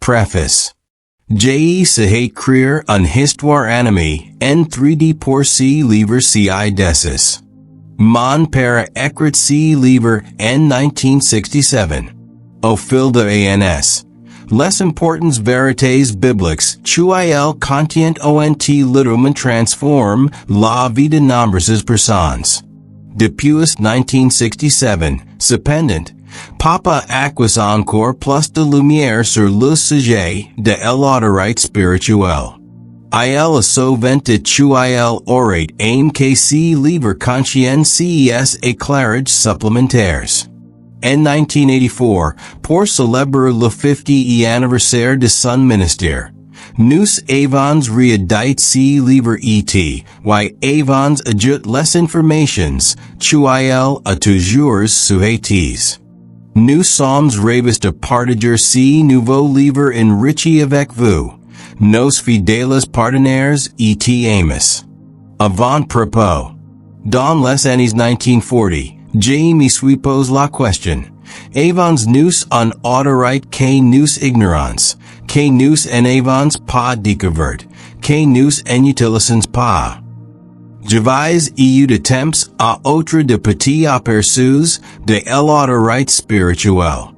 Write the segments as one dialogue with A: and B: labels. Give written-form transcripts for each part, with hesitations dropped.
A: Preface. J'ai écrire une histoire animée en 3D pour ce livre ci dessus. Mon père écrit ce livre en 1967. Au fil de ans. Les importantes vérités bibliques qu'il contient ont littéralement transforme la vie de nombreuses personnes. Depuis 1967, cependant, Papa acquise encore plus de lumière sur le sujet de l'autorité spirituelle. Il est souvent de qu'il aurait aimé que ce livre contienne ces éclairages supplémentaires. En 1984, pour célébrer le 50e anniversaire de son ministère, nous avons réédité ce livre y avons ajouté les informations qu'il a toujours souhaitées. Nous sommes ravis de partager ce nouveau livre enrichi avec vous, nos fidèles partenaires et amis. Avant propos. Dans les années 1940, je me suis posé la question, avons-nous un autorité que nous ignorons, que nous n'avons pas découvert, que nous n'utilisons pas? J'avais eu de temps à autre de petits aperçus de l'autorité spirituelle.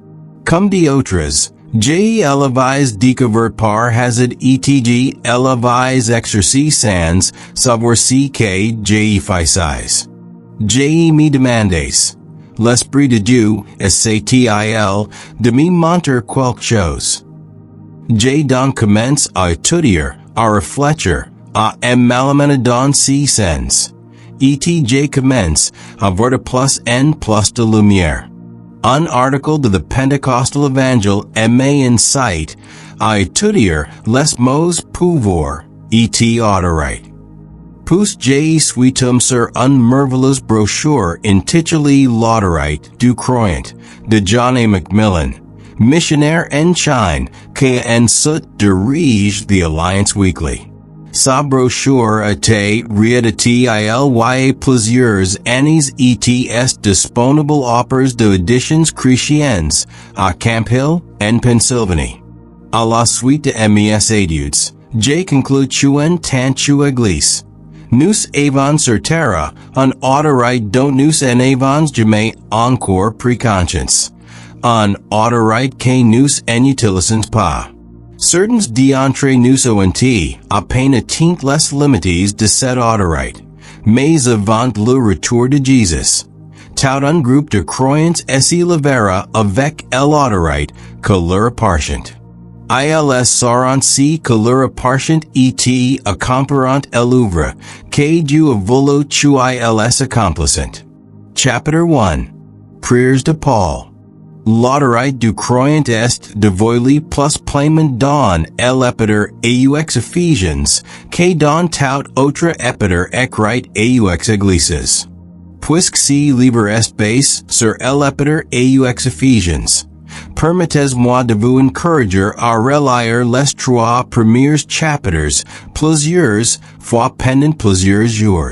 A: Comme d'autres, j'avais découvert par hasard et j'avais exercé sans savoir ce que j'ai faisais. Je me demandais, l'Esprit de Dieu est-il de me montrer quelque chose? J'ai donc commencé à étudier, à réfléchir, à m'alimenter dans ce sens. Et j'ai commencé à voir de plus en plus de lumière. Un article de the Pentecostal Evangel m'a incité à étudier les mots pouvoir et autorité. Puis j'ai suis tombé sur une merveilleuse brochure intitulée L'autorité du Croyant de John A. Macmillan, missionnaire en Chine, qui ensuite dirige the Alliance Weekly. Sa brochure a été rééditée il y a plusieurs années et est disponible auprès de éditions chrétiennes à Camp Hill, en Pennsylvanie. À la suite de mes études, j'ai conclu qu'en tant qu'Église, nous avons sur terre un autorité dont nous n'avons jamais encore pris conscience, un autorité que nous n'utilisons pas. Certains d'entre nous ont à peine atteint les limites de cette autorité, mais avant le retour de Jésus, tout un groupe de croyants s'élèvera avec l'autorité que leur appartient. Ils sauront si que leur appartient et accompliront l'œuvre que Dieu a voulu qu'ils accomplissent. Chapitre 1. Prières de Paul. L'autorité du croyant est dévoilée plus pleinement dans l'épître aux Éphésiens que dans tout autre épître écrit aux églises. Puisque ce livre est basé sur l'épître aux Éphésiens, permettez-moi de vous encourager à relire les 3 premiers chapitres plusieurs fois pendant plusieurs jours.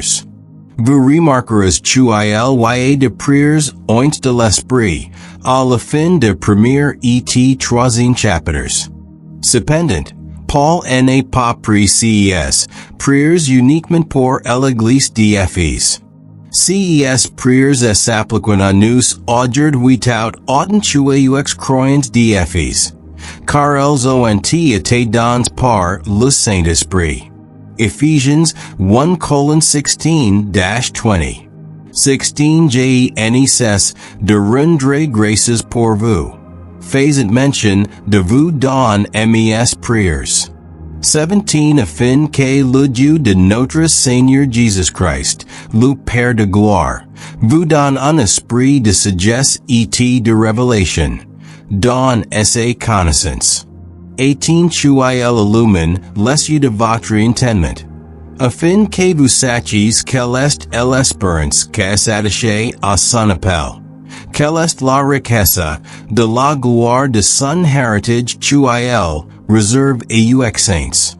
A: Vous remarquerez qu'il y a de prières ont de l'esprit à la fin de premier et troisième chapitres. Cependant, Paul n'a pas pris ces prières uniquement pour l'église d'Éphèse. Ces prières s'appliquent à nous aujourd'hui autant qu'aux croyants d'Éphèse, car elles ont été données par le Saint-Esprit. Ephesians 1:16-20. 16 J.N.E.S. de rendre grâces pour vous. Faisant mention de vous dans mes prières. 17 afin que le Dieu de notre Seigneur Jésus-Christ, le Père de gloire, vous donne un esprit de sagesse et de révélation, dans sa connaissance. 18 qu'il illumine les yeux de votre entendement, afin que vous sachiez quelle est l'espérance qu'est attachée à son appel, quelle est la richesse de la gloire de son héritage qu'il réserve aux saints.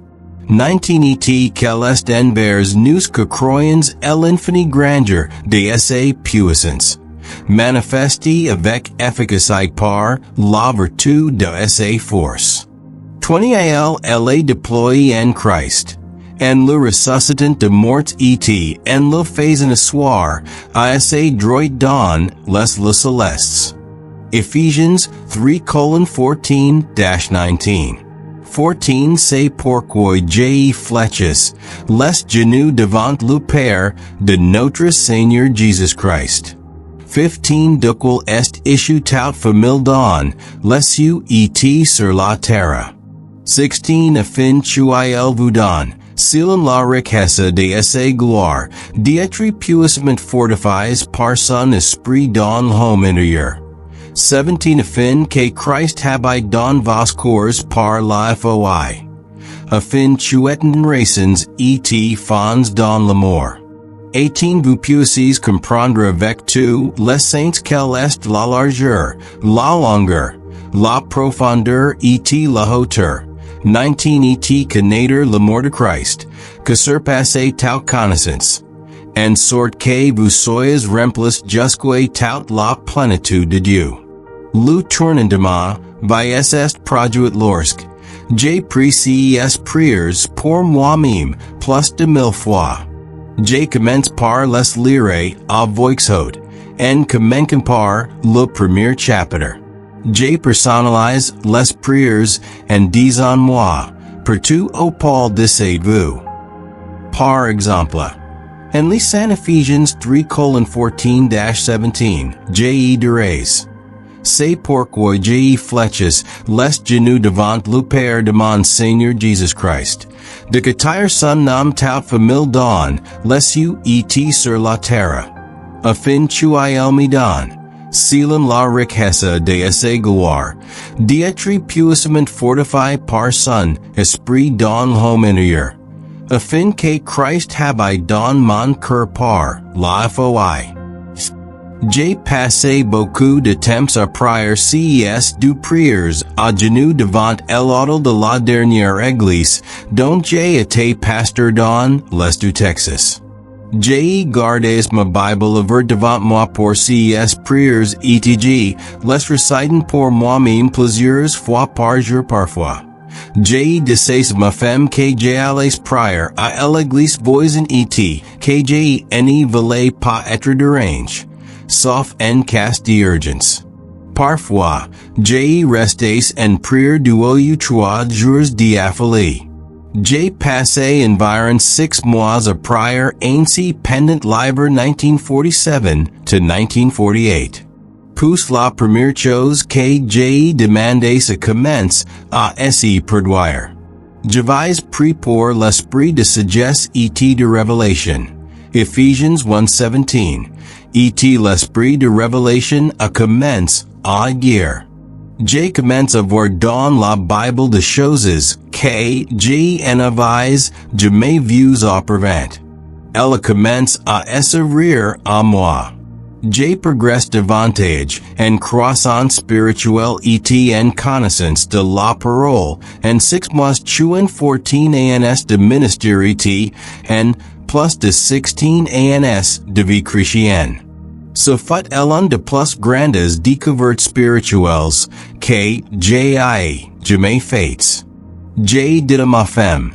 A: 19 quelle est envers nous que croyons l'infinie grandeur de sa puissance, manifestée avec efficacité par la vertu de sa force. 20 al la deploy en Christ, en le ressuscitant de morts et en le faisant asseoir, isa droit dans les célestes. Ephesians 3:14-19. 14 C'est pourquoi j'ai fléchis les genoux devant le Père de notre Seigneur Jesus Christ. 15 Duquel est issu tout famille dans les cieux et sur la terre. 16 Afin qu'il vous donne, selon la richesse de sa gloire, d'être puissamment fortifiés par son esprit dans l'homme intérieur. 17 Afin que Christ habite dans vos corps par la foi. Afin qu'étant raisins et fonds dans l'amour. 18 Vous puissiez comprendre avec tous les saints quelle est la largeur, la longueur, la profondeur et la hauteur. 19 Et connaître l'amour de Christ, que surpasse toute connaissance, en sorte que vous soyez remplis jusqu'à toute la plénitude de Dieu. Le tournement, vies est produit lorsque, j'ai pris ces prières pour moi-même, plus de 1000 fois. J'ai commencé par les lire à voix haute, en commençant par le premier chapitre. J'ai personnalisé les prières en disant moi, partout au Paul décidez-vous. Par exemple, en lisant Ephesians 3:14-17, j'ai dirais. C'est pourquoi j'ai fléchis les genoux devant le Père de mon Seigneur Jesus Christ, de quitter son nom tout famille dans les cieux et sur la terre, afin qu'il me donne, selon la richesse de sa gloire, d'être puissamment fortifié par son esprit dans l'homme intérieur, afin que Christ habite dans mon cœur par la foi. J'ai passé beaucoup de temps à prier ces deux prières à genoux devant l'autel de la dernière église dont j'ai été pasteur dans l'est du Texas. J'ai gardé ma Bible ouverte devant moi pour ces prières et les recitant pour moi-même plusieurs fois par jour parfois. J'ai dit ma femme que j'allais prier à l'église voisine et que j'ai ne voulais pas être dérangé, sauf en cas d'urgence. Parfois, j'ai resté en prière 2 ou 3 jours d'affilée. J'ai passé environ 6 mois à prier ainsi pendant l'hiver 1947-1948. Puis la première chose que j'ai demandé ça commence à s'y produire. J'avais pris pour l'esprit de sagesse et de révélation. Ephesians 1:17. Et l'esprit de révélation a commencé à agir. J'ai commencé à voir dans la Bible des choses que j'ai n'avais jamais vues auparavant. Elle a commencé à s'ouvrir à moi. J'ai progressé davantage en croissance spirituelle et en connaissance de la parole en 6 mois 14 ans de ministère et en plus de 16 ans de vie chrétienne. Ce fait l'un de plus grandes découvertes spirituelles que j'ai jamais faites. J'ai dit à ma femme,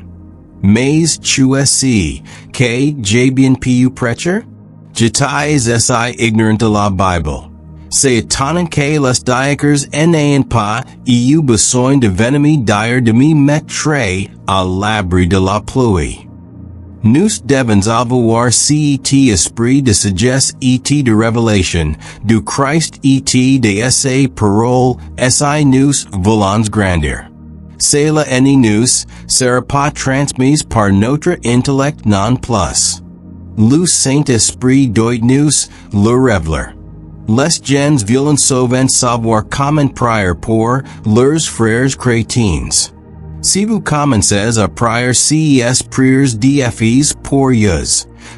A: mais tu sais que j'ai bien pu prêcher? J'étais assez ignorant de la Bible. C'est étonnant que les diacres n'aient pas eu besoin de venir dire de me mettre à l'abri de la pluie. Nous devons avoir cet esprit de sagesse et de révélation du Christ et de sa parole si nous voulons grandir. Cela ne nous sera pas transmise par notre intellect non plus. Le Saint-Esprit doit nous le révéler. Les gens veulent souvent savoir comment prier pour leurs frères chrétiens. Si vous commencez à prier ces prières d'effies pour eux,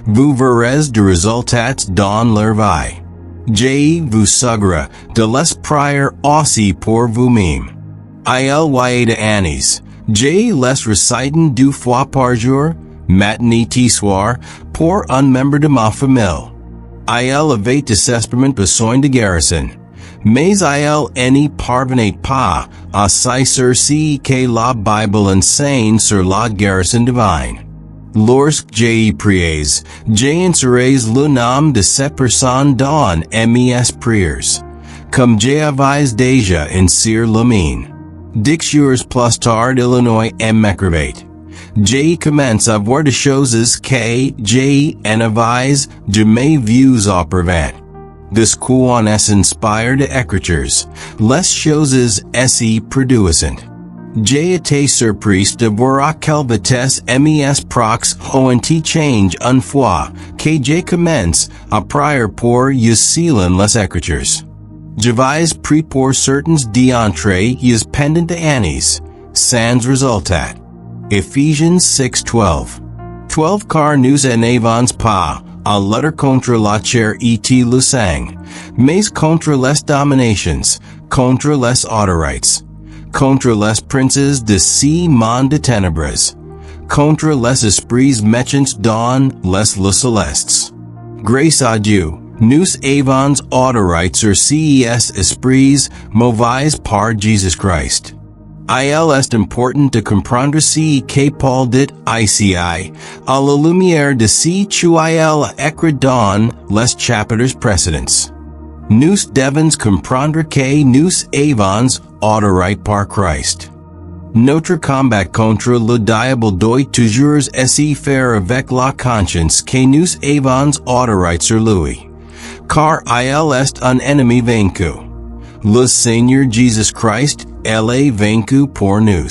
A: vous verrez des résultats dans leur vie. Je vous suggère de les prier aussi pour vous-même. Il y a des années, je les récitant 2 fois par jour, matin et soir, pour un membre de ma famille. Il avait désespérément besoin de guérison. Mais il n'est parvenait pas à s'assurer que la Bible enseigne sur la garrison divine. Lorsque j'ai pris, j'ai inséré le nom de cette personne dans mes prières, comme j'avais déjà inséré le mien. 10 jours plus tard Illinois m'écrivait. J'ai commencé à voir des choses que j'ai n'avais jamais vues auparavant. This croyant inspired écritures, les choses s'y produisent. J'ai été surpris de voir à quelle vitesse mes prox ont change une fois que j'ai commencé à prier pour utiliser les écritures. J'avais pris pour certains d'entre eux pendant des années, sans résultat. Ephesians 6:12. 12 car nous n'avons pas à lutter contre la chair et le sang, mais contre les dominations, contre les autorités, contre les princes de ce monde de ténèbres, contre les esprits méchants dans les célestes. Grâce à Dieu, nous avons autorités sur ces esprits mauvais par Jésus-Christ. Il est important de comprendre ce que Paul dit ici, à la lumière de ce qu'il a écrit dans les chapitres précédents. Nous devons comprendre que nous avons autorité par Christ. Notre combat contre le diable doit toujours se faire avec la conscience que nous avons autorité sur lui, car il est un ennemi vaincu. Le Seigneur Jésus-Christ, elle est vaincu pour nous.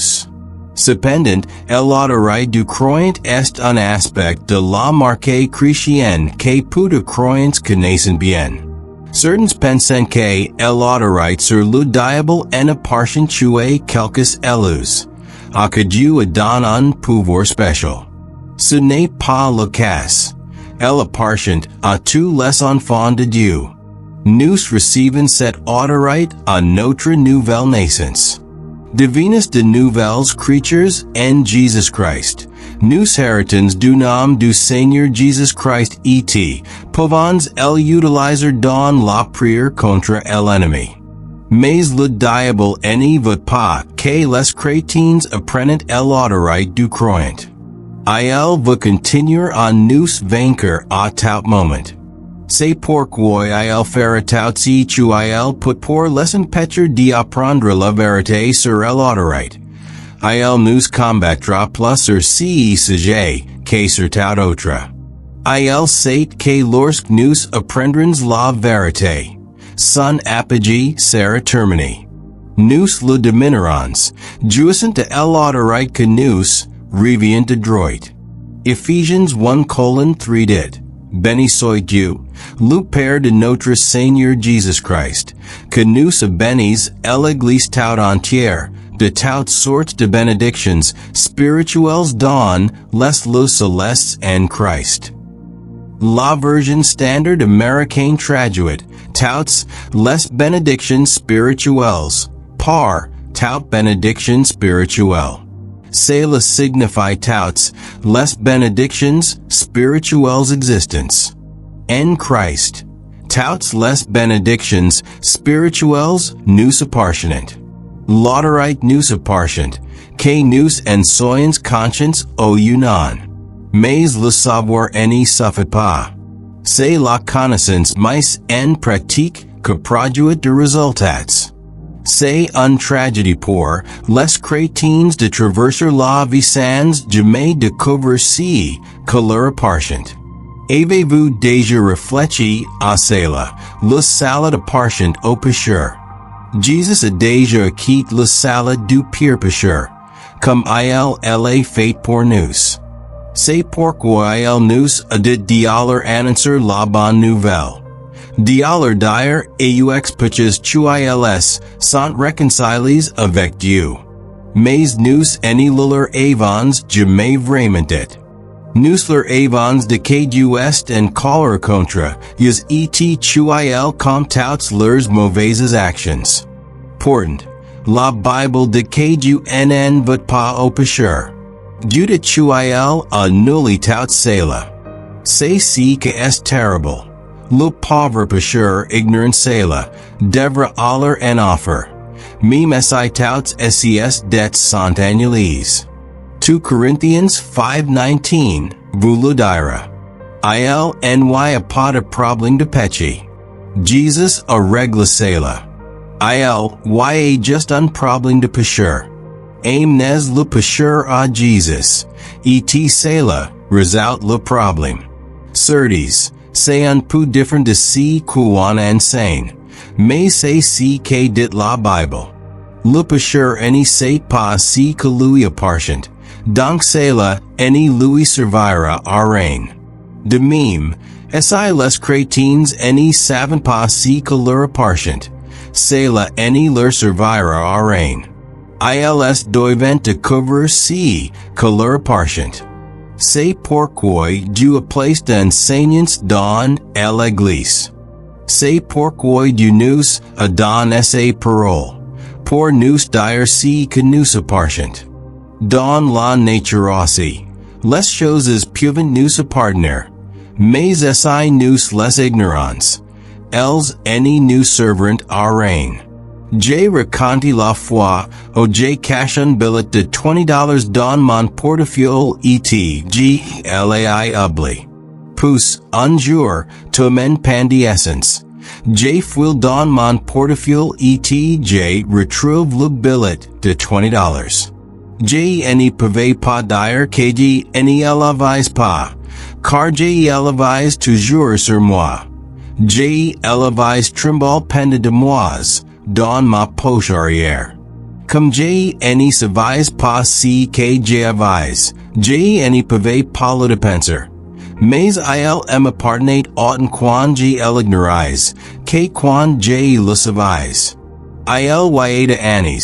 A: Cependant, l'autorité du croyant est un aspect de la marque chrétienne que peu de croyants connaissent bien. Certains pensent que l'autorité sur le diable n'appartient à quelques élus, à que Dieu a donné un pouvoir spécial. Ce n'est pas le cas. Elle appartient à tous les enfants de Dieu. Nous recevons cette autorité à notre nouvelle naissance. Devenus de nouvelles créatures en Jésus-Christ, nous héritons du nom du Seigneur Jésus-Christ et pouvons l'utiliser dans la prière contre l'ennemi. Mais le diable ne veut pas que les chrétiens apprennent l'autorité du croyant. Il veut continuer à nous vaincre à tout moment. C'est pourquoi il fera tout ce qu'il peut pour les empêcher d'apprendre la vérité sur l'autorité. Il nous combattra plus sur ce sujet que sur tout autre. Il sait que lorsque nous apprendrons la vérité, son apogée sera terminé. Nous le dominerons, jouissant de l'autorité que nous revient de droit. Ephesians 1:3 dit. Béni soit Dieu, le Père de notre Seigneur Jésus-Christ, que nous bénisse l'Église tout entière, de toutes sortes de bénédictions spirituelles dans les lieux célestes en Christ. La version standard américaine traduit, toutes les bénédictions spirituelles, par toutes bénédictions spirituelles. Cela signifie toutes les bénédictions spirituelles existence. En Christ, toutes les bénédictions spirituelles nous appartiennent. L'autorité nous appartient, que nous en soyons conscients ou non. Mais le savoir n'y suffit pas. C'est la connaissance mise en pratique que produit des résultats. C'est une tragédie pour les chrétiens de traverser la vie sans jamais découvrir ce que leur appartient. Avez-vous déjà réfléchi à cela? Le salut appartient aux pécheurs. Jésus a déjà acquis le salut du pire pécheur, comme elle est faite pour nous. C'est pourquoi il nous a dit d'aller annoncer la bonne nouvelle. D'aller dire aux pécheurs qu'ils sont réconciliés avec Dieu. Mais nous ne leur avons jamais vraiment dit. Nous leur avons dit que Dieu est en colère contre eux et qu'ils comme toutes leurs mauvaises actions. Pourtant, la Bible dit que Dieu n'en veut pas aux pécheurs. Dieu dit qu'il annule tout cela. C'est ce qui est terrible. Le pauvre pécheur ignorant cela, devrait, alors, elle. Même si toutes ses dettes sont annulées. 2 Corinthians 5:19, vous le dira. Il n'y a pas de problème de péché. Jesus a règle cela. Il y a juste un problème de pécheur. Amenez le pécheur à Jesus, et cela résout le problème. Certes, c'est un peu différent de ce qu'on enseigne, mais c'est ce que dit la Bible. Le pécheur n'est pas ce que lui appartient, donc cela ne lui servira à rien. De même, si les chrétiens ne savent pas ce que leur appartient, cela ne leur servira à rien. Ils doivent découvrir ce que leur appartient. C'est pourquoi Dieu a placé d'enseignants dans l'Église. C'est pourquoi Dieu nous a donné ses paroles, pour nous dire ce que nous appartient. Dans la nature aussi, les choses peuvent nous appartenir, mais si nous les ignorons, elles ne nous serviront à rien. J'ai raconté la fois où j'ai caché un billet de $20 dans mon portefeuille et j'ai oublié. Puis, un jour, tombant pandescence, j'ai fouillé dans mon portefeuille et j'ai retrouvé le billet de $20. J'ai ne pouvais pas dire que je ne l'avais pas, car je l'avais toujours sur moi. Je l'avais tremblé pendant des mois, dans ma poche arrière. Comme je ne savais pas ce que j'avais, je ne pouvais pas le dépenser. Mais il m'appartenait autant quand je l'ignorais, que quand je le savais. Il y a des années,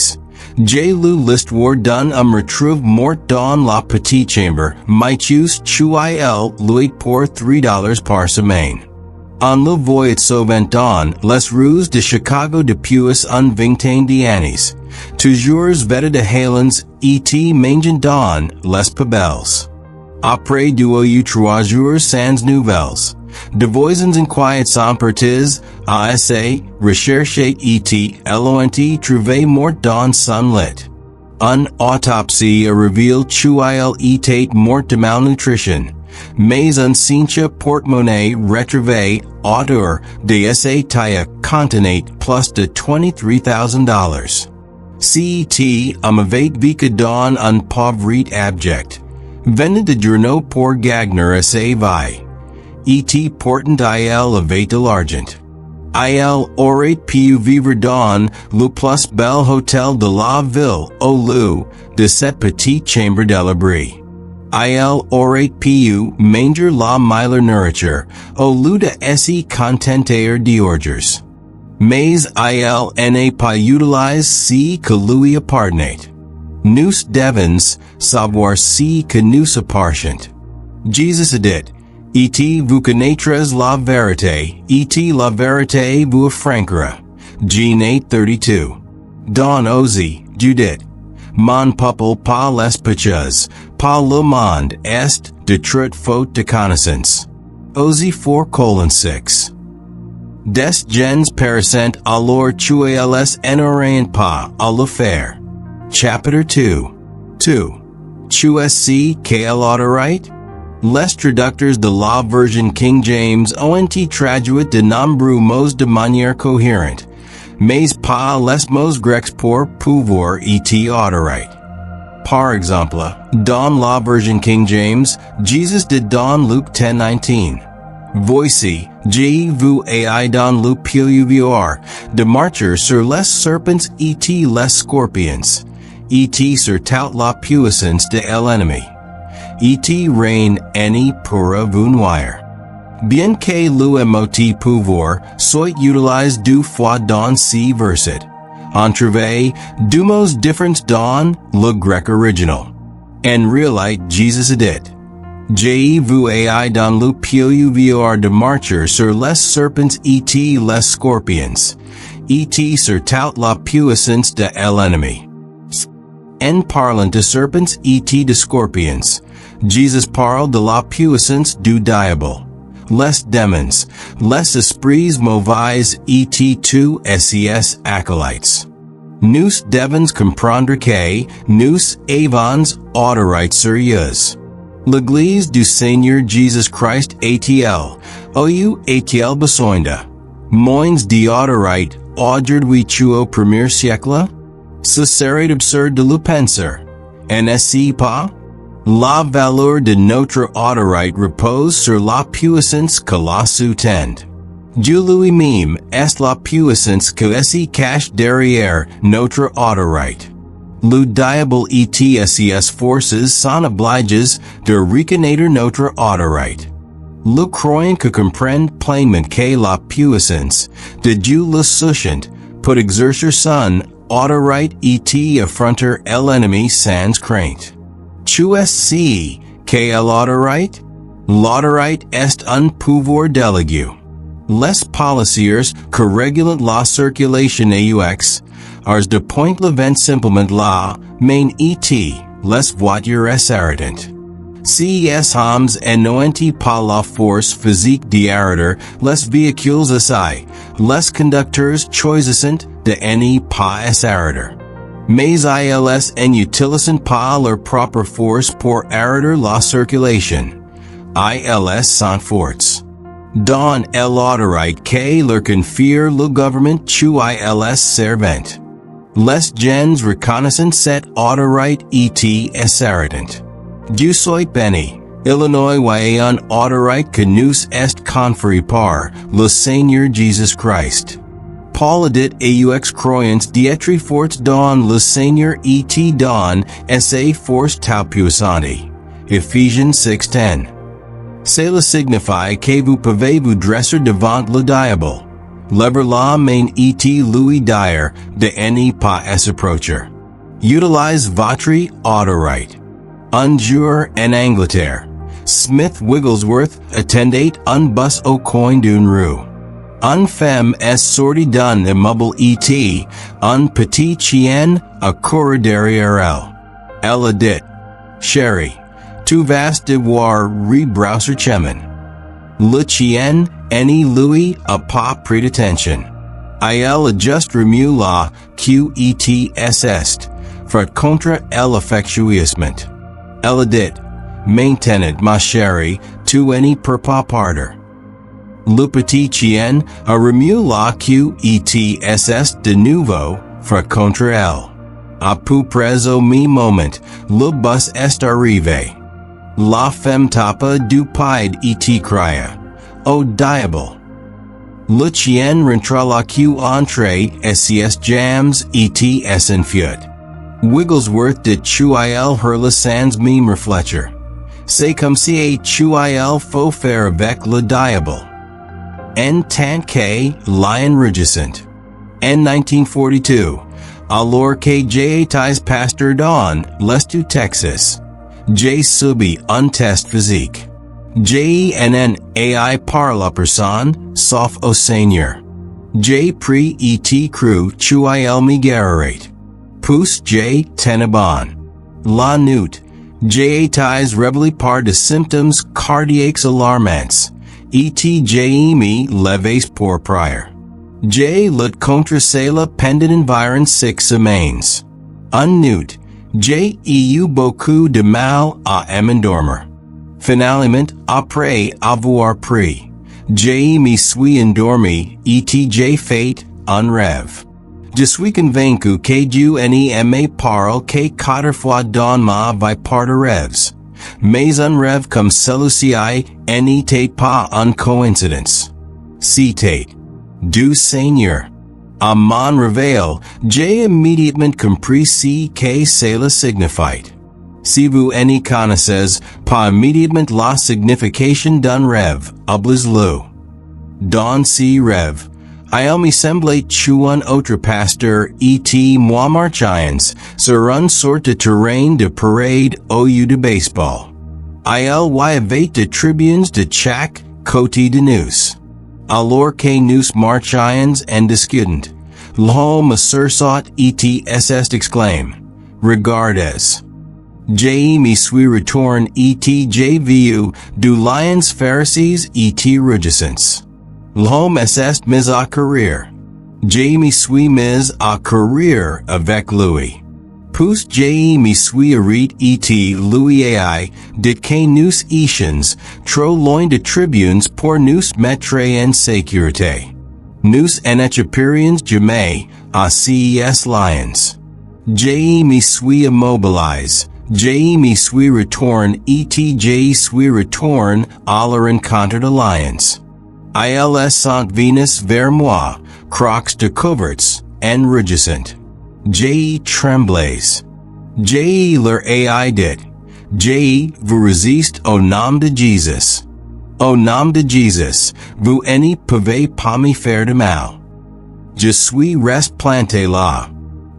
A: j'ai lu l'histoire d'un homme retrouvé mort dans la petite chambre, mais il lui pour $3 par semaine. On le voit souvent dans les rues de Chicago depuis une vingtaine d'années, toujours vêtu de Highlands et mangeant dans les poubelles. Après 2 ou 3 jours sans nouvelles, de voisins inquiets sont partis à essayer, rechercher et l'ont trouvé mort dans son lit. Une autopsie a révélé qu'il était mort de malnutrition, mais un simple porte-monnaie retrouvé autour de sa taille contenait plus de $23,000. Cet homme avait vécu dans une pauvreté abjecte, vendant des journaux pour gagner à sa vie. Et pourtant il avait de l'argent. Il aurait pu vivre dans le plus bel hôtel de la ville au lieu de cette petite chambre de l'abri. Il aurait pu manger la meilleure nourriture au lieu de se contenter d'orgies. Mais il n'a pas utilisé ce que lui appartenait. Nous devons savoir ce que nous appartient. Jesus a dit, et vous connaîtrez la vérité, et la vérité vous affranchira. John 8:32. Dans Osée, Dieu dit, mon peuple par les péchés, par le monde est détruit faute de connaissance. Osée 4:6. Des gens perissent alors tu les n'auront pas à le faire. Chapter 2. 2. Tu es ce qu'elle right? Les traducteurs de la version King James ont traduit de nombreux mots de manière cohérente, mais pas les mots grecs pour pouvoir être right. Par exemple, dans la version King James, Jesus dit dans Luc 10:19, voici, je vous ai dans le pouvoir de marcher sur les serpents et les scorpions, et sur toute la puissance de l'ennemi. Et rien ne pourra vous nuire. Bien que le mot pouvoir soit utilisé 2 fois dans ce verset, on trouve 2 mots différents dans le grec original. En réalité, Jesus a dit, je vous ai dans le pouvoir de marcher sur les serpents et les scorpions, et sur toute la puissance de l'ennemi. En parlant de serpents et de scorpions, Jesus parle de la puissance du diable. les demons, les esprits mauvais et tous ses acolytes. Nous devons comprendre que nous avons autorité sur eux. L'Église du Seigneur Jésus-Christ a-t-elle, a-t-elle besoin de moins d'autorité aujourd'hui qu'au premier siècle? Ce serait absurde de le penser. N'est-ce pas? La valeur de notre autorité repose sur la puissance que la sous-tend. Dieu lui-même est la puissance que se cache derrière notre autorité. Le diable et ses forces sont obligés de reconnaître notre autorité. Le croyant que comprend pleinement que la puissance de Dieu le suffisante pour exercer son autorité et affronter l'ennemi sans crainte. Tu sais que l'autorité? L'autorité est un pouvoir délégué. Les policiers que régulent la circulation aux ars de point levant simplement la main et les voitures s'arrêtent. Si les hommes n'ont pas la force physique d'arrêter les véhicules essais, les conducteurs choisissent de ne pas s'arrêter. Mais ils n'utilisent pas leur propre force pour arrêter la circulation. Ils sont forts. Dans l'autorité que leur confie le gouvernement tu ils servent. Les gens reconnaissent cette autorité et s'arrêtent. Dieu soit béni. Illinois y a une autorité que nous est conférée par le Seigneur Jésus-Christ. Paul dit aux croyants d'être forts dans le Seigneur et dans sa force tout puissante. Ephesians 6:10. Cela signifie que vous pouvez vous dresser devant le diable. Lever la main et lui dire de ne pas s'approcher. Utilise votre autorité. Un jour en Angleterre, Smith Wigglesworth attendait un bus au coin d'une rue. Une femme est sortie d'un immeuble et un petit chien a couru derrière elle. Elle a dit, Chérie, tu vas devoir rebrousser chemin. Le chien lui a pas pris attention. Elle a juste remué la quête fait contre l'affectueusement. Elle a dit, Maintenant, ma chérie, tu n'es pour pas partir. Le petit chien a remué la quête de nouveau, fait contre elle. À peu près au même moment, le bus est arrivé. La femme tapa du pied et cria, Oh diable! Le chien rentra la queue entrée ses jams et s'enfuit. Wigglesworth de Chuil hurla sans même réfléchir. C'est comme si Chuil faut faire avec le diable. En tant que lion rugissant. En 1942, alors que j'étais pasteur dans l'Est du Texas, j'ai subi un test physique. J'ai par la personne, sauf au Seigneur. J'ai pris et cru Chuil me guérirait. Puis j'ai tenu bon. La nuit, j'ai été réveillé par des symptômes cardiaques alarmants, et j'ai me levé pour prier. J'ai lutte contre cela pendant environ 6 semaines. Une nuit, j'ai eu beaucoup de mal à m'endormir. Finalement, après avoir pris, j'ai me suis endormi et j'ai fait un rêve. Je suis convaincu que Dieu ne parle que 4 fois dans ma vie par de rêves. Mais un rêve comme celui-ci n'était pas une coïncidence. C'était du Seigneur. À mon réveil, j'ai immédiatement compris ce que cela signifie. Si vous ne connaissez pas immédiatement la signification d'un rêve, oubliez-le. Dans ce rêve, il me semblait un autre pasteur et moi marchions sur une sorte de terrain de parade au lieu de baseball. Il y avait des tribunes de chaque côté de nous. Alors que nous marchions en discutant, l'homme sursaute et s'exclame, Regardez. Je me suis retourné et j'ai vu du lions Pharisees et rugissants. L'homme est mis à courir. Je me suis mis à courir avec lui. Puis je me suis arrêté et lui ai dit que nous étions trop loin de tribunes pour nous mettre en sécurité. Nous n'échapperions jamais à ces lions. Je me suis immobilisé. Je me suis retourné et je suis retourné à la rencontre de lions. Ils sont venus vers moi, crocs de couverts, en rugissant. Je tremblais. Je leur ai dit, je vous résiste au nom de Jésus. Au nom de Jésus, vous ne pouvez pas me faire de mal. Je suis resté planté là.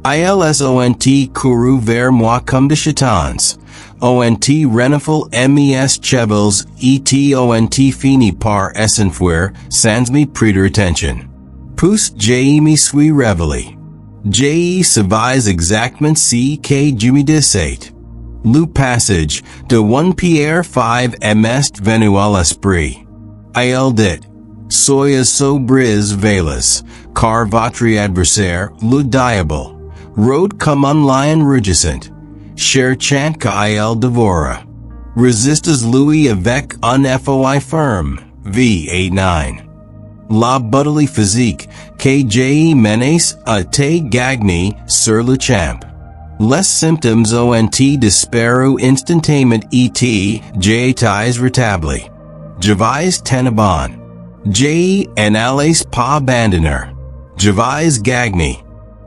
A: Ils ont couru vers moi comme des chatons. Ont reniflé mes cheveux et ont fini par s'enfuir sans me prêter attention. Puis je me suis réveillé. Je savais exactement ce que je me disais. Le passage de 1 Pierre 5 m'est venu à l'esprit. Il dit, soyez sobres veillez, car votre adversaire, le diable, rôde comme un lion rugissant, cherchant qu'il dévore. Résistez-lui avec un foi ferme. V. 9. La bodily physique que j'ai menace a été gagnée sur le champ. Les symptômes ont disparu instantanément et j'ai été rétabli. Je vais tenir. Je n'allais pas abandonner. Je vais gagner.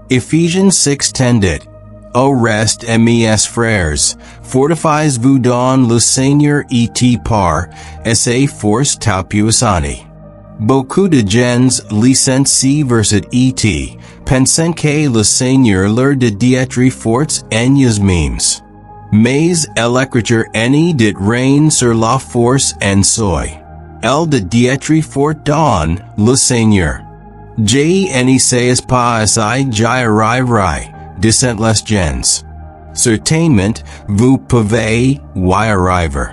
A: Ephesians 6:10 dit, Au reste mes frères, fortifiez-vous dans le Seigneur et par sa force tout puissante. Beaucoup de gens licencient verset et pensant que le Seigneur leur de d'être forts en eux-mêmes. Mais l'écriture n'est dit règne sur la force en soi. Elle de d'être fort dans le Seigneur. Je ne sais pas si j'y arriverai, disent les gens. Certainement, vous pouvez y arriver.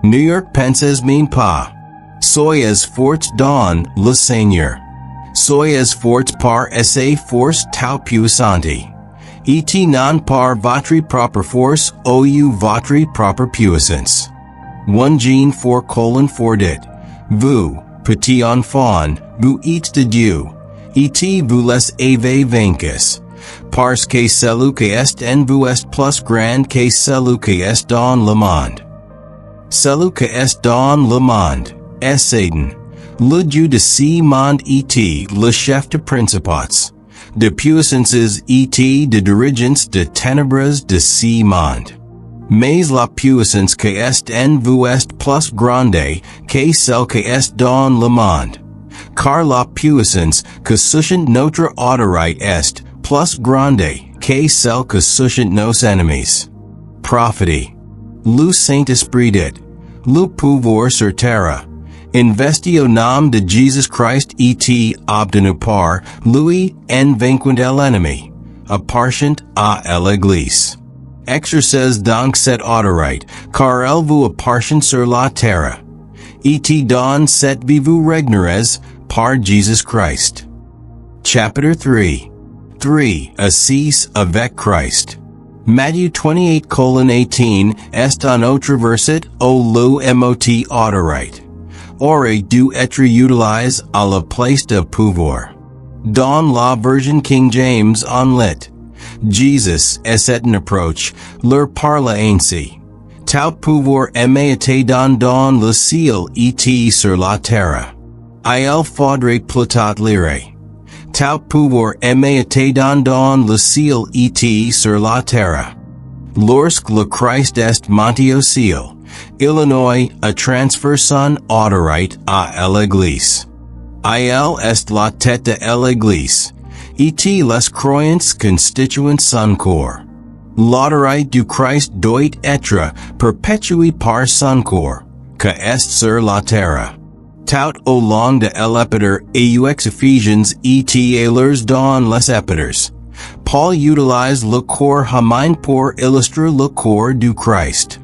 A: New York penses même pas. Soyez forts dans le Seigneur. Soyez forts par sa force tout puissante. Et non par votre propre force ou votre propre puissance. 1 Jean 4:4 dit, Vous, petit enfant, vous êtes de Dieu, et vous les avez vaincus. Parce que celui qui est en vous est plus grand que celui qui est dans le monde. Celui qui est dans le monde est Satan, le dieu de ce monde et le chef de principats, de puissances et de dirigeants de ténèbres de ce monde. Mais la puissance qui est en vous est plus grande que celle qui est dans le monde. Car la puissance que soutient notre autorité est plus grande que celle que soutient nos ennemis. Prophétie. Le Saint-Esprit dit, le pouvoir sur terre. Investi au nom de Jésus-Christ et obtenu par lui en vainquant l'ennemi, appartient à l'Église. Exercez donc cette autorité, car elle vous appartient sur la terre. Et dans cette vie vous régnerez par Jésus-Christ. Chapter 3. 3. Assis avec Christ. Matthieu 28:18 est un autre verset au le mot autorité. Aurait dû être utilisé à la place de pouvoir. Dans la version King James en lit, Jesus est une approche, leur parle ainsi. Tout pouvoir été dans le ciel et sur la terre. Il faudrait plutôt lire. Tout pouvoir été dans le ciel et sur la terre. Lorsque le Christ est monté au ciel, Illinois a transféré son autorité à l'Église. Il est la tête de l'Église, et les croyants constituent son corps. L'autorité du Christ doit être perpétuée par son corps, que est sur la terre. Tout au long de l'épître aux Éphésiens et leurs dans les épîtres, Paul utilized le corps humain pour illustrer le corps du Christ.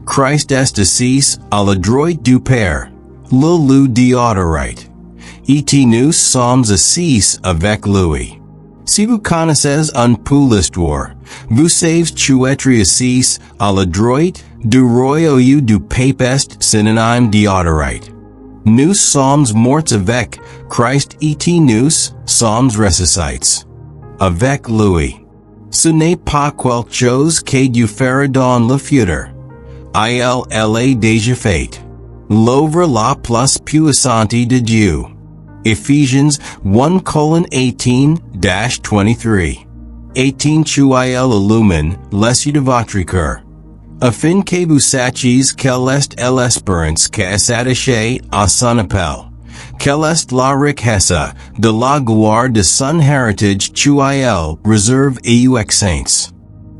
A: Christ est assis à la droite du Père, le lieu déodorite. Et nous sommes assis avec lui. Si vous connaissez un peu l'histoire, vous savez qu'être assis à la droite du roi au lieu du pape est synonyme déodorite. Nous sommes morts avec Christ et nous sommes ressuscités avec lui. Ce n'est pas quelque chose que Dieu fera dans le futur. Elle est déjà faite. L'œuvre la plus puissante de Dieu. Ephesians 1:18-23. 18 il illumine les yeux de votre cœur, afin que vous sachiez quelle est l'espérance qui est attachée à son appel, quelle est la richesse de la gloire de son héritage qu'il réserve aux saints.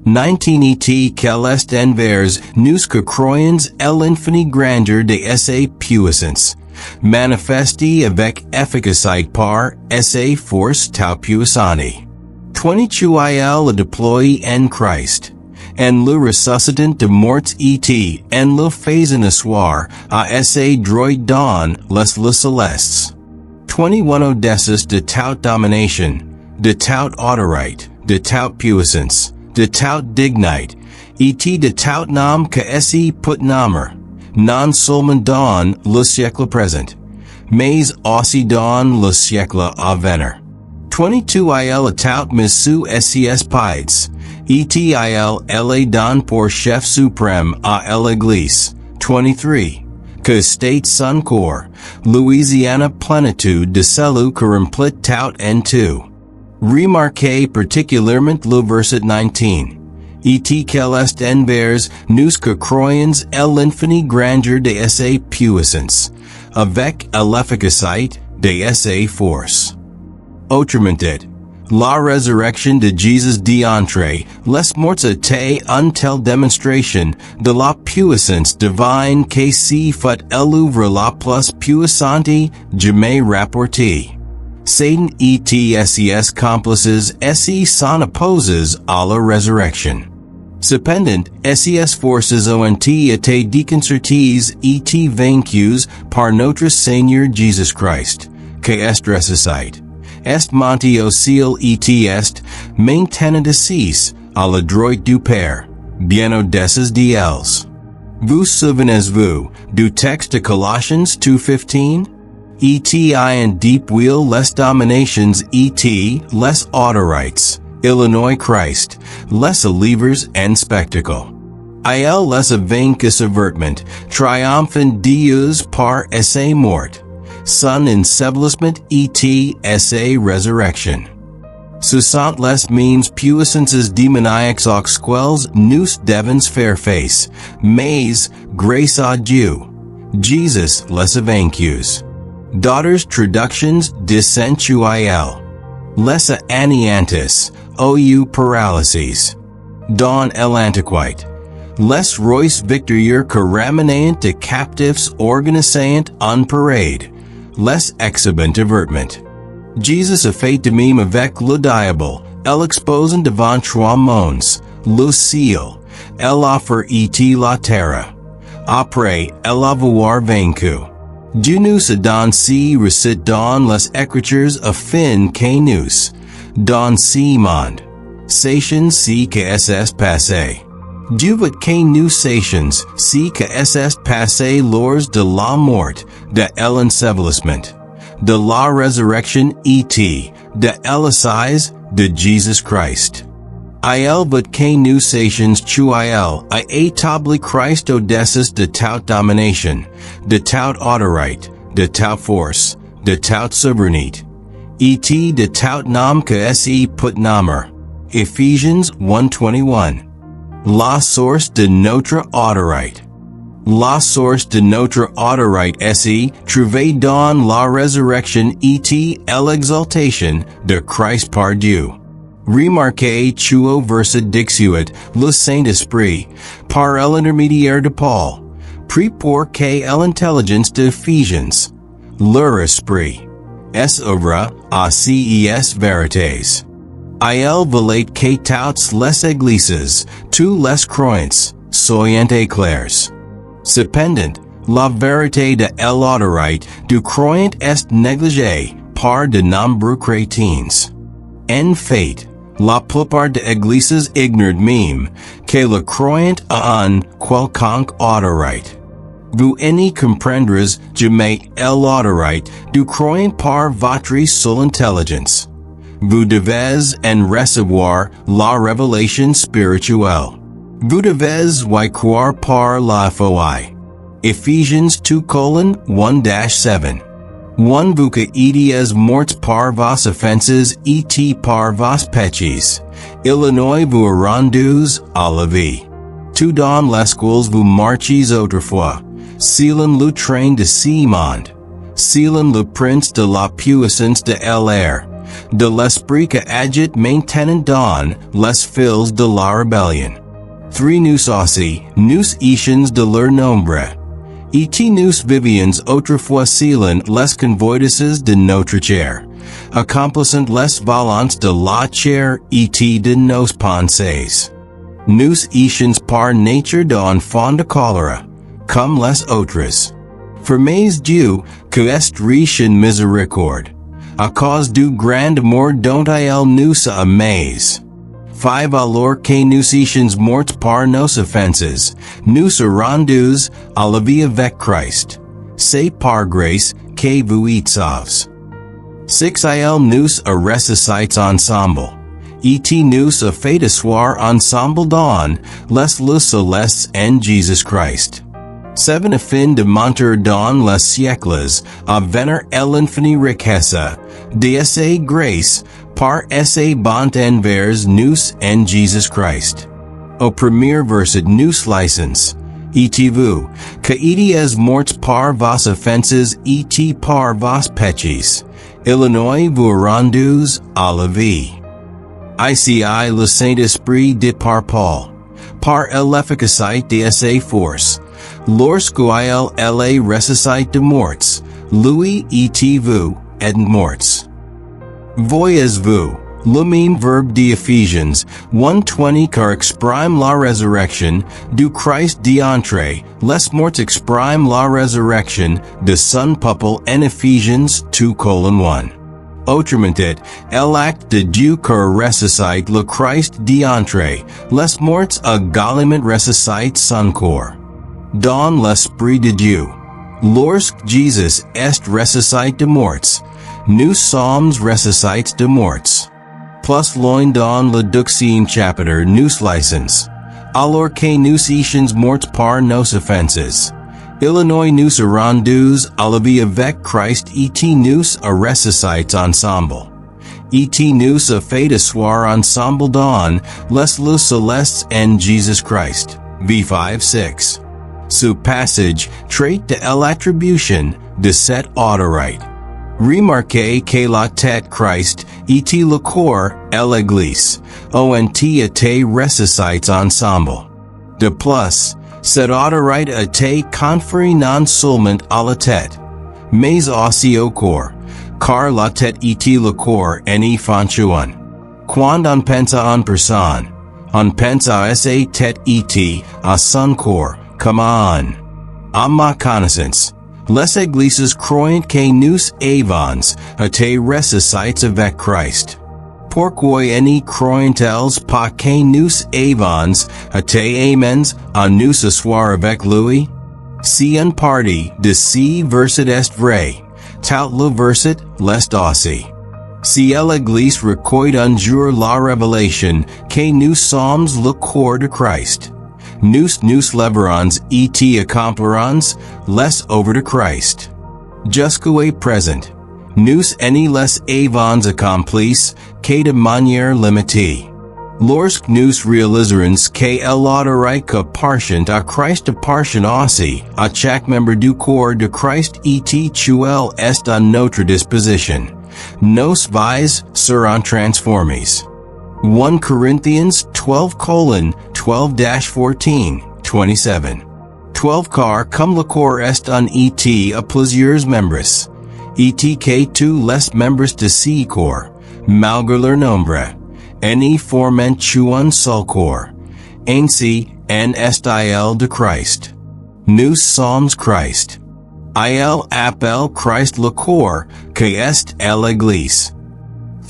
A: 19 et quelle est envers nous que croyons l'infinie grandeur de sa puissance, manifestée avec efficacité par sa force tout puissante. 22 il le déploie en Christ, en le ressuscitant de morts et en le faisant asseoir à sa droite dans les célestes. 21 audacious de toute domination, de toute autorité, de toute puissance, de toute dignité, et de tout nom que est put nommer, non seulement dans le siècle présent, mais aussi dans le siècle à venir. 22 il tout missu ses pieds, et il est don pour chef suprême à l'église. 23. Que state son corps, Louisiana plénitude de celui que remplit tout en tout. Remarquez particulièrement le verset 19. Et quel est envers nous que croyons l'infinie grandeur de sa puissance, avec l'efficacité de sa force. Autrement dit, la résurrection de Jésus d'entre les morts était une telle démonstration de la puissance divine que si fait l'œuvre la plus puissante jamais rapportée. Satan et ses complices s'en opposent à la résurrection. Cependant, ses forces ont été déconcertées et vaincues par notre Seigneur Jésus-Christ, qui est ressuscité. Est monté au ciel et est maintenant assis à la droite du Père, bien au-dessus d'elles. Vous souvenez-vous du texte de Colossians 2:15? Et en depuis les dominations et les autorités, Illinois Christ, les livres en spectacle. Il les a vaincus avertement, triomphant Dieu par sa mort, son ensevelissement et sa résurrection. Ce sont les means puissances démoniaques auxquelles nous devons faire face, mais, grâce à Dieu, Jesus les a vaincus. Daughters traductions de sensuel. Les anéantis, ou paralyses. Dans l'antiquité. Les rois victorieux que ramenaient de captifs organisant en parade. Les exhibent avertement. Jesus a fait de même avec le diable, l'exposant devant trois mondes, le ciel, l'enfer et la terre. Après, l'avoir vaincu. Dieu nous a donné si recite dans les Écritures afin que nous, dans ce monde, sachions si que est passé. Dieu veut que nous sachions si que est passé lors de la mort, de l'ensevelissement, de la résurrection et de l'assise de Jésus Christ. Il veut que nous sachions qu'il a établi Christ au-dessus de toute domination, de toute autorité, de toute force, de toute souveraineté, et de tout nom que est put nommer. Ephesians 1:21. La source de notre autorité. La source de notre autorité est trouvée dans la résurrection et l'exaltation de Christ par Dieu. Remarquez qu'au verset dixuit, le Saint-Esprit, par l'intermédiaire de Paul, prie pour que l'intelligence de Ephesians, leur esprit, est œuvre à ces vérités. Il velate que toutes les églises, tous les croyants, soyant éclairs. Cependant, la vérité de l'autorité du croyant est négligée par de nombreux chrétiens. En fait, la plupart des églises ignorent même que le croyant a un quelconque autorité. Vous n'y comprendrez jamais l'autorité du croyant par votre seule intelligence. Vous devez en recevoir la révélation spirituelle. Vous devez y croire par la foi. Ephesians 2:1-7. One vous que étiez morts par vos offenses et par vos péchés. Il vous a rendus à la vie. Tout dans lesquels vous marchiez autrefois, selon le train de ce monde, selon le prince de la puissance de l'air, de l'esprit que agite maintenant dans les fils de la rébellion. 3 nous aussi, nous étions de leur nombre. Et nous vivions autrefois selon les convoitises de notre chair, accomplissant les volontés de la chair et de nos pensées. Nous étions par nature d'enfants de colère, comme les autres. Mais Dieu, que est riche en miséricorde, à cause du grand amour dont il nous a aimés. 5 Alors que nous étions morts par nos offenses, nous a rendus à la vie avec Christ. C'est par grâce que vous êtes sauvés. 6 Il nous a ressuscités ensemble. Et nous a fait asseoir ensemble dans les lieux célestes en Jésus Christ. 7 Afin de monter dans les siècles à venir l'infinie richesse de sa grâce par sa bonté envers nous en Jésus Christ. Au premier verset nous licence, et vous, que étiez morts par vos offenses et par vos péchés, il vous a rendus à la vie. Ici le Saint-Esprit de par Paul, par l'efficacité de sa force, lorsque il ressuscite de morts, lui et vous êtes morts. Voyez-vous, le même verbe d'Ephésiens 1:20 car exprime la résurrection du Christ d'entre les morts exprime la résurrection de son peuple en Ephésiens 2:1. Autrement dit, l'acte de Dieu qui ressuscite le Christ d'entre les morts a également ressuscite son corps. Dans l'Esprit de Dieu, lorsque Jésus est ressuscité de morts, nous sommes ressuscités de morts. Plus loin dans le 12e chapitre nous licence, alors que nous étions morts par nos offenses, il nous a rendus à la vie avec Christ et nous a ressuscités ensemble. Et nous a fait asseoir ensemble dans les lieux célestes en Jésus Christ. V5-6. Ce passage traite de l'attribution de cette autorité. Remarquez que la tête Christ et le corps, l'Église, ont été ressuscités ensemble. De plus, cette autorité a été conférée non seulement à la tête, mais aussi au corps, car la tête et le corps en fonctionnent. Quand on pense en personne, on pense à sa tête et à son corps, comme à ma connaissance. Les églises croyant que nous avons été ressuscités avec Christ. Pourquoi n'y croyant-elles pas que nous avons été amenés à nous asseoir avec lui? Si une partie de ce verset est vrai, tout le verset l'est aussi. Si l'Église recueille un jour la révélation que nous sommes le corps de Christ, nous leverons et accomplirons les œuvres de Christ. Jusqu'à présent, nous n'y les avons accomplies que de manière limitée. Lorsque nous réaliserons que l'autorité qu'appartient à Christ appartient aussi à chaque membre du corps de Christ et qu'elle est à notre disposition, nos vies seront transformées. 1 Corinthians 12:12-14, 12 car comme le corps est un et à plusieurs membres, et que tous les membres de ce corps, malgré leur nombre, Any forment chuan sulcor. Ainsi, en estil de Christ. Nous sommes Christ. Il appelle Christ le corps, que est l'église.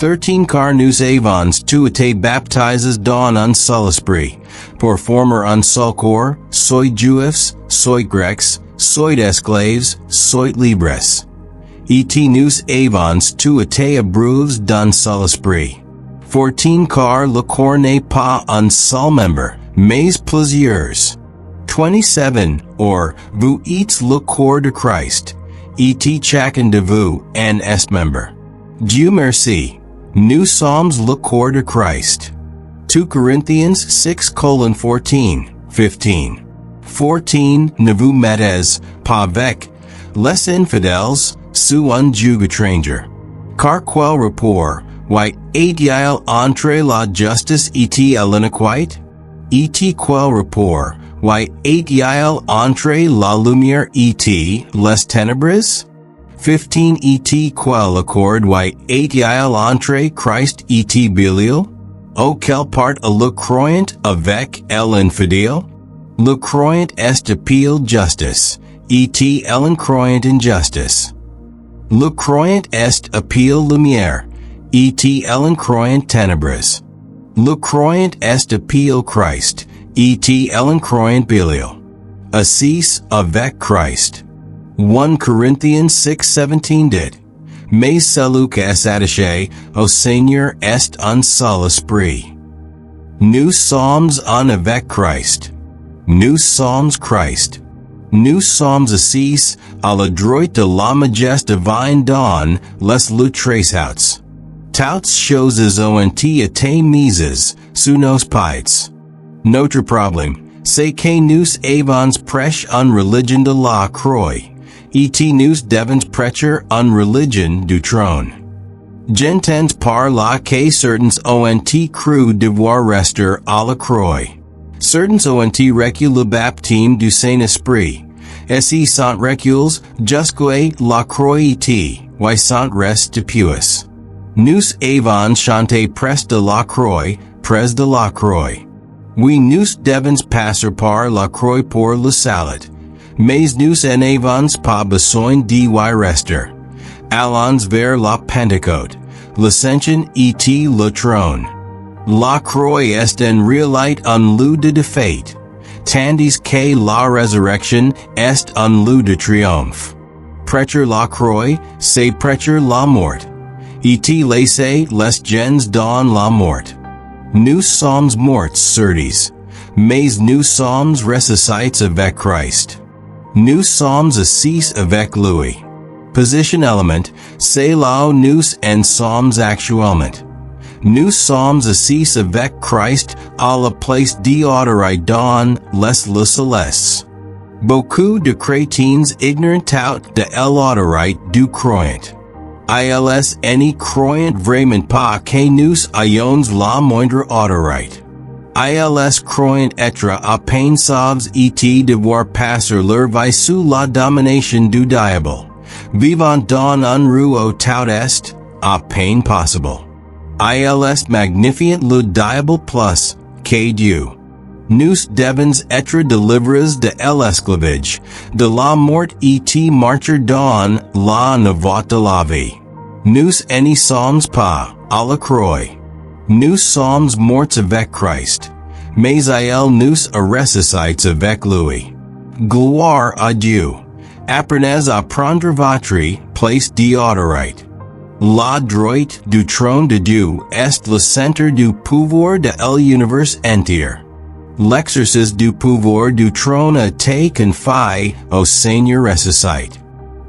A: 13 car nous avons tous été baptises dans un seul esprit, pour former un seul corps, soit juifs, soit grecs, soit esclaves, soit libres. Et nous avons tous été abreuvés d'un seul esprit. 14 car le corps n'est pas un seul membre, mais plusieurs. 27 or vous êtes le corps de Christ, et chacun de vous en est membre. Dieu merci. Nous sommes le corps de Christ. 2 Corinthians 6:14, 15. 14 Ne vous mettez pas avec les infidèles sous un joug étranger. Car quel rapport est-il entre la justice et l'iniquité? Et quel rapport est-il entre la lumière et les ténèbres? 15 Et quel accord est-il entre Christ et Belial? Quelle part le croyant avec l'infidèle? Le croyant est appelé justice, et l'incroyant injustice. Le croyant est appelé lumière, et l'incroyant ténèbres. Le croyant est appelé Christ, et l'incroyant Belial. Assis avec Christ. 1 Corinthians 6:17 dit, Mais celui qui est attaché au Seigneur est un seul esprit. Nous sommes un avec Christ. Nous sommes Christ. Nous sommes assis à la droite de la majesté divine dans les lutreshouts. Toutes choses ont été mises sous nos pieds. Notre problème, c'est que nous avons prêché une religion de la croix. Et nous devons prêcher une religion du trône. J'entends par là que certains ont cru devoir rester à la croix. Certains ont reçu le baptême du Saint-Esprit. Et sont reculés jusqu'à la croix et sont restés pieux. Nous avons chanté près de la croix, près de la croix. Oui, nous devons passer par la croix pour le salut. Mais nous n'avons pas besoin d'y rester. Allons vers la Pentecôte, l'ascension et le trône. La croix est en réalité un lieu de défaite, tandis que la résurrection est un lieu de triomphe. Prêcher la croix, c'est prêcher la mort. Et laisser les gens dans la mort. Nous sommes morts certes, mais nous sommes ressuscités avec Christ. Nous sommes assis avec lui. Position element, c'est là où nous en sommes actuellement. Nous sommes assis avec Christ à la place d'honoré dans les célestes. Beaucoup de chrétiens ignorent de l'honoré du croyant. Ils ne croient vraiment pas que nous ayons la moindre honoré. Ils croient être à peine sauvés et devoir passer leur vie sous la domination du diable. Vivant dans un roue tout est, à peine possible. Ils magnifient le diable plus que Dieu. Nous devons être délivrés de l'esclavage, de la mort et marcher dans la nouveauté de la vie. Nous ne sommes pas à la croix. Nous sommes morts avec Christ, mais il nous a ressuscités avec lui. Gloire à Dieu. Apprenez à prendre votre place d'honoré. La droite du trône de Dieu est le centre du pouvoir de l'univers entier. L'exercice du pouvoir du trône a été confié au Seigneur ressuscité.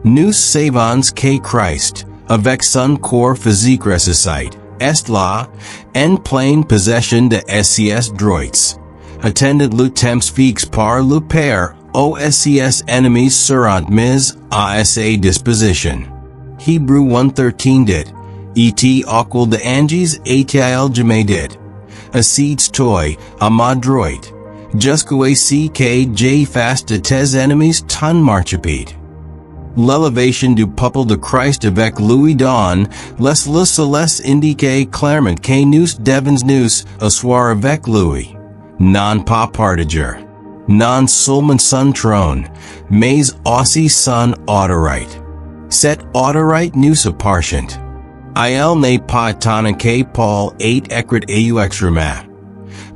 A: Nous savons que Christ, avec son corps physique ressuscité, est là, en pleine possession de ses droits. Attendant le temps fixe par le Père, ses ennemis seront mis à sa disposition. Hébreux 1:13 dit, Et auquel de anges est-il jamais dit, Assis toi, à ma droite, jusqu'à ce que j'ai face de tes ennemis ton marchepied. L'élevation du peuple de Christ avec Louis Don, les le céleste indique clairement que nous devons nous asseoir avec Louis. Non pas partager. Non seulement son trône, mais aussi son autorité. Cette autorité nous appartient. Elle n'est pas étonnant que Paul ait écrit extrêmement.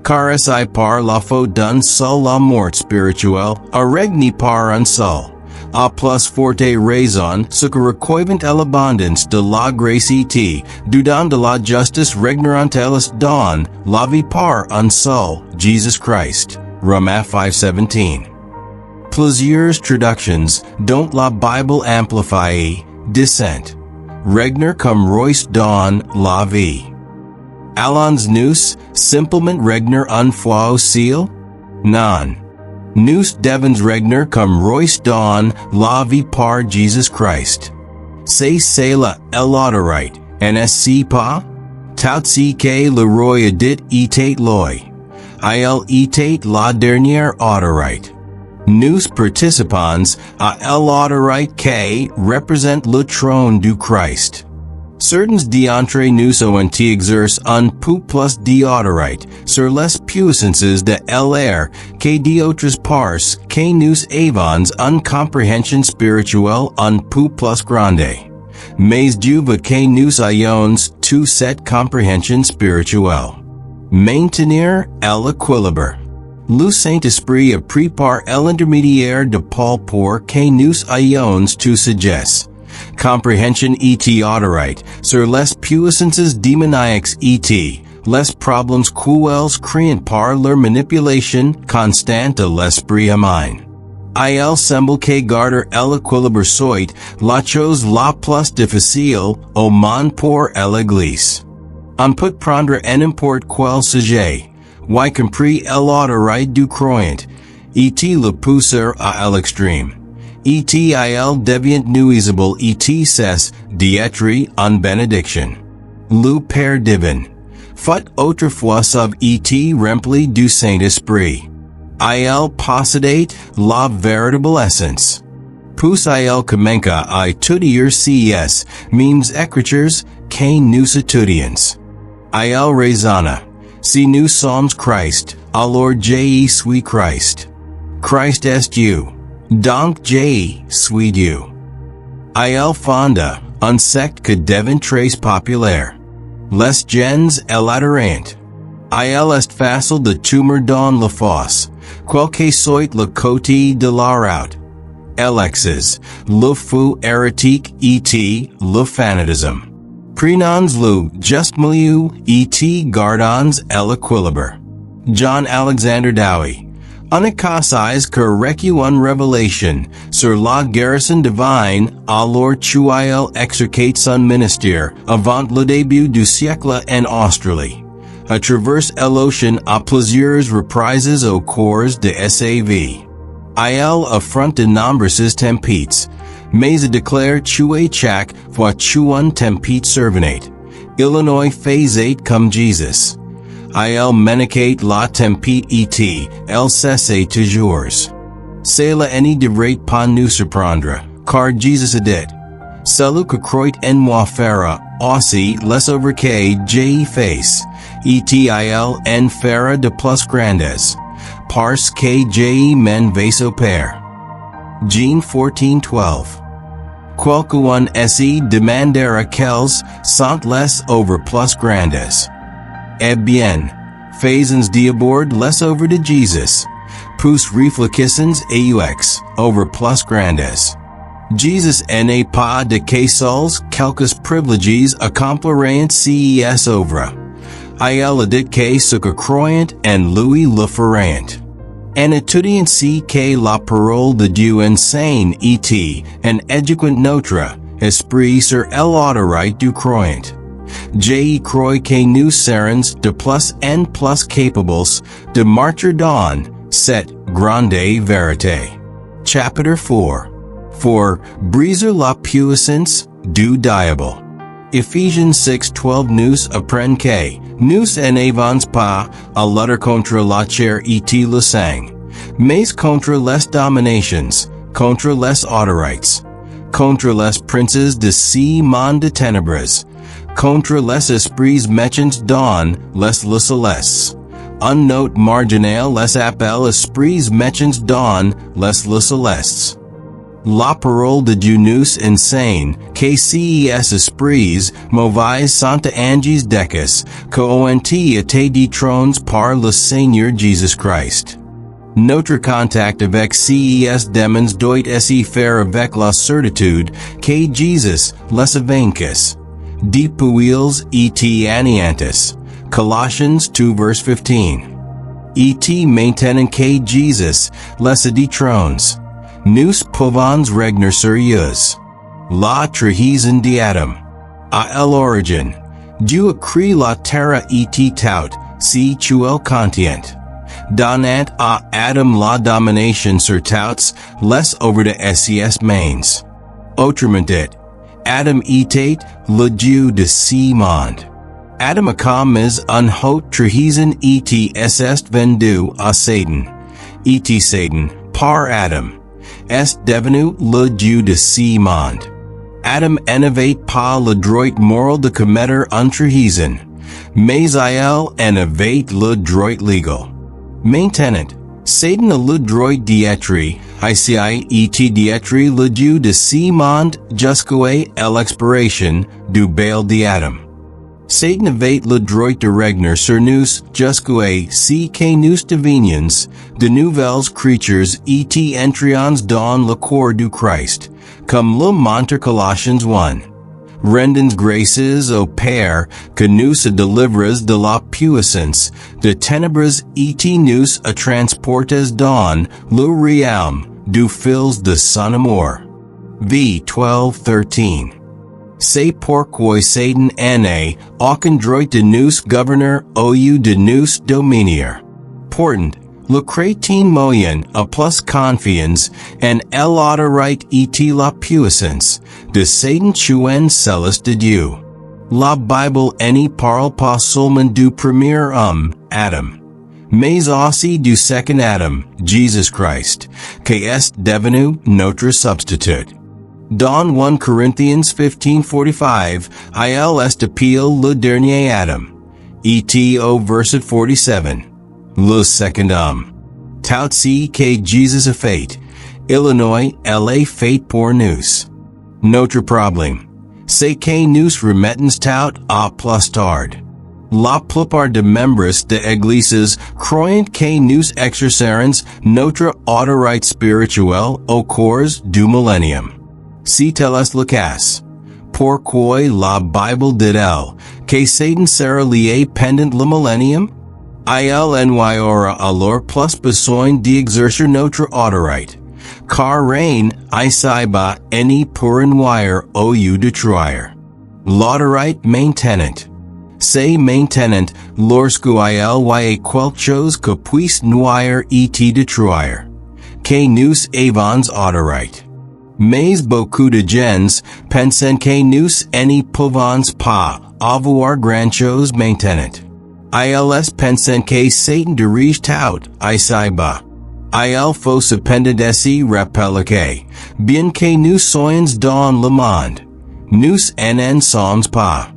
A: Car c'est par la foi d'un seul la mort spirituelle, a régné par un seul. A plus forte raison, ce que recueillent l'abondance de la grâce et du don de la justice regnant elles dans la vie par un seul, Jesus Christ. Romains 5:17. Plusieurs traductions, dont la Bible amplifiée, descent. Regner comme Royce dans la vie. Allons nous, simplement regner une fois au ciel? Non. Nous devons regner comme Royce dans la vie par Jesus Christ. C'est cela l'autorité, n'est-ce pas? Tout ce que le roi dit était loi. Elle était la dernière autorité. Nous participons à l'autorité qui représente le trône du Christ. Certains d'entre nous ont exercé un peu plus d'autorité sur les puissances de l'air que d'autres parce que nous avons une compréhension spirituelle un peu plus grande. Mais Dieu veut que nous ayons toute cette compréhension spirituelle. Maintenir l'équilibre. Le Saint-Esprit a pris par l'intermédiaire de Paul pour que nous ayons toute sagesse. Comprehension et autorité sur les puissances démoniaques et les problèmes qu'elles créent par leur manipulation constante de l'esprit humain. Il semble que garder l'équilibre soit la chose la plus difficile au monde pour l'Église. On peut prendre n'importe quel sujet, y compris l'autorité du croyant, et le pousser à l'extrême. Il devient nuisible et cesse d'être une bénédiction. Le Père divin. Fut autrefois sub et rempli du Saint-Esprit. Il possédait la véritable essence. Puis il commença à étudier ces mêmes écritures que nous étudions. Il raisonna. Si nous sommes Christ, alors je suis Christ. Christ est Dieu. Donc je suis Dieu. Il fonda un secte que devint très populaire. Les gens l'adorent. Il est facile de tomber dans la fosse, quel que soit le côté de la route. Alexis, le fou hérétique et le fanatisme. Prenons le juste milieu et gardons l'équilibre. John Alexander Dowie. On a cassé que reçu une révélation sur la garrison divine, alors qu'il exercait son ministère avant le début du siècle en Australie. A travers l'ocean à plusieurs reprises au cours de sa vie. Il affronte de nombreuses tempêtes, mais il déclare que chaque fois qu'une tempête survenait, il faisait comme Jesus. Il menait la tempête et elle cessait toujours. Cela ne devrait pas nous surprendre, car Jesus a dit, celui que croit en moi fera aussi les œuvres que j'ai faites, et il en fera de plus grandes, parce que j'ai m'en vais au Père. Jean 14:12. Quelqu'un essaie demandera quelles sont les œuvres plus grandes. Eh bien, faisons d'abord les œuvres de Jesus, puis réfléchissons aux œuvres plus grandes. Jesus n'est pas de que seuls quelques privilégiés accompliront ces œuvres. Il a dit que ce que croyant en lui le feront. En étudiant ce que la parole de Dieu enseigne et en éduquant notre esprit sur l'autorité du croyant. Je crois que nous serons de plus en plus capables de marcher dans cette grande vérité. Chapitre 4. For briser la puissance du diable. Ephesians 6:12 nous apprend que nous n'avons pas à lutter contre la chair et le sang, mais contre les dominations, contre les autorités, Contre les princes de ce monde de ténèbres. Contre les esprits méchants dans les célestes. Un note marginal les appelle esprits méchants dans les célestes. La parole de Dieu nous enseigne que ces esprits mauvais sont anges décus, qui ont été détrônés par le Seigneur Jésus-Christ. Notre contact avec ces démons doit se faire avec la certitude que Jésus les a vaincus. Depuis et anéantis. Colossians 2 verse 15. Et maintenant que Jésus les a détrônés. Nous pouvons regner sur eux. La trahison d'Adam. À l'origine, Dieu a créé la terre et tout, si tu es conscient. Donnant à Adam la domination sur toutes les œuvres de ses mains. Autrement dit, Adam était le Dieu de ce monde. Adam a commis une haute trahison et est vendu à Satan. Et Satan, par Adam, est devenu le Dieu de ce monde. Adam n'avait pas le droit moral de commettre une trahison, mais elle en avait le droit légal. Maintenant, Satan a le droit d'être, d'être le Dieu de ce monde jusqu'à l'expiration du bail d'Adam. Satan avait le droit de régner sur nous jusqu'à ce que nous devenions de nouvelles créatures et entrions dans le corps du Christ, comme le montre Colossiens 1. Rendons grâces au Père que nous a délivrés de la puissance de ténèbres et nous a transportés dans le royaume du Fils de son amour. V 12:13. C'est pourquoi Satan n'a aucun droit de nous gouverner ou de nous dominer. Pourtant, le chrétien moyen a plus confiance en l'autorité et la puissance de Satan qu'en celles de Dieu. La Bible n'y parle pas seulement du premier homme, Adam, mais aussi du second Adam, Jésus-Christ, qui est devenu notre substitut. Dans 1 Corinthians 15:45, il est appelé le dernier Adam. Et au verset 47, le second homme. Tout ce que Jésus a fait, Illinois, elle est fait pour nous. Notre problème, c'est que nous remettons tout à plus tard. La plupart des membres de églises croyant que nous exercerons notre autorité spirituelle au cours du millénium. C'est tel est le cas. Pourquoi la Bible dit-elle que Satan sera lié pendant le millénium? Il n'y aura alors plus besoin d'exercer notre autorité, car rien ici-bas n'est pour nuire au lieu de détruire. L'autorité maintenant. C'est maintenant lorsque il y a quelque chose que puisse nuire et détruire, que nous avons autorité. Mais beaucoup de gens pensent que nous ne pouvons pas avoir grand-chose maintenant. Ils pensent que Satan dirige tout ici-bas. Il faut cependant se rappeler que, bien que nous soyons dans le monde, nous n'en sommes pas.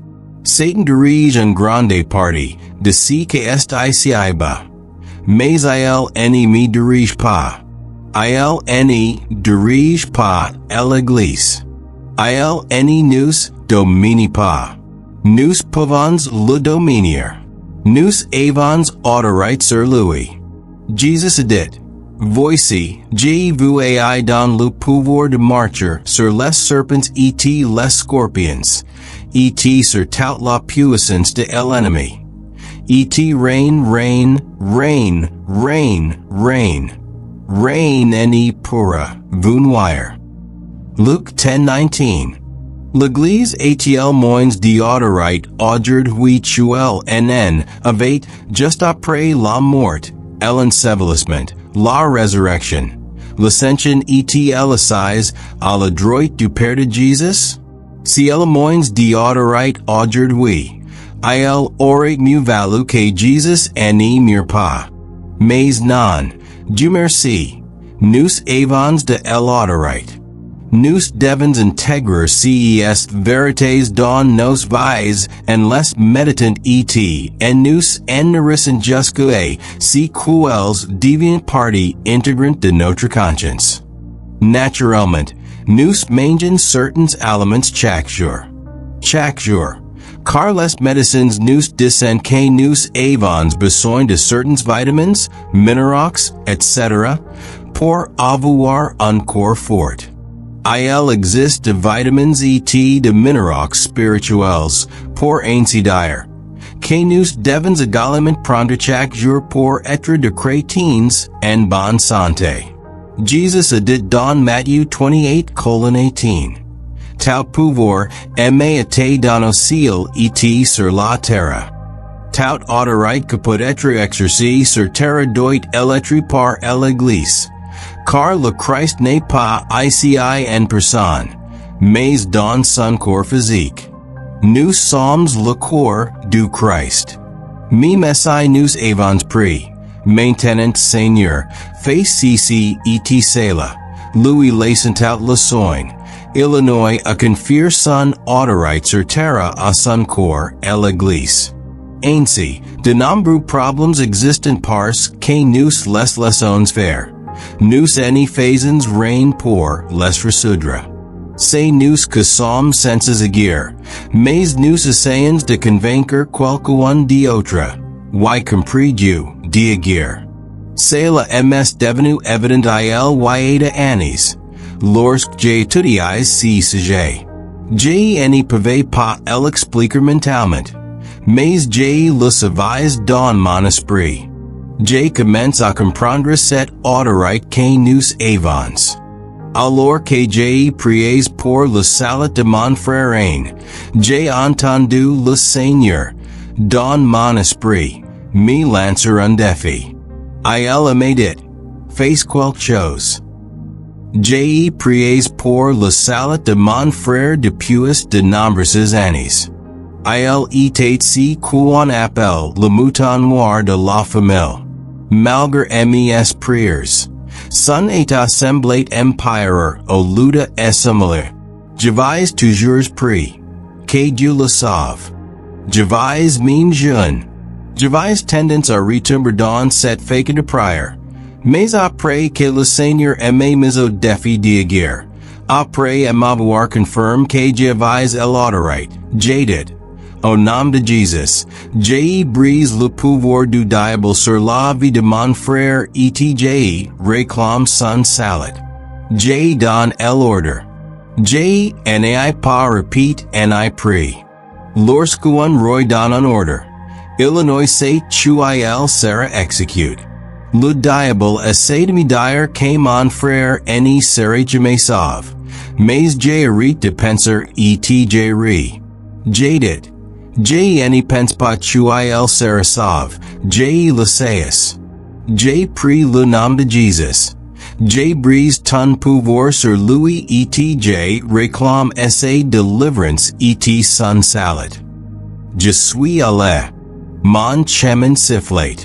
A: Satan dirige une grande partie de ce qui est ici-bas. Mais il ne dirige pas. Il ne dirige pas l'Église. Il ne nous domine pas. Nous pouvons le dominer. Nous avons autorité sur lui. Jésus a dit, Voici, je vous ai donné le pouvoir de marcher sur les serpents et les scorpions, et sur toute la puissance de l'ennemi. Et reine, ne pourra vous nuire. Luc 10:19. L'Église a-t-elle moins d'autorité aujourd'hui qu'elle avait juste après la mort, l'ensevelissement, la résurrection, l'ascension est-elle assise à la droite du Père de Jésus? Si elle a moins d'autorité aujourd'hui, elle aurait mieux valu que Jésus n'y meure pas. Mais non, Dieu merci, nous avons de l'autorité. Nous devons intégrer ces vérités dans nos vies and les meditant et en nous en nourrissant jusqu'à ce qu'elles deviennent partie intégrante de notre conscience. Naturellement, nous mangeons certains aliments chaque jour. Chaque jour. Car les médecins nous disent que nous avons besoin de certains vitamines, minéraux, etc. pour avoir un corps fort. Il existe de vitamines et de minéraux spirituels pour ainsi dire, que nous devons également prendre chaque jour pour être de chrétiens en bonne santé. Jesus a dit dans Matthieu 28:18. Tout pouvoir aimer été dans le ciel et sur la terre. Tout autorité que peut être exercée sur terre doit l'être par l'Église. Car le Christ n'est pas ici en personne, mais dans son corps physique. Nous sommes le corps du Christ. Mais si nous avons pris, maintenant Seigneur, fais ceci et cela, lui laissant out le soin, Illinois a confier son autorité sur terre à son corps, l'Église. Ainsi, de nombreux problèmes existent parce que nous les laissons faire. Nous en faisons rien pour les résoudre. C'est nous que sommes sans agir, mais nous essayons de convaincre quelqu'un d'autre. Why compris-vous d'agir? Cela est devenu évident il y a années. Lorsque j'ai étudié ce sujet. Je ne pouvais pas l'expliquer mentalement. Mais je le savais dans mon esprit. Je commence à comprendre cette autorité que nous avons. Alors que j'ai prié pour le salut de mon frère, j'ai entendu le Seigneur, dans mon esprit, me lancer un défi. Il m'a dit, fais quelque chose. J'ai prié pour le salut de mon frère depuis de nombreuses années. Il était ce qu'on appelle le mouton noir de la famille. Malgré mes prières, son état semblait empirer au lieu d'assombrer. J'avais toujours pris, que Dieu le sauve. J'avais min jeune. J'avais tendance à retomber dans cette fake de prière. Mais après que le Seigneur m'a mis au défi d'agir, après m'avoir confirmé que j'avais l'autorité, j'ai dit, au nom de Jésus, j'ai brise le pouvoir du diable sur la vie de mon frère et j'ai réclame son salut. J'ai donné l'ordre. J'ai n'ai pas répété n'ai pris. Lorsqu'on roy donne un ordre, Illinois sait il sera exécuté. Le diable essaie de me dire que mon frère ne serait jamais sauvé, mais j'ai arrêté de penser et j'ai ri. J'ai dit, j'ai ne pense pas qu'il sera sauvé, j'ai le sais. J'ai pris le nom de Jésus. J'ai brisé ton pouvoir sur lui et j'ai réclame sa délivrance et son salut. Je suis allé. Mon chemin sifflait.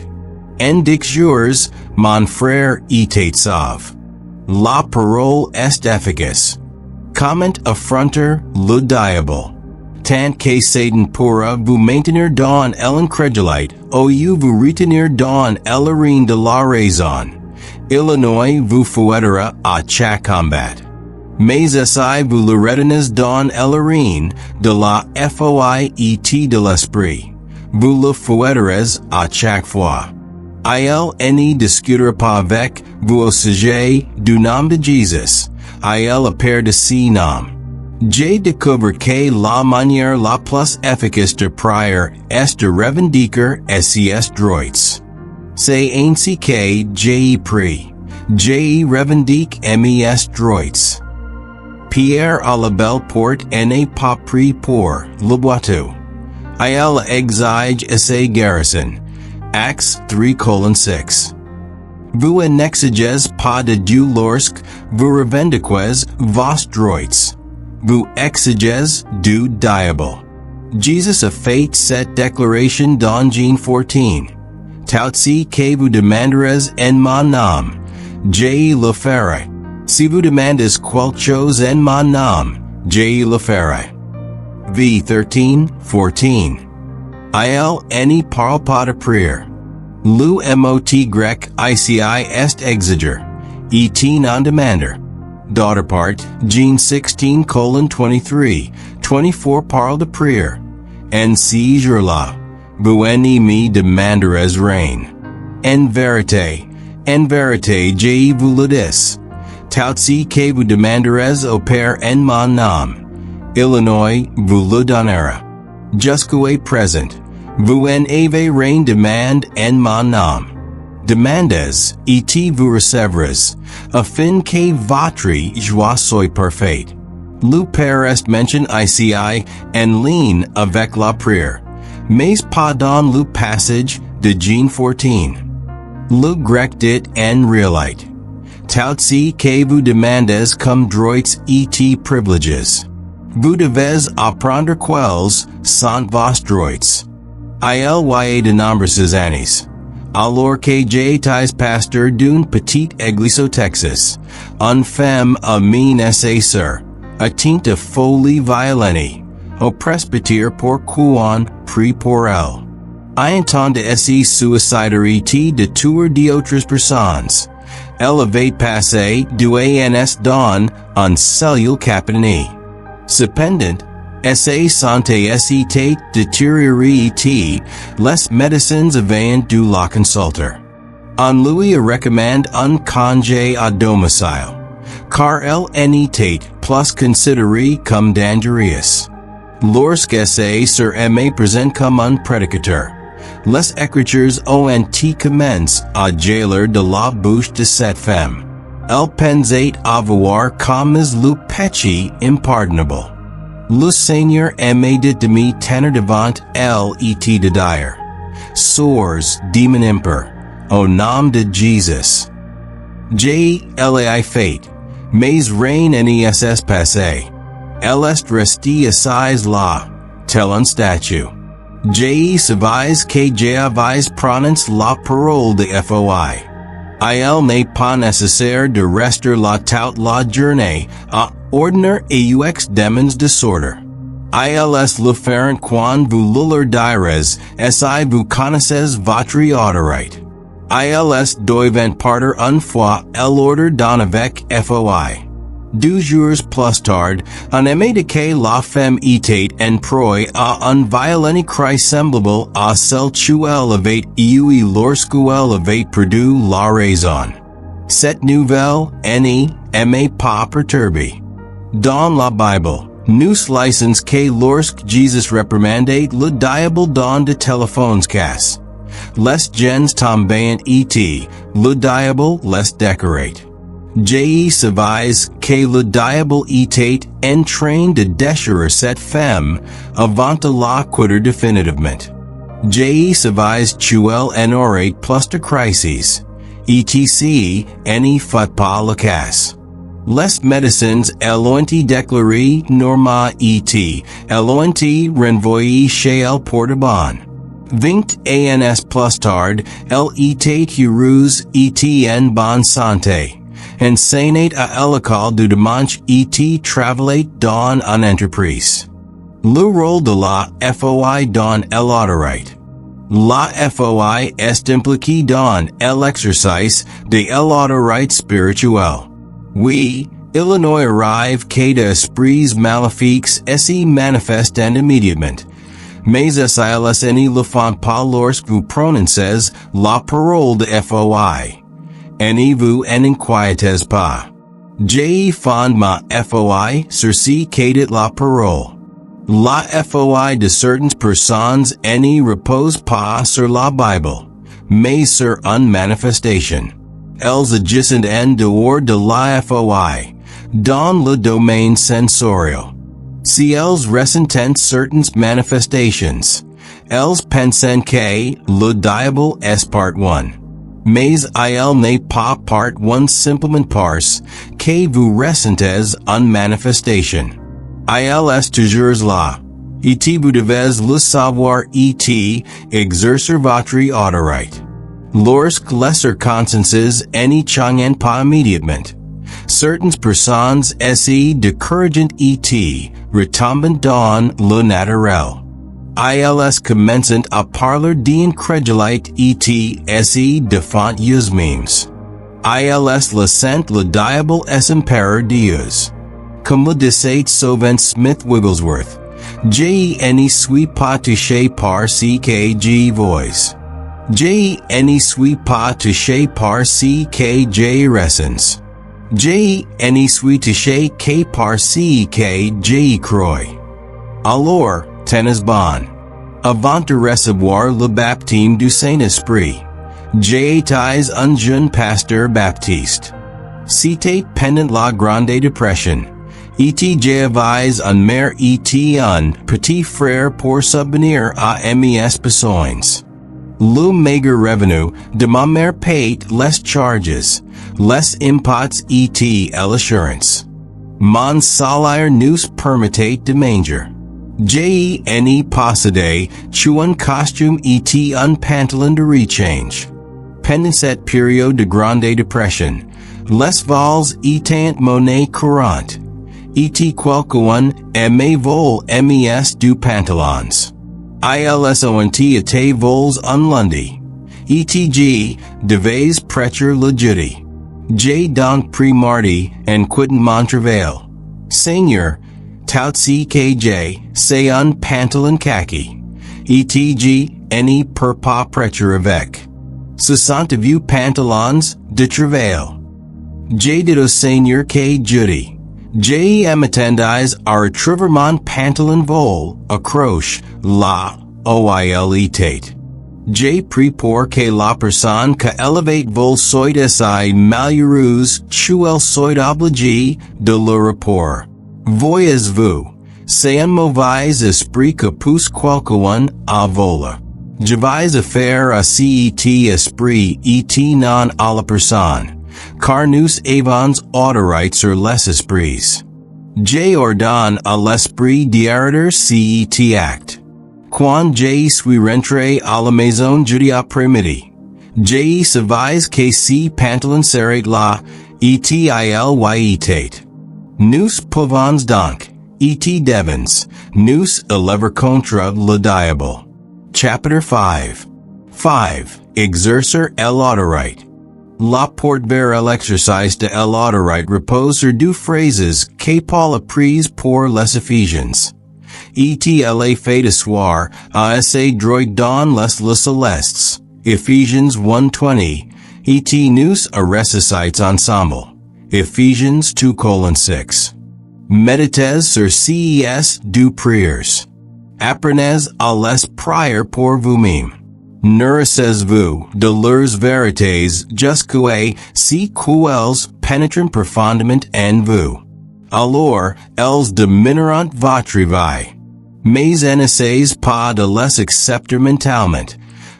A: En 10 jours, mon frère était sauvé. La parole est efficace. Comment affronter le diable? Tant que Satan pourra vous maintenir dans l'incrédulité, ou vous retenir dans l'erreur de la raison, Illinois vous fouettera à chaque combat. Mais si vous le retenez dans l'erreur de la foi et de l'esprit, vous le fouetterez à chaque fois. Il ne discutera pas avec vous au sujet du nom de Jésus. Il a peur de ce nom. J'ai découvert que la manière la plus efficace de prier est de revendiquer ses droits. C'est ainsi que j'ai pris. J'ai revendiqué mes droits. Pierre à la belle porte n'est pas pris pour le boiteau. Il exige sa garrison. Acts 3:6. Vous n'exigez pas de Dieu lorsque vous revendiquez vos droits. Vous exigez du diable. Jesus a fait cette déclaration dans Jean 14. Tout ce que vous demanderez en mon nom, je le ferai. Si vous demandez quelque chose en mon nom, je le ferai. V 13:14. Il ne parle pas de prière. Le mot grec ici est exiger, et non demander. D'autre part, Jean 16:23, 24 parle de prière. En ces jours-là, vous ne me demanderez rien. En vérité, je vous le dis. Tout ce que vous demanderez au Père en mon nom, Illinois vous le donnera. Jusqu'à présent, vous en avez rien demandé en mon nom. Demandez, et vous recevrez, afin que votre joie soit parfaite. Le Père est mentionné ici en ligne avec la prière, mais pas dans le passage de Jean 14. Le grec dit en réalité. Tout ce que vous demandez comme droits et priviléges. Vous devez apprendre quels sont vos droits. Il y a de nombreuses années. Alors que j'étais pasteur d'une petite église au Texas, une femme a mis nécessaire, atteinte de folie violente, au presbytère pour qu'on prie pour elle. I entend essayer suicidarité de tuer d'autres personnes. Elle avait passé du ans dans un cellule capitaine. Cependant, sa santé était détériorée et les médecins avaient dû la consulter. On lui recommande un congé à domicile, car elle était plus considérée comme dangereuse. Lorsque sa sœur me présente comme un prédicateur, les écritures ont commencé à jaillir de la bouche de cette femme. Elle pensait avoir commis le péché impardonnable. Le Seigneur m'a dit de me tenir devant elle et de dire, Sourds, démon impur, au nom de Jésus. Elle a fait, mais rien n'est passé. Elle est restée assise là, tel un statue. Je savais que j'avais prononcé la parole de foi. Il n'est pas nécessaire de rester là toute la journée à ordonner aux démons de sortir. Il est le faire quand vous le leur direz, et vous connaissez votre autorité. Il est devant partir une fois l'ordre don avec foi. 2 jours plus tard, on aimait de que la femme était en proie à un violent cri semblable à celle qu'elle avait eue et lorsqu'elle avait perdu la raison. Cette nouvelle m'a pas perturbé. Dans la Bible, nous lisons que lorsque Jésus réprimandait le diable dans de téléphones casse, les gens tombaient et le diable les décorait. Je savais que le diable était en train de déchirer cette femme avant de la quitter définitivement. Je savais qu'elle en aurait plus de crises, etc. ne fait pas le cas. Les médecins l'ont déclaré normal et l'ont renvoyé chez elle pour de bon. 20 ans plus tard, elle était heureuse et en bonne santé. Enseignait à l'école du dimanche et travaillait dans une entreprise. Le rôle de la foi dans l'autorité. La foi est impliquée dans l'exercice de l'autorité spirituelle. Oui, Illinois arrive que des esprits maléfiques s'y manifestent immédiatement. Mais ils ne le font pas lorsque vous prononcez la parole de foi. Et vous n'inquiétez pas. Je fonde ma foi sur ce qu'est la parole. La foi de certaines personnes ne repose pas sur la Bible, mais sur une manifestation. Elles agissent en dehors de la foi, dans le domaine sensoriel. Si elles ressentent certaines manifestations, elles pensent que le diable est part 1. Mais il n'est pas part 1 simplement parce que vous ressentez une manifestation. Il est toujours là. Et vous devez le savoir et exercer votre autorité. Lorsque les circonstances ne changent pas immédiatement, Certaines personnes essaient de corriger et retombent dans le naturel. Ils commencent à parler d'incrédulité et essaient de faire eux-mêmes. Ils le sentent le diable s'emparer d'eux. Comme le disait souvent Smith Wigglesworth, je ne suis pas touché par ce que je vois. Je ne suis pas touché par ce que je ressens. Je ne suis touché que par ce que je crois. Alors, tenez bon. Avant de recevoir le baptême du Saint-Esprit, j'étais un jeune pasteur baptiste. C'était pendant la Grande Dépression. J'avais un mère et un petit frère pour subvenir à mes besoins. Le maigre revenu de ma mère paid les charges, les impôts et l'assurance. Mon salaire nous permettait de manger. Je ne possédais qu'un costume et un pantalon de rechange. Pendant cette période de Grande Dépression, les vols étaient monnaie courante. Et quelqu'un aimait vol mes du pantalons. Ils ont été vols un lundi. Et je devais prêcher le jeudi. J'ai donc pris mardi en quittant mon travail. Seigneur, tout ce que j'ai, c'est un pantalon kaki. Et je ne peux pas prêcher avec. Ce sont de vieux pantalons de travail. J'ai dit au Seigneur que jeudi, je m'attendais à retrouver mon pantalon vol, accroche, là, où il était. J'ai pris pour que la personne qui élevait vol soit assez malheureuse qu'elle soit obligée de le rapport. Voyez-vous, c'est un mauvais esprit que pousse quelqu'un à voler. Je vais faire à cet esprit et non à la personne, car nous avons autorité sur les esprits. J'ordonne à l'esprit d'arrêter cet acte. Quand je suis rentré à la maison jeudi après-midi, je savais que ce pantalon serait là, et il y était. Nous pouvons donc, et devons, nous élever contre le diable. Chapitre 5. 5. Exercer l'autorité. La porte vers l'exercice de l'autorité repose sur deux phrases que Paul a prises pour les Éphésiens. Et elle est fait d'asseoir à essayer droit dans les célestes. Ephesians 1:20. Et nous a ressuscités ensemble. Ephesians 2:6. Méditez sur ces deux prières. Apprenez à les prier pour vous-même. Nourrissez-vous de leurs vérités jusqu'à ce qu'elles pénètrent profondément en vous. Alors, elles domineront votre vie. Mais n'essayez pas de les accepter mentalement.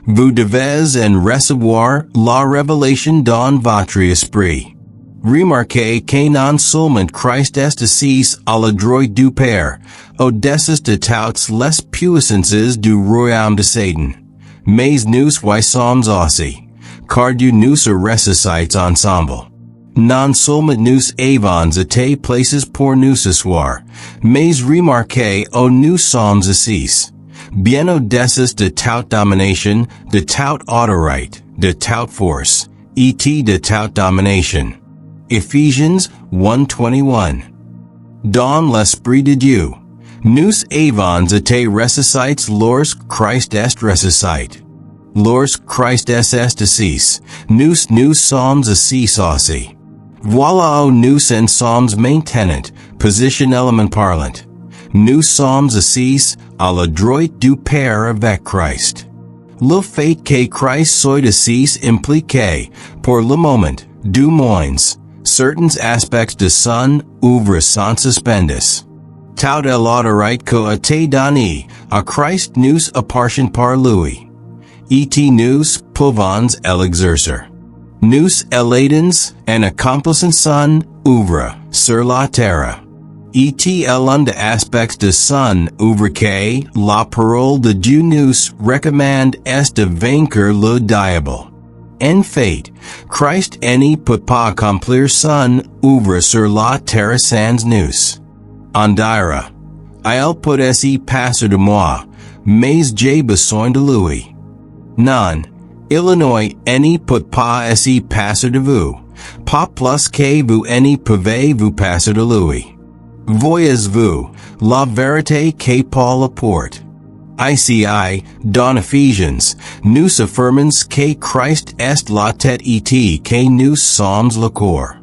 A: Vous devez en recevoir la révélation dans votre esprit. Remarquez que non seulement Christ est assis à la droite du Père, au-dessus de toutes les puissances du royaume de Satan. Mais nous y sommes aussi, car Dieu nous a ressuscités ensemble. Non seulement nous avons été places pour nous asseoir, mais remarquez où nous sommes assis. Bien au-dessus de toute domination, de toute autorité, de toute force, et de toute domination. Ephesians 1:21. Dans l'Esprit de Dieu, nous avons été ressuscités lorsque Christ est ressuscité. Lorsque Christ est assis, nous sommes assis aussi. Voilà où nous en sommes maintenant, positionnellement parlant. Nous sommes assis à la droite du Père avec Christ. Le fait que Christ soit assis implique, pour le moment, du moins, certains aspects de son œuvre sont suspendus. Tout l'autorité qu'a été donnée à Christ nous appartient par lui. Et nous pouvons l'exercer. Nous l'aidons en accomplissant son œuvre sur la terre. Et l'un des aspects de son œuvre que la parole de Dieu nous recommande est de vaincre le diable. en fait, Christ n'est pas accomplir son œuvre sur la terre sans nous. On dira, il peut être passer de moi, mais j'ai besoin de lui. Non, Illinois n'est pas être passer de vous, pas plus que vous ne pouvez vous passer de lui. Voyez-vous, la vérité que Paul apporte. Ici, dans Ephesians, nous affirmons que Christ est la tête et que nous sommes le corps.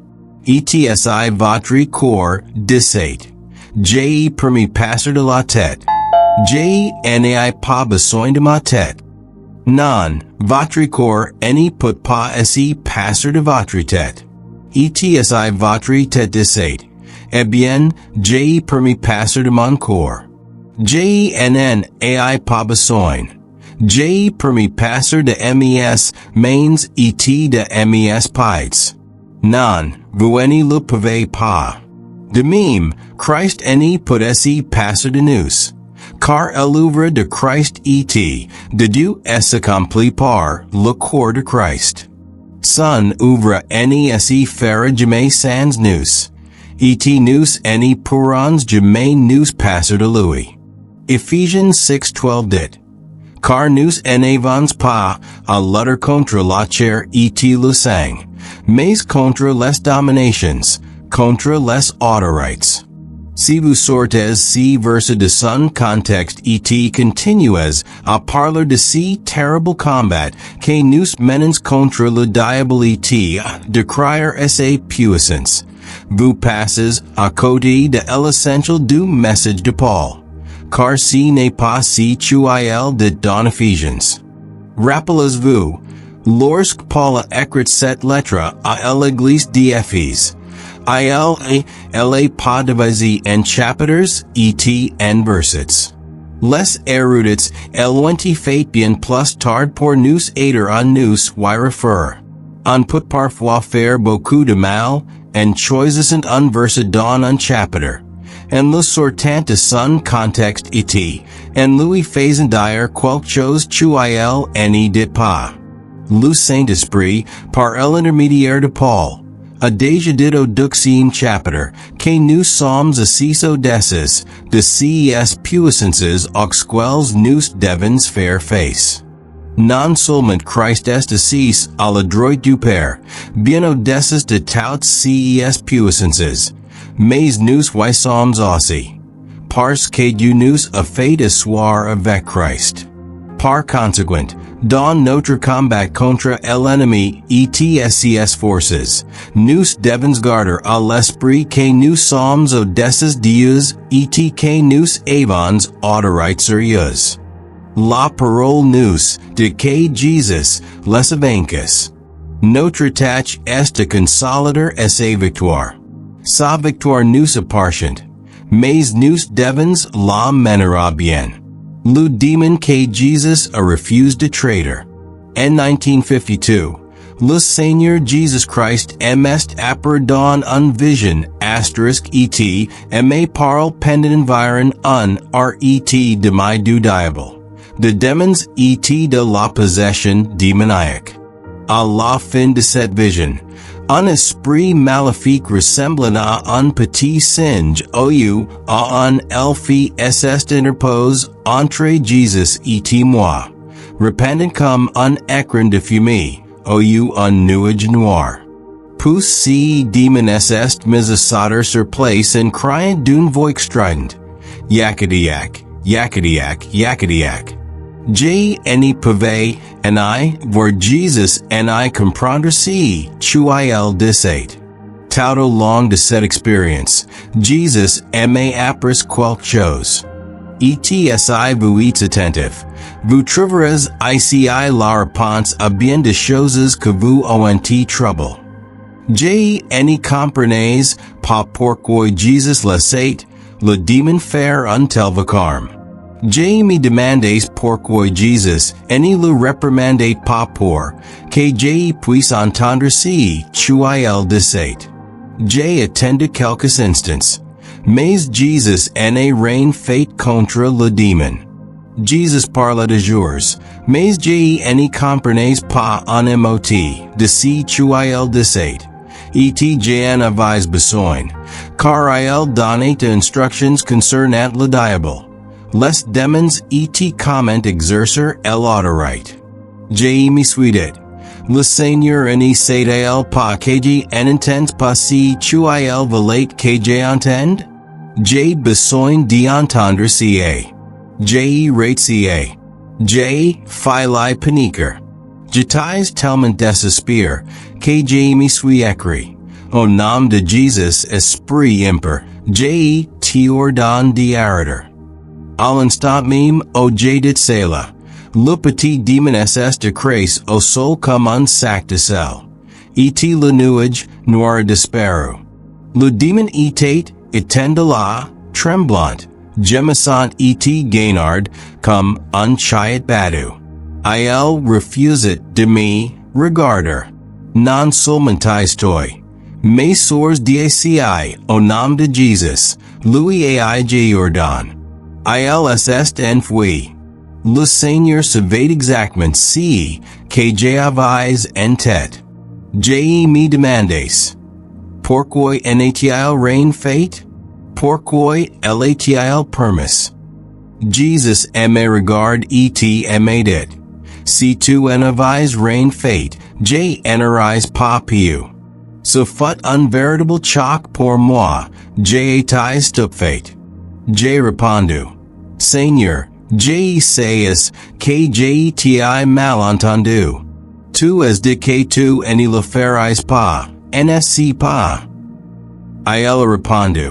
A: Eti votre corps, 17. J'ai permis passer de la tête. J'ai n'ai pas besoin de ma tête. Non, votre corps ne peut pas être passer de votre tête. Eti votre tête, 17. Eh bien, j'ai permis passer de mon corps. J'ai pas besoin. J'ai permis passer de mes mains et de mes pieds. Non, vous ne le pouvez pas. De même, Christ ne peut être passer de nous. Car l'œuvre de Christ est, de Dieu est accompli par le corps de Christ. Son œuvre ne est faire jamais sans nous. Et nous ne pourrons jamais nous passer de lui. Ephesians 6:12 dit, car nous n'avons pas à lutter contre la chair et le sang, mais contre les dominations, contre les autorités. Si vous sortez ci verset de son contexte et continuez à parler de si terrible combat que nous menons contre le diable et de crier sa puissance, vous passez à côté de l'essentiel du message de Paul. Car ce n'est pas si qu'il dit dans Ephesians. Rappelez-vous, lorsque Paul a écrit cette lettre à l'église d'Éphèse, elle est pas divisée en chapitres et en versets. Les érudits l'ont fait bien plus tard pour nous aider à nous y référer. On peut parfois faire beaucoup de mal, en choisissant un verset dans un chapitre. En le sortant de son contexte et en lui faisant dire quelque chose qu'il ne dit pas. Le Saint-Esprit, par l'intermédiaire de Paul, a déjà dit au 12e chapitre que nous sommes assis au-dessus de ces puissances auxquelles nous devons faire face. Non seulement Christ est assis à la droite du Père, bien au-dessus de toutes ces puissances, mais nous y sommes aussi, parce que Dieu nous a fait asseoir avec Christ. Par conséquent, dans notre combat contre l'ennemi et ses forces, nous devons garder à l'esprit que nous sommes au-dessus d'eux et que nous avons autorité sur eux. La parole nous dit que Jésus les a vaincus. Notre tâche est de consolider sa victoire. Sa victoire nous appartient, mais nous devons la mener bien. Le démon que Jésus a refusé de traiter. En 1952, le Seigneur Jésus Christ est apparu dans une vision asterisk et me parle pendant environ un ret de mai du diable, de démons et de la possession démoniaque. À la fin de cette vision, un esprit maléfique ressemblant à un petit singe ou à un elfe s'est interpose entre Jésus et moi, répandant comme un écran de fumée ou un nuage noir. Puis ce démon est mis à sauter sur place en criant d'une voix stridente, Yakadiak, Yakadiak, Yakadiak. J'ai ne pouvais ni voir Jésus ni comprendre ce qu'il disait. Tout au long de cette expérience, Jésus m'a appris quelque chose. Et si vous êtes attentif, vous trouverez ici la réponse à bien des choses que vous ont trouble. J'ai ne comprenez pas pourquoi Jésus laissait le démon faire un tel vacarme. J'ai me demandé pourquoi Jésus ne le réprimandait pas pour que je puisse entendre ce qu'il disait. J'ai attendu quelques instants, mais Jésus n'a rien fait contre le démon. Jesus parle de jours, mais je n'y comprenais pas un mot de ce qu'il disait. Et j'en avais besoin, car il donnait des instructions concernant le diable. Les démons et comment exercer l'autorité. Je me suis dit, le Seigneur ne sait-il pas que je n'entends pas ce qu'il veut que j'entende? J'ai besoin d'entendre ca. J'ai rate ca. J'ai fait paniquer. J'étais tellement désespéré que je me suis écrit. Au nom de Jésus, Esprit impur, j'ai t'ordonne d'arrêter. À l'instant même où j'ai dit cela, le petit démon ss de Christ au sol comme un sac de sel. Et le nuage noir disparu. Le démon était là, tremblant, gémissant et gainard comme un chien battu. Il refusait de me regarder. Non seulement estoy, mais sourds d'aci au nom de Jésus, lui ai j'ordonne. Il est enfui. Le Seigneur savait exactement ce que j'avais en tête. Je me demandais, pourquoi n'a-t-il rien fait? Pourquoi l'a-t-il permis? Jesus me regarde et me dit, si tu n'avais rien fait, je n'aurais pas pu. Ce fut un véritable choc pour moi, j'étais stupéfait. J'ai répondu, Seigneur, je sais que j'ai t'ai mal entendu. Tu as dit que tu ne le ferais pas, n'est-ce pas? Il a répondu,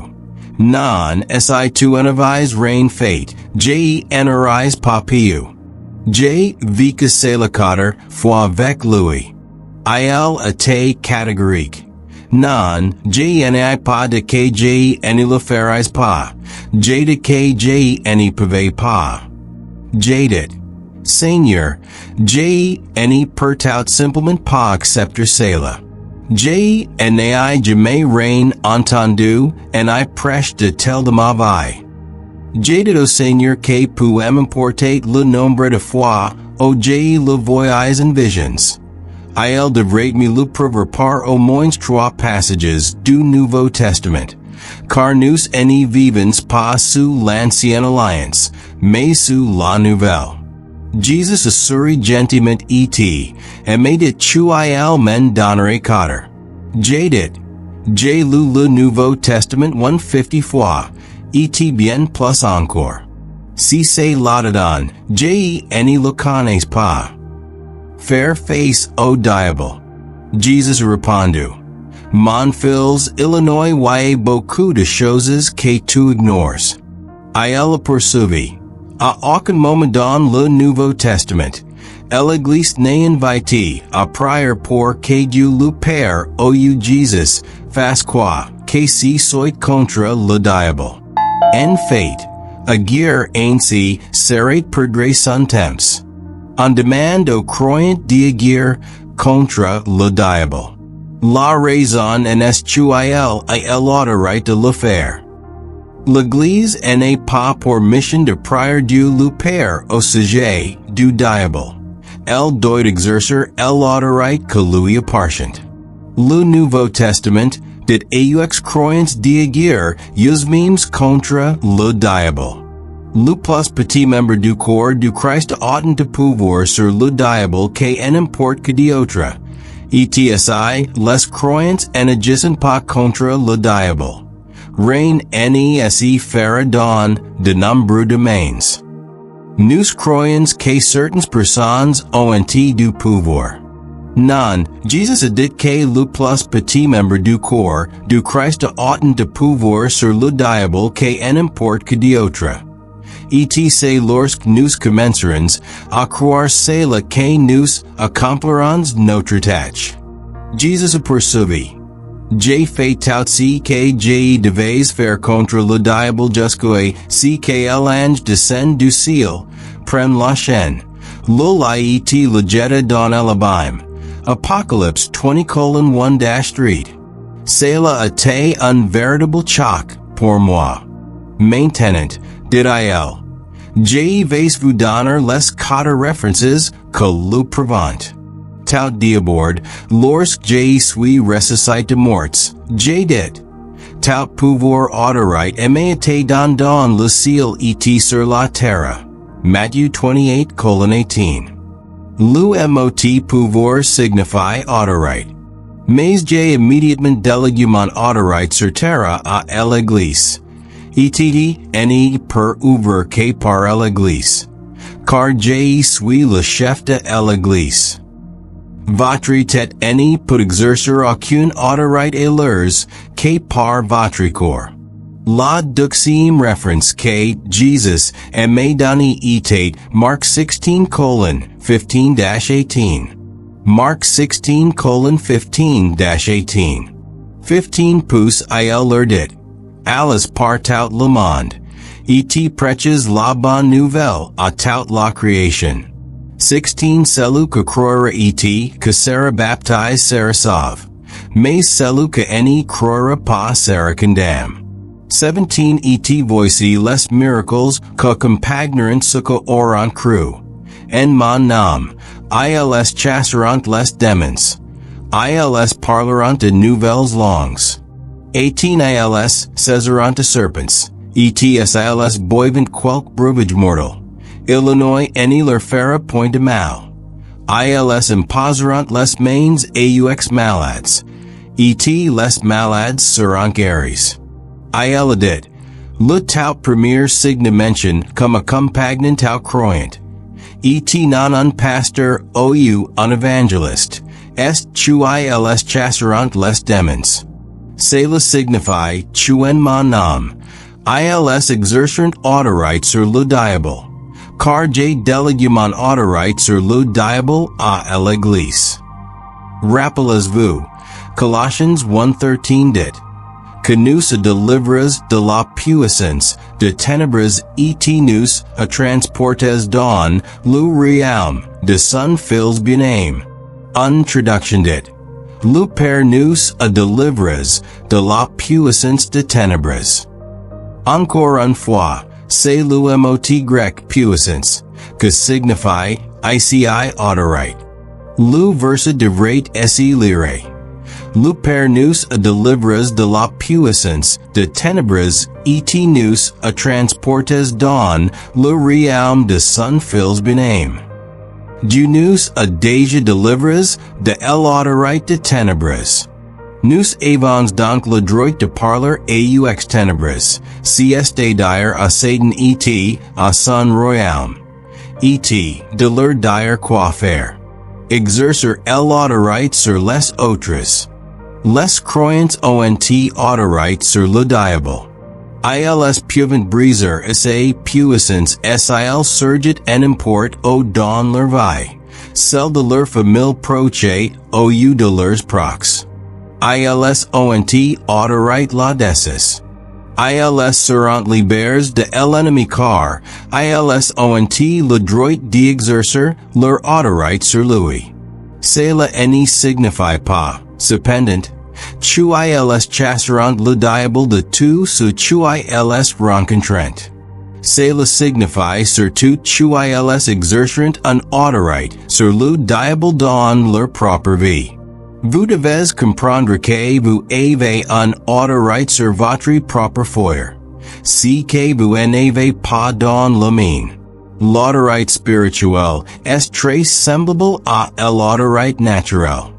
A: non, si tu n'avais rien fait, je n'aurais pas pu. J'ai vécu cela 4 fois avec lui. Il était catégorique. Non, je n'ai pas dit que je ne le ferais pas. J'ai dit que je ne pouvais pas. J'ai dit, Seigneur, je ne peux tout simplement pas accepter cela. Je n'ai jamais rien entendu et prêche de tel de ma vie. J'ai dit au Seigneur que peut m'importer le nombre de fois où je le voyais en visions. Il devrait me le prouver par au moins 3 passages du Nouveau Testament, car nous ne vivons pas sous l'ancienne alliance, mais sous la nouvelle. Jesus assurit gentiment et me dit tu m'en donnerai 4. J'ai dit, j'ai lu le Nouveau Testament 150 fois, et bien plus encore. Si c'est là-dedans, je ne le connais pas. Faire face au diable. Jesus répondu, mon fils, il y a beaucoup de choses que tu ignores. Il le poursuivit. À aucun moment dans le Nouveau Testament, l'Église n'est invitée à prier pour que Dieu le Père ou Jesus fasse quoi que si soit contre le diable. En fait, agir ainsi serait perdre son temps. On demande aux croyants d'agir contre le diable. La raison en est qu'il a l'autorité de le faire. L'Église n'est pas pour mission de prier Dieu le Père au sujet du diable. Elle doit exercer l'autorité que lui appartient. Le Nouveau Testament dit aux croyants d'agir eux-mêmes contre le diable. Le plus petit membre du corps du Christ a de pouvoir sur le diable que n'importe que d'autre. Et si les croyants n'agissent pas contre le diable, rien n'est faire dans de nombreux domaines. Nous croyons que certaines personnes ont du pouvoir. Non, Jesus a dit que le plus petit membre du corps du Christ a de pouvoir sur le diable que n'importe que d'autre. Et c'est lorsque nous commencerons à croire cela que nous accomplirons notre tâche. Jesus a poursuivi. J'ai fait tout ce que je devais faire contre le diable jusqu'à ce que l'ange descende du ciel, prenne la chaîne, le le jeta dans l'abîme. Apocalypse 20:1-3. Cela a été un véritable choc pour moi. Maintenant, dit-il, Je vais vous donner les quatre références que le prouvent. Tout d'abord, lorsque je suis ressuscité de morts, j'ai dit, tout pouvoir honoré m'a été donné dans le ciel et sur la terre. Matthieu 28:18. Le mot pouvoir signifie honoré. Mais j'ai immédiatement délégué mon honoré sur terre à l'église. Et n'est pour ouvrir que par l'église. Car je suis le chef de l'église. Votre tête n'est pour exercer aucune autorité alors que par votre corps. La deuxième référence que Jesus m'a donné était Marc 16:15-18. Marc 16:15-18. 15 pouces il leur dit, Allez par tout le monde, et prêches la bonne nouvelle à toute la création. 16 Celui que croira et que sera baptisé sera sauvé, mais celui que n'y croira pas sera condamné. 17 Et voici les miracles que compagneront ce que auront cru. En mon nom, ils chasseront les démons. Ils parleront de nouvelles langues. 18 Ils saisiront de serpents. Ils boivent quelque breuvage mortel. Illinois n'y leur fera point de mal. Ils imposeront les mains aux malades. Et les malades seront guéris. Il dit, le tout premier signe mention comme accompagnant tout croyant. Et non un pasteur ou un évangéliste. Est tu ils chasseront les démons. Cela signifie tu en mon nom. Ils exerceront autorité sur le diable. Car j'ai délégué mon autorité sur le diable à l'église. Rappelez-vous, Colossiens 1:13 dit, que nous délivrons de la puissance de ténèbres et nous transportes dans le royaume de son Fils bien-aimé. Introduction dit, le Père nous délivrés de la puissance de ténèbres. Encore une fois, c'est le mot grec puissance, que signifie ici autorité. Le verset devrait être lire. Le Père nous délivrés de la puissance de ténèbres et nous transportes dans le royaume de son Fils bien-aimé. Dieu nous a déjà délivrés de l'autorité de ténèbres. Nous avons donc le droit de parler aux ténèbres, c'est-à-dire à Satan et à son royaume. Et de leur dire quoi faire. Exercer l'autorité sur les autres. Les croyants ont autorité sur le diable. Ils peuvent briser sa puissance s'ils surgit en importe ou dans leur vie, celle de leur famille proche ou de leurs proches. Ils ont autorité là-dessus. Ils seront libérés de l'ennemi car ils ont le droit d'exercer leur autorité sur lui. Cela ne signifie pas, cependant, tu ils chasseront le diable de tout ce tu ils rencontrent. Cela signifie surtout tu ils exerceront une autorité sur le diable dans leur propre vie. Vous devez comprendre que vous avez une autorité sur votre propre foyer. Si que vous n'avez pas dans le mien. L'autorité spirituelle est très semblable à l'autorité naturelle.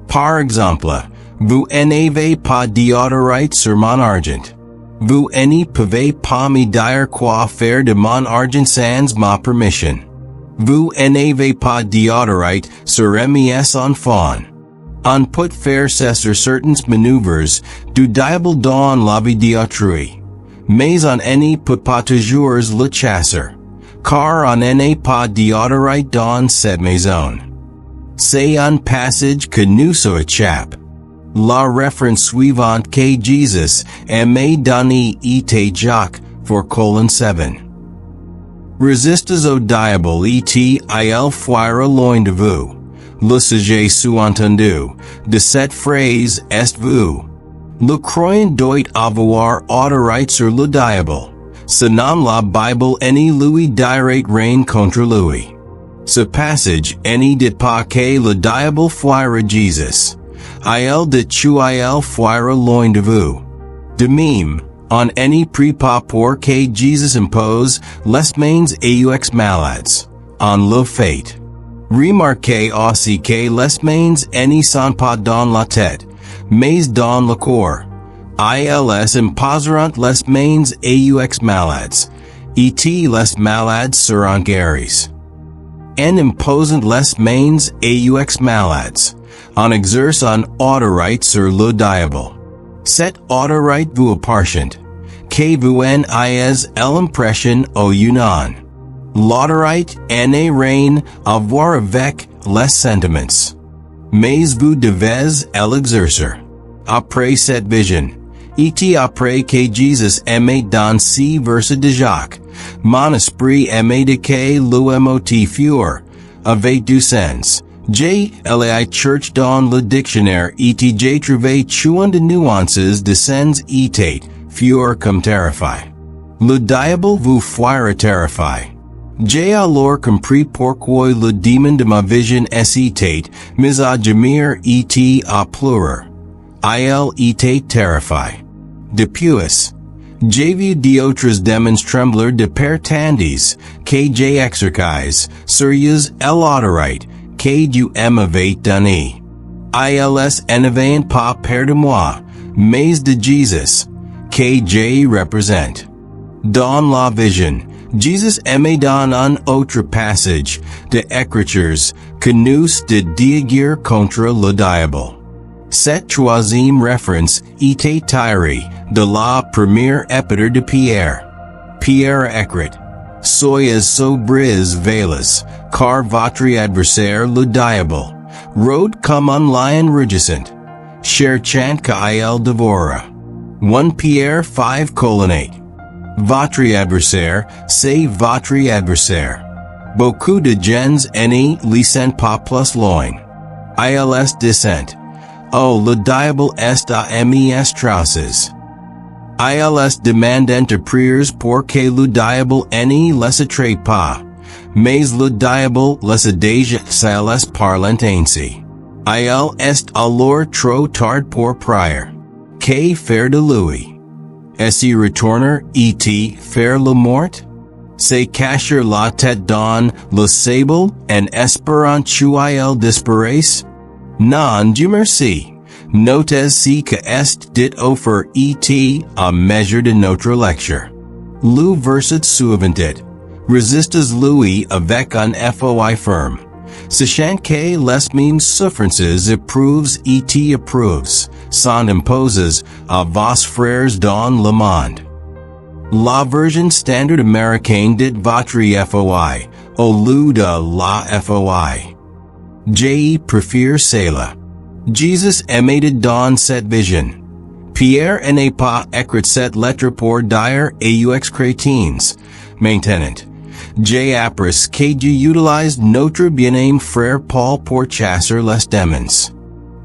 A: Par exemple, vous n'avez pas d'autorité sur mon argent. Vous ne pouvez pas me dire quoi faire de mon argent sans ma permission. Vous n'avez pas d'autorité sur mes enfants. On peut faire cesser certaines manœuvres du diable dans la vie d'autrui. Mais on ne peut pas toujours le chasser, car on n'a pas d'autorité dans cette maison. C'est un passage que nous échappe. La référence suivante que Jesus m'a donnée était Jacques 4:7. Résistez au diable et il fuira loin de vous. Le sujet sous-entendu de cette phrase est vous. Le croyant doit avoir autorité sur le diable, Selon la Bible any lui direct reign contre lui. Ce passage any dit pas que le diable fuira Jesus. Il dit tu il fuira loin de vous. De même, on any pas pour que Jesus impose les mains aux malades. On le fait. Remarquez aussi que les mains any sont pas dans la tête, mais dans le corps. Ils imposeront les mains aux malades, et les malades seront guéris. En imposant les mains aux malades, on exerce un autorité sur le diable. Cette autorité vous appartient, que vous en ayez l'impression ou non. L'autorité en est rien à voir avec les sentiments. Mais vous devez l'exercer. Après cette vision, et après que Jesus aimait dans ces versets de Jacques, mon esprit aimait de que le mot fur, avait du sens. J'ai la cherche dans le dictionnaire et j'ai trouvé chuan de nuances de sens et fur comme terrify. Le diable vous fuira terrify. J'ai alors compris pourquoi le démon de ma vision était, mais à gémir et à pleurer. Il était terrifié. Depuis, j'ai vu d'autres démons trembler de peur tandis que j'ai exercise sérieux l'autorité que Dieu m'avait donnée. Ils n'avaient pas peur de moi, mais de Jesus, que j'ai représente. Dans la vision, Jesus aimait dans un autre passage de Écritures que nous de d'agir contre le diable. Cette troisième référence était tirée de la première épître de Pierre. Pierre écrit, soyez sobres veillez, car votre adversaire le diable, rôde comme un lion rugissant, cherchant qu'il dévore. 1 Pierre 5:8. Votre adversaire, c'est votre adversaire. Beaucoup de gens n'y lisent pas plus loin. Ils disent, oh le diable est à mes trousses. Ils demandent de prières pour que le diable n'y les attrape pas, mais le diable les a déjà s'ils parlent ainsi. Il est alors trop tard pour prier. Que faire de lui? Est-il retourner et faire la mort? C'est cacher la tête dans le sable en espérant qu'il disparaisse? Non, Dieu merci. Notez si que est dit offert et à mesure de notre lecture. Le verset suivant dit, résistez-lui avec un foi ferme. Sachant que les mêmes souffrances éprouves et éprouves sont imposées à vos frères dans le monde. La version standard américaine dit votre foi, au lieu de la foi. Je préfère cela. Jesus aimait dans cette vision. Pierre n'est pas écrit cette lettre pour dire aux chrétiens. Maintenant, j'ai appris que Dieu utilise notre bien-aimé frère Paul pour chasser les démons.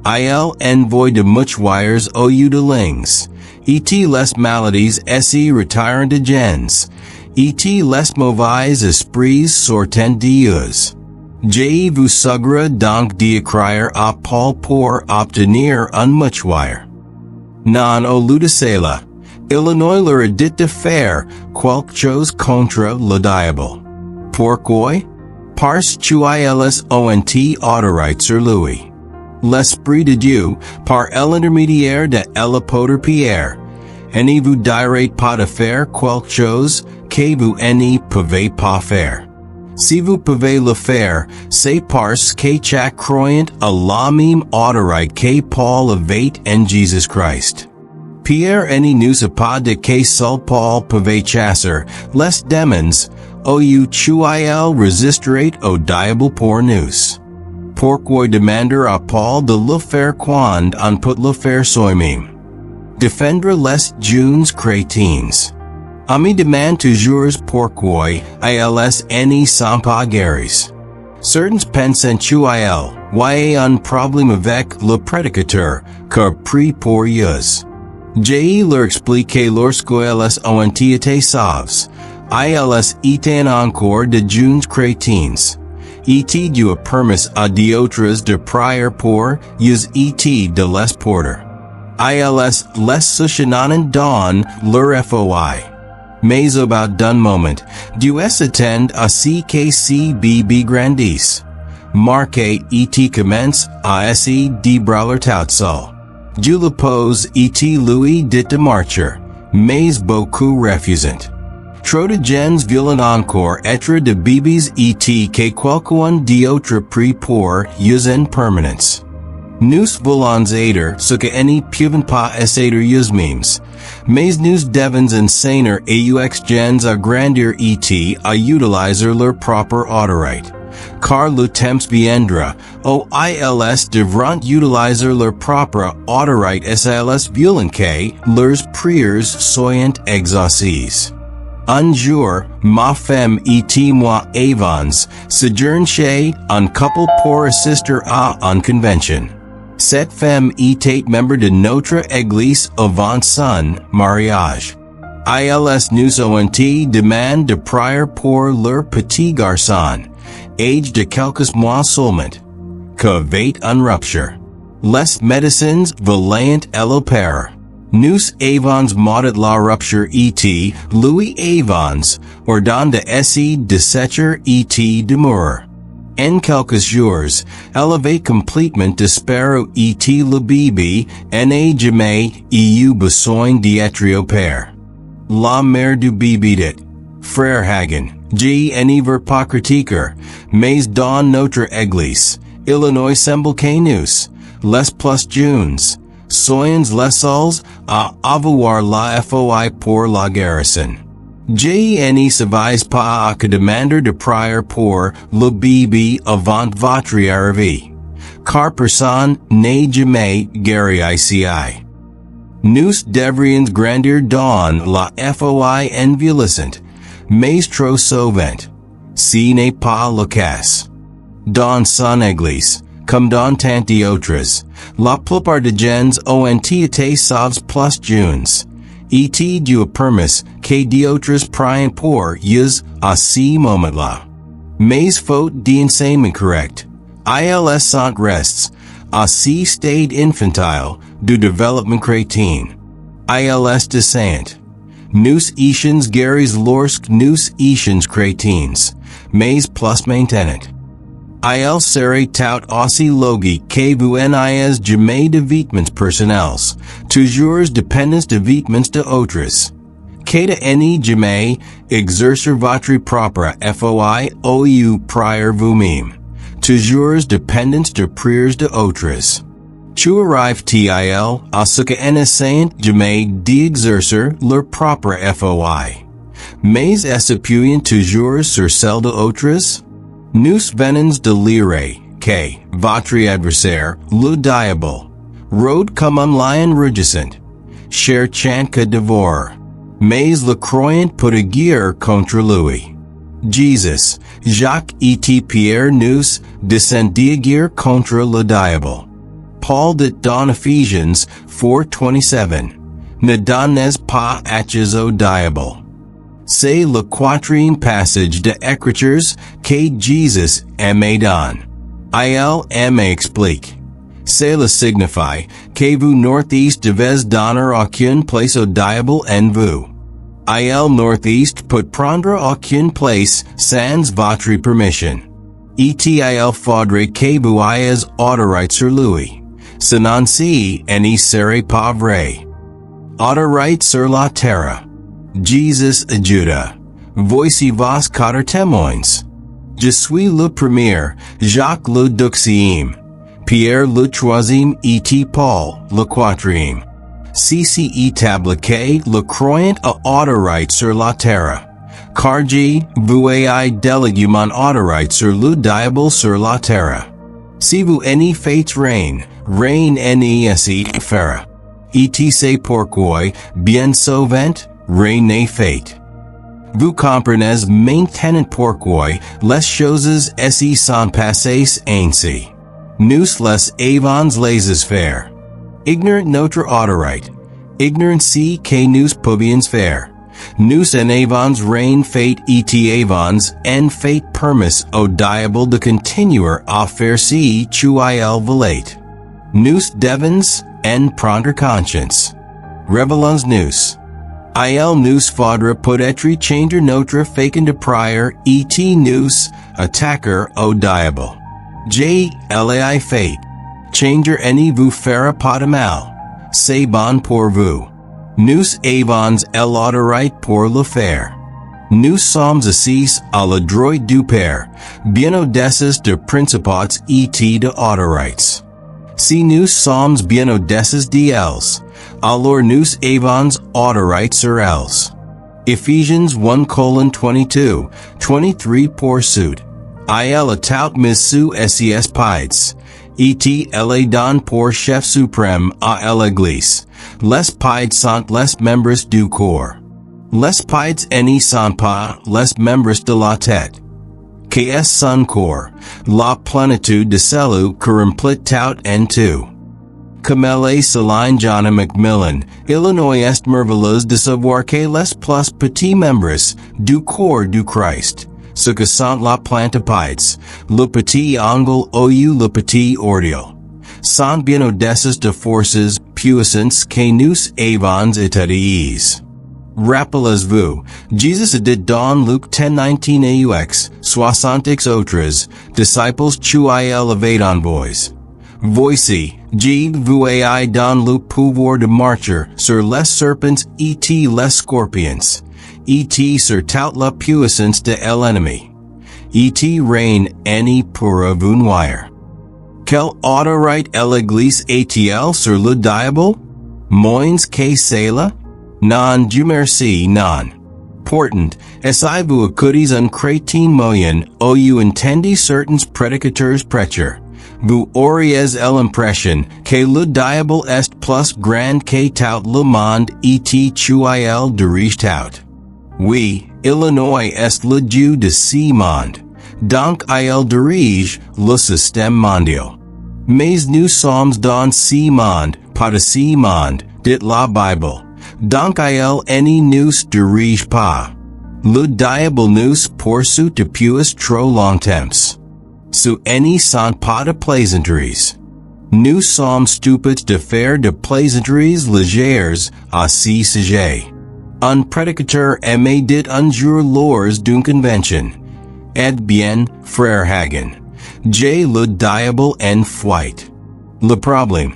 A: Il envoie de mouchoirs au lieu de lings, et les maladies s'y retirent de gens, et les mauvais esprits sortent d'eux. Je vous suggère donc d'écrire à Paul pour obtenir un mouchoir. Non au lieu de cela, il ne leur dit de faire quelque chose contre le diable. Pourquoi? Parce qu'ils ont autorité sur lui. L'Esprit de Dieu, par l'intermédiaire de l'apôtre Pierre, ne vous dirait pas de faire quelque chose que vous ne pouvez pas faire. Si vous pouvez le faire, c'est parce que chaque croyant a la même autorité que Paul avait en Jésus Christ. Pierre ne nous a pas dit que seul Paul pouvait chasser les démons, ou qu'il résisterait au diable pour nous. Pourquoi demander à Paul de le faire quand on peut le faire soi-même? Défendre les jeunes chrétiens. Ami demande toujours pourquoi ils ne sont pas guéris. Certains pensent qu'il y a un problème avec le prédicateur, car prie pour eux. Je leur explique lorsqu'elles ont été sauves. Ils étaient encore de jeunes chrétiens. Et du permis à d'autres de prier pour ils étaient de les porter. Ils les soutenaient dans leur foi. Mais au bout d'un moment, Dieu s'attend à ce que ce bébé grandisse. Marqué et commence à essayer de brawler tout seul. Dieu le pose et lui dit de marcher, mais beaucoup refusent. Trop de gens veulent encore être de bébés et que quelqu'un d'autre prie pour eux en permanence. Nous voulons être ce que ne peuvent pas être eux-mêmes, mais nous devons enseigner aux gens à grandir et à utiliser leur propre autorité. Car le temps viendra, où ils devront utiliser leur propre autorité et ils veulent que leurs prières soient exaucées. Un jour, ma femme et moi avons sojourné chez un couple pour assister à une convention. Cette femme était membre de notre église avant son mariage. Ils nous ont demandé de prier pour leur petit garçon, âgé de quelques mois seulement, qu'avait une rupture. Les médecins voulaient l'opérer. Nous avons modet la rupture et lui avons ordonné d'essayer de sécher et de mourir. En quelques jours, elle avait complètement disparu et le bébé n'a jamais eu besoin d'être opéré. La mère du bébé dit, Frère Hagin, j'ai un livre pas critiquer, mais dans notre église, Illinois semble que nous, les plus jeunes, soyons les seuls à avoir la foi pour la guérison. Je ne savais pas que demander de prier pour le bébé avant votre arrivée, car personne n'est jamais guéri ici. Nous devrions grandir dans la foi envieillissante, mais trop souvent, ce n'est pas le cas. Dans son église, comme dans tant d'autres, la plupart de gens ont été sauvés plus jeunes. Et du permis que d'autres prient pour eux à ce moment-là. Mais faute d'enseignement correct, ils sont restés à ce stade infantile du développement chrétien. Ils descendent. Nous étions guéris lorsque nous étions chrétiens, mais plus maintenant. Il serait tout aussi logique que vous n'ayez jamais de vêtements personnels, toujours dépendants de vêtements d'autres. Que de ne jamais exercer votre propre foi ou prier vous-même, toujours dépendants de prières d'autres. Tu arrives-t-il à ce que n'essayent jamais d'exercer leur propre foi, mais s'appuyant toujours sur celle d'autres? Nous venons de lire que votre adversaire, le diable, rôde comme un lion rugissant, cherchant que dévore, mais le croyant peut agir contre lui. Jésus, Jacques et Pierre nous descendent d'agir contre le diable. Paul dit dans Ephesians 4:27, ne donnez pas accès au diable. C'est le quatrième passage de Écritures que Jésus aimait donne. Il explique. Cela signifie que vous northeast devez donner aucune place au diable en vous. Northeast peut prendre aucune place sans votre permission. Et il faudrait que vous ayez autorité sur lui. Sinon ce ne serait pas vrai. Autorité sur la terre. Jesus ajuda. Voici vos quatre témoins. Je suis le premier, Jacques le deuxième, Pierre le troisième et Paul le quatrième. Ceci établit que le croyant a autorité sur la terre, car je vous ai délégué mon autorité sur le diable sur la terre. Si vous ne faites rien, rien ne se fera. Et c'est pourquoi, bien souvent, rien n'est fait. Vous comprenez maintenant pourquoi les choses ainsi sont passées ainsi. Nous les avons laissées faire. Ignorant notre autorité, Ignorancy que nous pubiens faire. Nous en avons rein fait et avons en fait permis au diable de continuer à faire ce qu'il voulait. Nous devons en prendre conscience. Révélons nous. Il nous faudra peut-être changer notre façon de prier et nous attaquer au diable. L'ai fait. Changer ne vous fera pas de mal. C'est bon pour vous. Nous avons l'autorité pour le faire. Nous sommes assis à la droite du Père, bien au-dessus de principats et d'autorités. Si nous sommes bien au-dessus d'elles, alors nous avons autorité sur elles. Ephesians 1:22, 23 poursuit. Il a tout mis sous ses pieds. Et elle donne pour chef suprême à l'Église. Les pieds sont les membres du corps. Les pieds ne sont pas les membres de la tête. Qu'est son corps, la plénitude de celui qui remplit tout en tout. Comme elle souligne John Macmillan, Illinois est merveilleuse de savoir que les plus petits membres du corps du Christ, ce que sont la plante pieds, le petit ongle ou le petit ordile, sont bien au-dessus de forces puissantes que nous avons étudiées. Rappelez-vous, Jésus a dit dans Luc 10:19 aux 60 autres disciples qu'il avait envoyés. Voici, je vous ai donné le pouvoir de marcher sur les serpents et les scorpions, et sur toute la puissance de l'ennemi. Et rien ne pourra vous nuire. Quelle autorité l'Église a-t-elle sur le diable? Moins que cela? Non, Dieu merci, non. Pourtant, essayez-vous écoutez un chrétien moyen ou entendez certains prédicateurs prêcher. Vous auriez l'impression que le diable est plus grand que tout le monde et qu'il dirige tout. Oui, Illinois est le Dieu de ce monde. Donc il dirige le système mondial. Mais nous sommes dans ce monde, pas de ce monde, dit la Bible. Donc il ne nous dirige pas. Le diable nous poursuit depuis trop longtemps. Ce ne sont pas de plaisanteries. Nous sommes stupides de faire de plaisanteries légères à ce sujet. Un prédicateur aimé dit un jour lors d'une convention. Eh bien, frère Hagin, j'ai le diable en fuite. Le problème,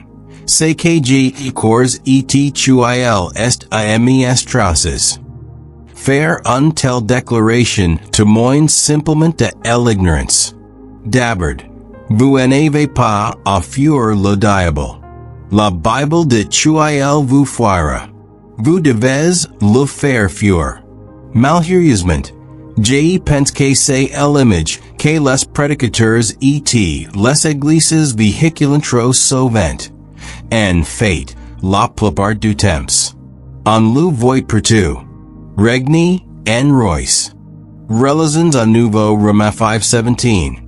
A: c'est que j'ai cours et qu'il est à mes atroces. Faire une telle déclaration témoigne simplement de l'ignorance. D'abord, vous n'avez pas à fuir le diable. La Bible dit qu'il vous fuira. Vous devez le faire fuir. Malheureusement, je pense que c'est l'image que les prédicateurs et les églises véhiculent trop souvent. En fait, la plupart du temps. On le voit partout. Regni en Royce. Relations à nouveau Romains 5:17.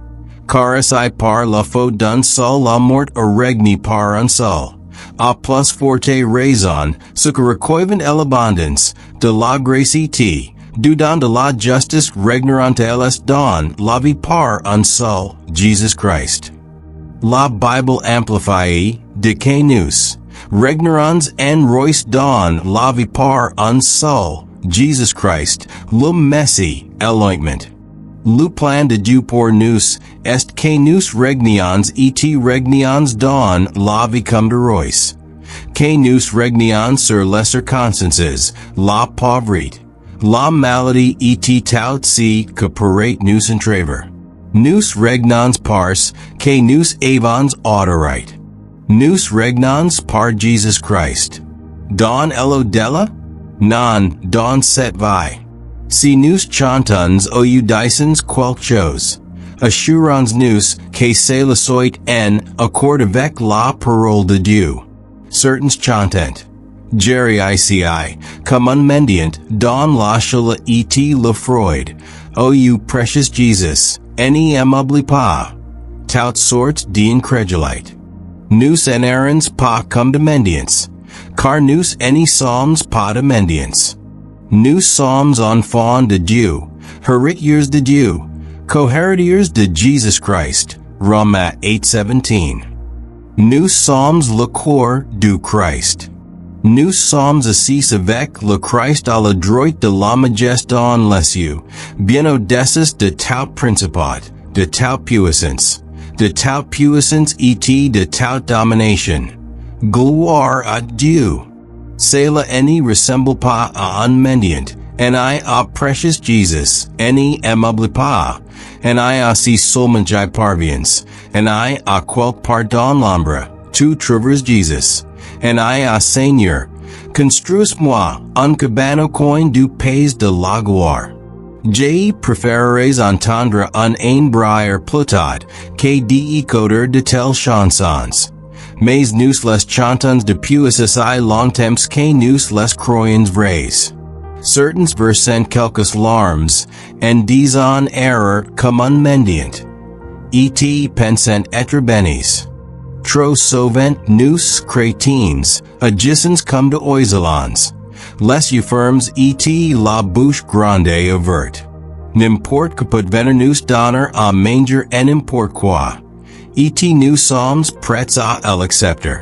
A: Car si par la faute d'un seul la mort regni par un seul. A plus forte raison, ce que recueillent l'abondance de la grâce et du don de la justice regnant elles dans la vie par un seul, Jesus Christ. La Bible amplifiée de que nous regnons en Royce dans la vie par un seul, Jesus Christ, le Messie, l'ointment. Le plan de Dieu pour nous est que nous regnions et regnions dans la vie comme de Royce. Que nous regnions sur les circonstances, la pauvreté, la maladie et tout ce que pourrait nous entraver. Nous regnons parce que nous avons autorité. Nous regnons par Jesus Christ. Dans l'au-delà? Non, dans cette vie. Si nous chantons ou disons quelque chose, assurons-nous que c'est le soit en accord avec la parole de Dieu. Certains chantent, Jerry ici, comme un mendiant, dans la chela et le Freud, O you precious Jesus, n'y aimable pas. Toutes sortes d'incrédulité. Nous n'errons pas comme de mendiants. car nous any psalms pas amendiance. Nous sommes enfants de Dieu, héritiers de Dieu, co-héritiers de Jesus Christ. Romains 8:17. Nous sommes le corps du Christ. Nous sommes assis avec le Christ à la droite de la majesté en les cieux, bien au-dessus de tout principat, de toute puissance et de toute domination. Gloire à Dieu. Cela ne ressemble pas à un mendiant, and I à precious Jesus, ne aimable pas, and I à si seulement j'y parviens, and I à quel pardon l'ombre, tu trouves Jesus, and I à Seigneur, construis-moi un cabanon coin du pays de la gloire. Je préférerais entendre un brier plutôt que d'écouter de telles chansons. Mais nous les chantons depuis assez longtemps que nous les croyons vraies. Certains versent quelques larmes, and disent erreur comme un mendiant. Et pensent être bénis. Trop souvent nous chrétiens, agissons comme de oiselons. Les euphermes et la bouche grande ouverte. N'importe que peut venir nous donner à manger et n'importe quoi. Et nous sommes prêts à l'accepter.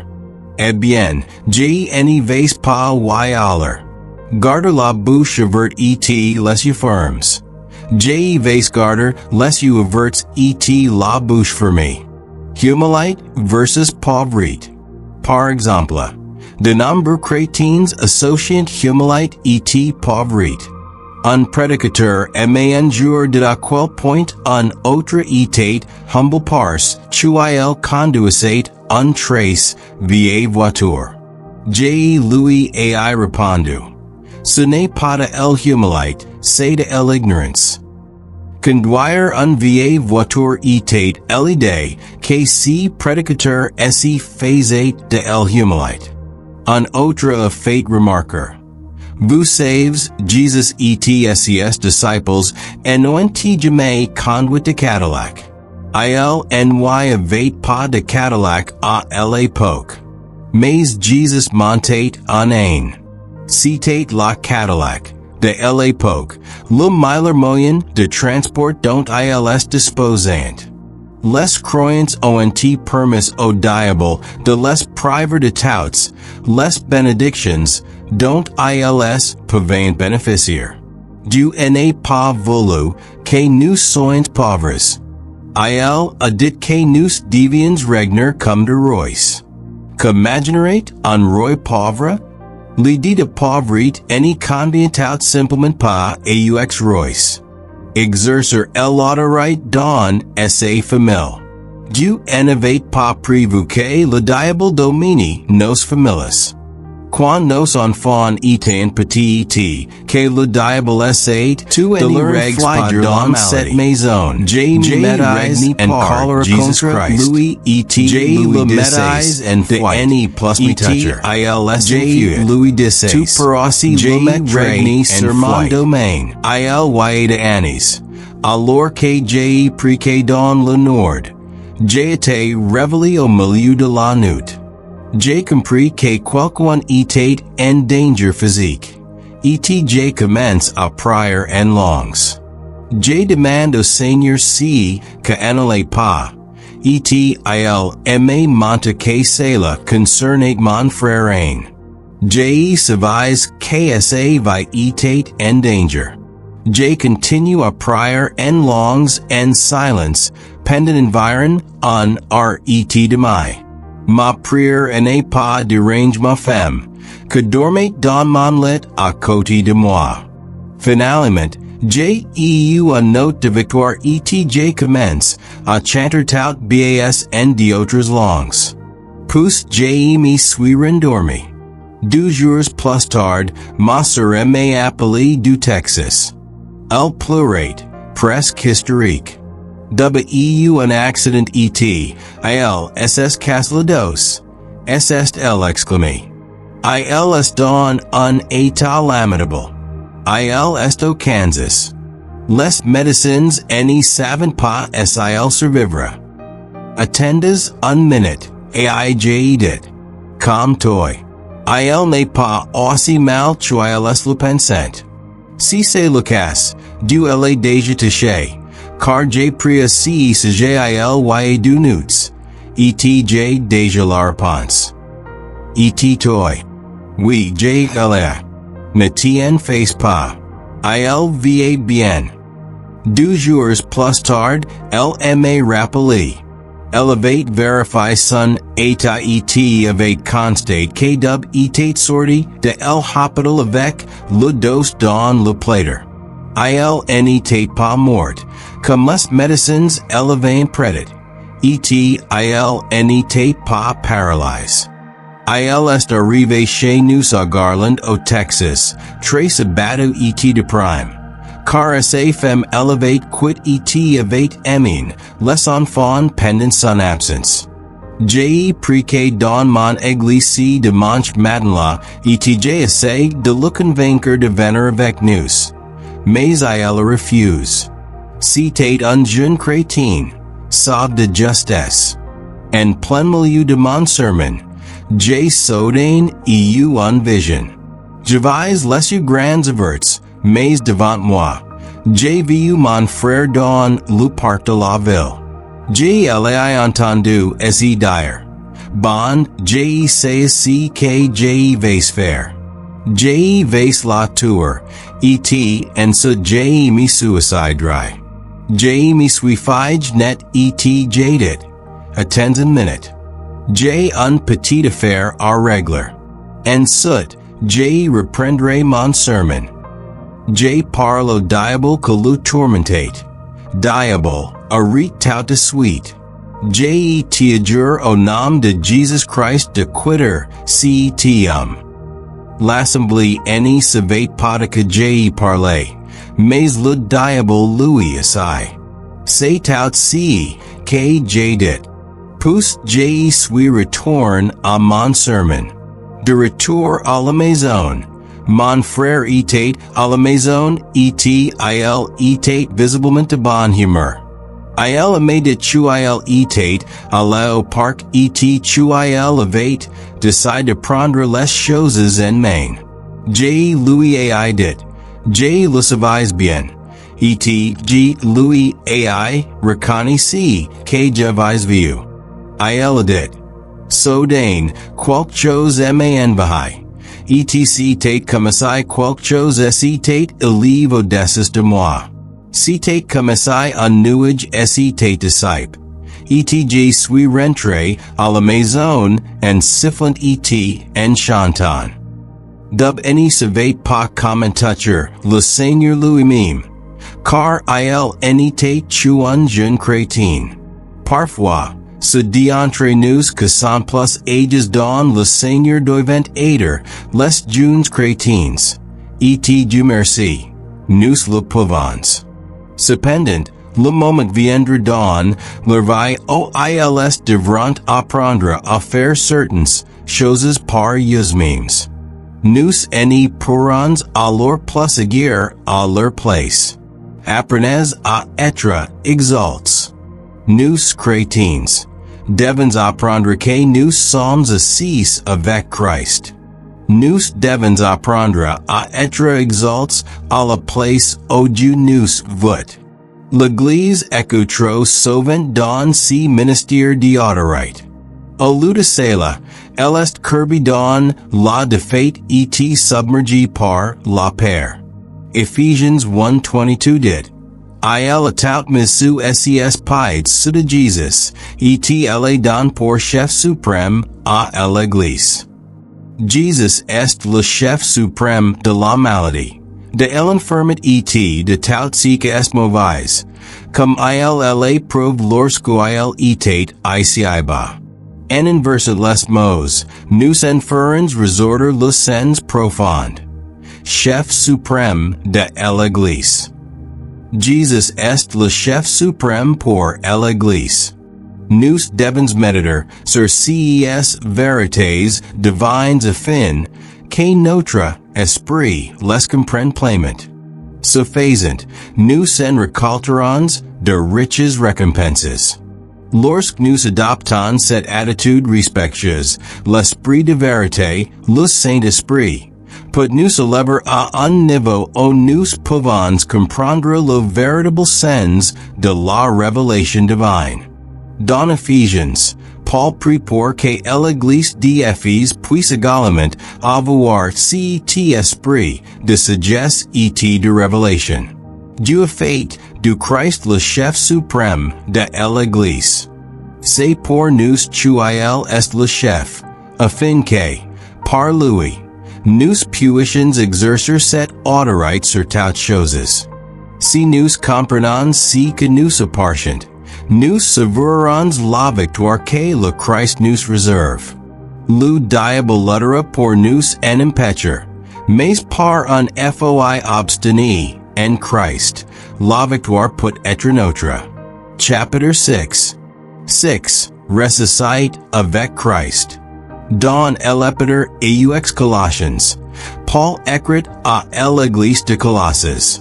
A: Eh bien, je n'y vais pas y aller. Garde la bouche ouverte et les euphermes. Je vais garder les ouvertes et la bouche fermée. Humilité versus pauvrité. Par exemple, de nombreux chrétiens associent humilité et pauvrité. Un prédicateur aimait un jour de à quel point un autre était humble parce qu'il conduisait un très vieille voiture. Je lui ai répondu, ce n'est pas de l'humilité, c'est de l'ignorance. Conduire une vieille voiture était l'idée que si prédicateur s'y faisait de l'humilité. Un autre a fait remarquer. Vous savez, Jesus et ses disciples n'ont jamais conduit de Cadillac. Il n'y avait pas de Cadillac à l'époque. Mais Jesus montait en un. C'était la Cadillac de l'époque, le meilleur moyen de transport dont ils disposaient. Les croyants ont permis au diable de les priver de toutes les bénédictions dont ils pouvaient bénéficier. Dieu n'est pas voulu que nous soyons pauvres. Il a dit que nous devions régner comme des rois. Qu'imaginerait un roi pauvre? L'idée de pauvreté n'est convient tout simplement pas aux rois. Exercer l'autorité dans sa famille. Dieu n'avait pas prévu que le diable domine nos familles. Quand nos enfants étaient petits, que le diable essayait de leur règler dans cette maison, j'ai médise en colère contre lui et le médise en fight, j'ai lui disais, tu peux aussi le régner sur mon domaine, il de années. Alors que j'ai prêché dans le nord, j'ai été révélé au milieu de la nuit. J'ai compris que quelqu'un était en danger physique. Et j'ai commencé à prier en langues. J'ai demandé au Seigneur si que n'allait pas. Et il aimait monter que cela concernait mon frère un. J'ai savais que sa vie était en danger. J'ai continué à prier en langues en silence pendant environ un heure et demie. Ma prière n'est pas dérange ma femme, que dormait dans mon lit à côté de moi. Finalement, j'ai eu une note de victoire et j'ai commencé à chanter tout bas en d'autres langues. Puis j'ai me suis rendormi. 2 jours plus tard, ma sœur m'a appelé du Texas. Elle pleurait, presque hystérique. Eu un accident et il ss caslados. Elle exclamé. Il est dans un état lamentable. Il est au Kansas. Les médecins n'y savent pas s'il survivra. Attendez une minute, et j'ai dit. Calme-toi. Il n'est pas aussi mal qu'elles le pensent. Si c'est le cas, du elle est déjà touché, car j'ai pris si il du nuts. J'ai déjà la réponse. Toi. Oui, j'ai elle. Ne t'en fais pas. Il va bien. 2 jours plus tard, elle m'a rappelé. Elevate verify son état avec constate que dub était sorti de l'hôpital avec le dos dans le plater. Il n'était pas mort, comme les médecins l'avaient prédit. Il n'était pas paralysé. Il est arrivé chez nous à Garland au Texas, très abattu de prime. Car sa femme élevée quit avait émin, les enfants pendant son absence. J'ai pris que dans mon église dimanche matin j'ai essayé de le convaincre de venir avec nous. Mais il refuse. C'était un jeune chrétien, sauve de justesse. En plein milieu de mon sermon, j'ai soudain eu une vision. J'avais les yeux grands ouverts, mais devant moi, j'ai vu mon frère dans le parc de la ville. J'ai entendu dire, bon, j'ai saisi que j'ai vais faire. J'ai vais la tour, en ce j'ai me suicidrai. J'ai me suicide net j'ai dit. Attends une minute. J'ai une petite affaire à régler. Ensuite, j'ai reprendrai mon sermon. J'ai parle au diable que le tourmentate. Diable, arrête tout de suite. J'ai t'adjure au nom de Jesus Christ de quitter cet homme. L'assemblée ne savait pas de que j'ai parlé, mais le diable lui essai. C'est aussi que j'ai dit. Puis j'ai suis retourne à mon sermon. De retour à la maison. Mon frère était à la maison il était visiblement de bonne humeur. Il m'a dit qu'il était allé au parc qu'il avait décidé de prendre les choses en main. J'ai lui ai dit, j'ai le savais bien. J'ai lui ai reconnu que j'avais vu. Il a dit, soudain, quelque chose m'a envahi. C'était comme si quelque chose s'était élevé au-dessus de moi. C'était comme si un nuage s'était dissipé. Je suis rentré à la maison en sifflant en chantant. Dub ne savait pas comment toucher le Seigneur lui-même, car il n'était un jeune chrétien. Parfois, se dit entre nous que sans plus ages dans le Seigneur doivent être les jeunes chrétiens. Et Dieu merci, nous le pouvons. Cependant, le moment viendra dans leur vie où ils devront apprendre à faire certaines choses par eux-mêmes. Nous ne pourrons alors plus agir à leur place. Apprenez à être exaltés. Nous chrétiens devons apprendre que nous sommes assis avec Christ. Nous devons apprendre à être exaltés à la place où Dieu nous voit. L'Église écoute trop souvent dans ses ministères d'autorité. Au lieu de cela, elle est courbée dans la défaite et submergée par la peur. Ephesians 1:22 dit, Il tout misu ses pieds de Jesus, et elle donne pour chef suprême à l'Église. Jesus est le chef suprême de la maladie, de l'infirmité et de tout ce qui est mauvais, comme il prouve lorsqu'il était ici bas. En inverse les mots, nous en ferons ressortir le sens profond. Chef suprême de l'Église. Jesus est le chef suprême pour l'Église. Nous devons méditer sur ces vérités divines afin que notre esprit les comprenne pleinement. Ce faisant, nous en récolterons de riches récompenses. Lorsque nous adoptons cette attitude respectueuse, l'esprit de vérité, le Saint-Esprit, put nous élève à un niveau où nous pouvons comprendre le véritable sens de la révélation divine. Dans Ephesians, Paul prie pour que l'Église d'Éphèse puisse également avoir cet esprit de sagesse et de révélation. Du fait du Christ le chef suprême de l'Église. C'est pour nous qu'il est le chef, afin que, par lui, nous puissions exercer cette autorité sur toutes choses. Si nous comprenons ce que nous appartient, nous savourons la victoire que le Christ nous réserve. Le diable luttera pour nous en empêcher, mais par un foi obstiné en Christ, la victoire peut être notre. Chapitre 6. 6. Ressuscite avec Christ. Dans l'épître aux Colossiens, Paul écrit à l'Église de Colosses.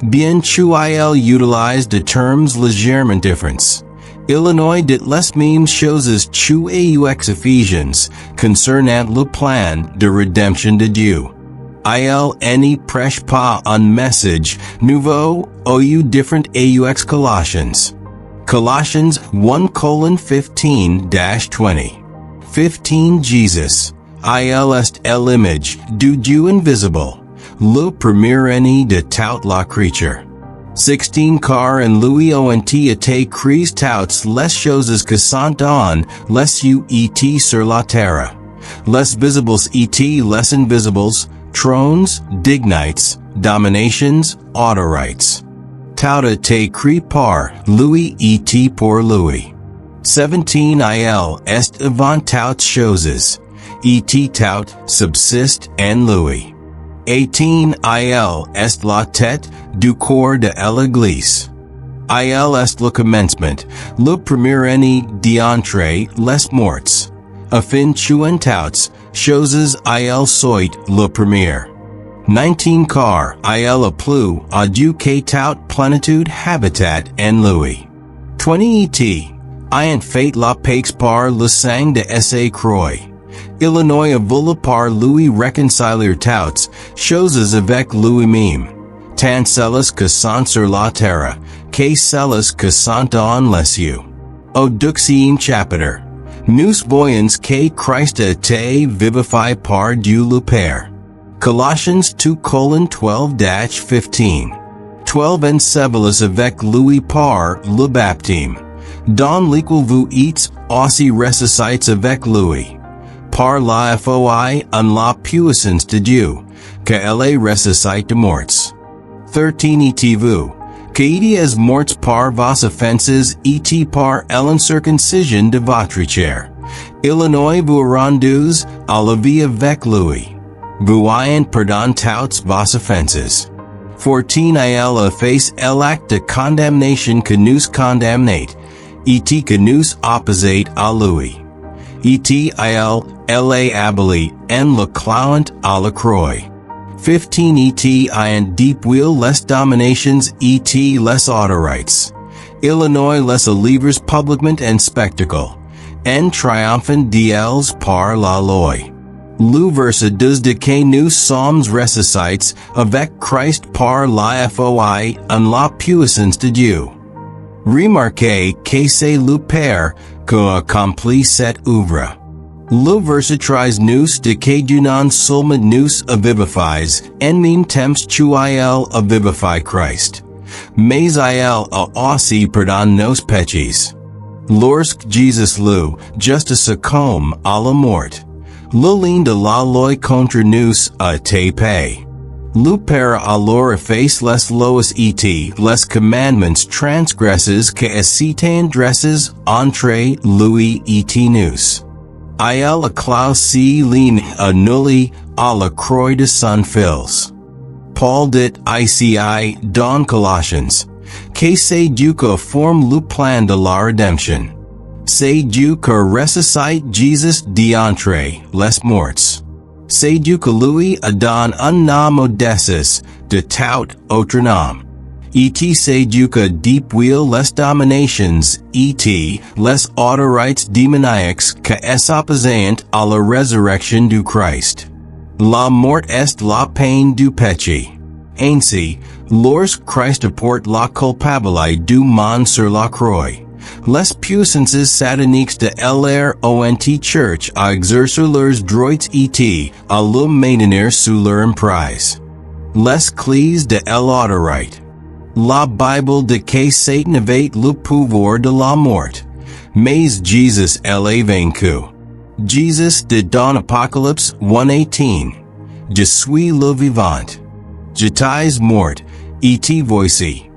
A: Bien qu'il utilise des termes légèrement différents, il dit les mêmes choses qu'aux Éphésiens concernant le plan de rédemption de Dieu. Il ne prêche pas un message nouveau ou différent aux Colossiens. Colossians 1:15-20. 15 Jesus, il est l'image du Dieu invisible, le premier-né de toute la créature. 16 car en lui ont été créées toutes les choses qui sont dans les cieux et sur la terre, les visibles et les invisibles, trônes, dignités, dominations, autorités. Tout a été créé par lui et pour lui. 17 il est avant toutes choses, et tout subsiste en lui. 18 il est la tête du corps de l'Église. Il est le commencement, le premier-né d'entre les morts, afin qu'en toutes choses il soit le premier. 19 car il a plu à Dieu que toute plénitude habitat en lui. 20 ayant fait la paix par le sang de sa croix. Il a voulu par lui réconcilier toutes choses avec lui-même, tant celles que sont sur la terre, que celles que sont dans les cieux. Au 12e chapitre, nous voyons que Christ a été vivifié par Dieu le Père. Colossians 2:12-15. 12 ensevelis avec lui par le baptême, dans lequel vous êtes aussi ressuscités avec lui, par la foi en la puissance de Dieu, qu'elle est ressuscité de morts. 13 et vous, que étiez morts par vos offenses et par l'incirconcision de votre chair, il vous rendus à la vie avec lui, vous ayant pardonné toutes vos offenses. 14 il a fait l'acte de condamnation que nous condamnait, et que nous opposait à lui. Et il l'a aboli en le clouant à la croix. 15 et ayant dépouillé les dominations et les autorités. Il les livres publiquement en spectacle, en triomphant d'elles par la loi. Le verset 12 de que nous sommes ressuscités avec Christ par la foi en la puissance de Dieu. Remarquez que c'est le Père qui accomplit cette œuvre. Le verset 13 nous dit que Dieu non seulement nous vivifie en même temps qu'il a vivifié Christ, mais il a aussi pardonné nos péchés. Lorsque Jésus le juste succombe à la mort, le lien de la loi contre nous a été payé. Le Père alors efface les lois et les commandements transgresses que s'étaient adressés entre lui et nous. Il a clos ces lignes annulées à la croix de son Fils. Paul dit ici dans Colossiens, que c'est Dieu qui forme le plan de la rédemption. C'est Dieu qui ressuscite Jésus d'entre les morts. C'est Dieu qui lui a donné un nom au-dessus de tout autre nom. Et se duca deep wheel les dominations, et les autorites demoniaques que s'opposent à la résurrection du Christ. La mort est la peine du péché. Ainsi, lorsque Christ apporte la culpabilité du monde sur la croix, les puissances sataniques de l'Ront Church à exercer leurs droits et à le maintenir sous leur emprise. Les clés de l'autorité. La Bible de que Satan avait le pouvoir de la mort, mais Jesus l'a vaincu. Jesus dit dans Apocalypse 1:18, Je suis le vivant. J'étais mort, et voici.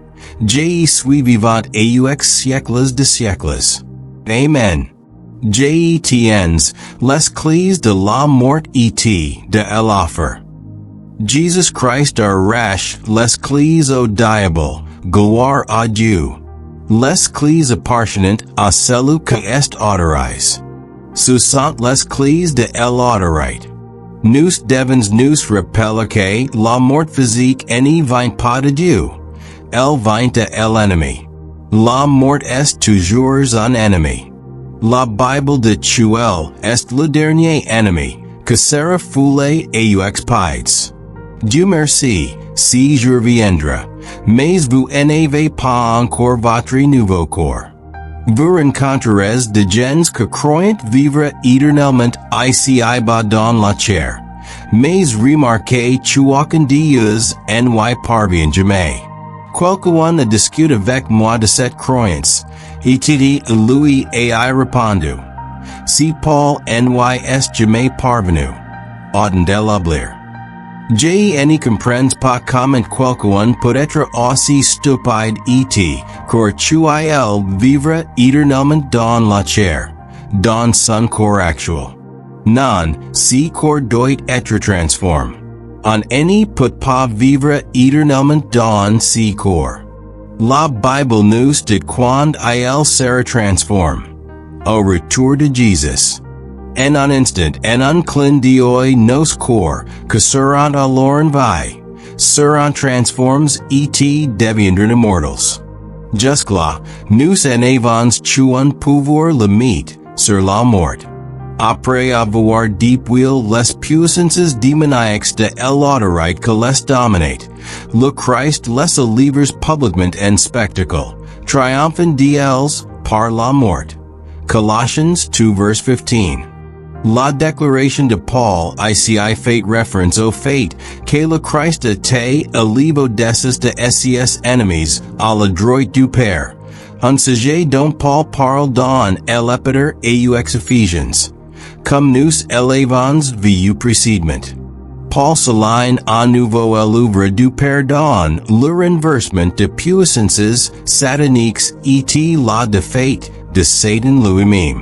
A: Je suis vivant aux siècles de siècles. Amen. Je tiens les clés de la mort et de l'enfer. Jesus Christ arrache les clés au diable, gloire à Dieu. Les clés appartiennent à celui qui est autorisé. Ce sont les clés de l'autorité. Nous devons nous rappeler que la mort physique ne vient pas de Dieu. Elle vient de l'ennemi. La mort est toujours un ennemi. La Bible de Joël est le dernier ennemi que sera foulé aux expides. Dieu merci, si je reviendrai, mais vous n'avez pas encore votre nouveau corps. Vous rencontrerez de gens que croyant vivre éternellement ici bas dans la chair, mais remarquez qu'aucun d'eux n'y parvient jamais. Quelqu'un a discuté avec moi de cette croyance, et lui a répondu, si Paul n'y est jamais parvenu, autant l'oublier. Je ne comprends pas comment quelqu'un peut être aussi stupide et croire vivre éternellement dans la chair, dans son corps actuel. Non, si corps doit être transformé. On ne peut pas vivre éternellement dans si corps. La Bible nous dit quand elle sera transformé. Au retour de Jesus. En un instant en un clin d'œil nos corps, que seront alors envahis, seront transformés et deviendront immortels. Jusque-là, nous en avons un pouvoir limite sur la mort. Après avoir dépouillé les puissances démoniaques de l'autorité que les dominate, le Christ les livre publiquement en spectacle, triomphant d'elles par la mort. Colossians 2 verse 15. La déclaration de Paul ici fait référence au fait que le Christ était libre d'esses de ses ennemis à la droite du Père, un sujet dont Paul parle dans l'Épître aux Éphésiens, comme nous l'avons vu précédemment. Paul souligne à nouveau l'œuvre du Père dans le renversement de puissances sataniques et la défaite de Satan lui-même.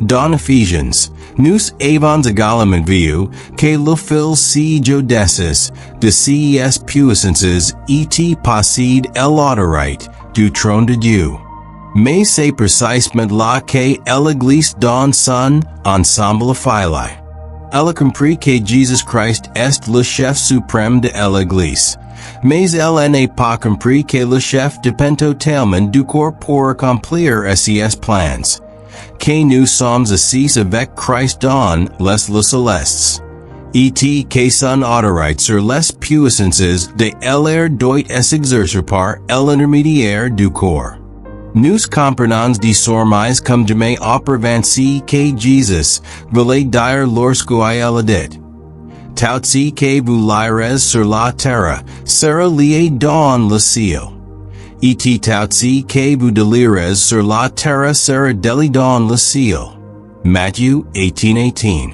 A: Dans Ephésiens, nous avons également vu que le fil siège dessus de ces puissances et possède l'autorité du trône de Dieu. Mais c'est précisément là que l'Église dans son ensemble file. Elle a compris que Jésus Christ est le chef suprême de l'Église, mais elle n'a pas compris que le chef dépend totalement du corps pour accomplir ses plans. Que nous sommes assis avec Christ dans les célestes, et que son autorité sur les puissances de l'air doit s'exercer par l'intermédiaire du corps. Nous comprenons désormais comme jamais auparavant que Jésus voulait dire lorsque il a dit, tout ce que vous lirez sur la terre sera lié dans le ciel. Et tout ce que vous délirez sur la terre sera délié dans le ciel. Matthieu 18:18.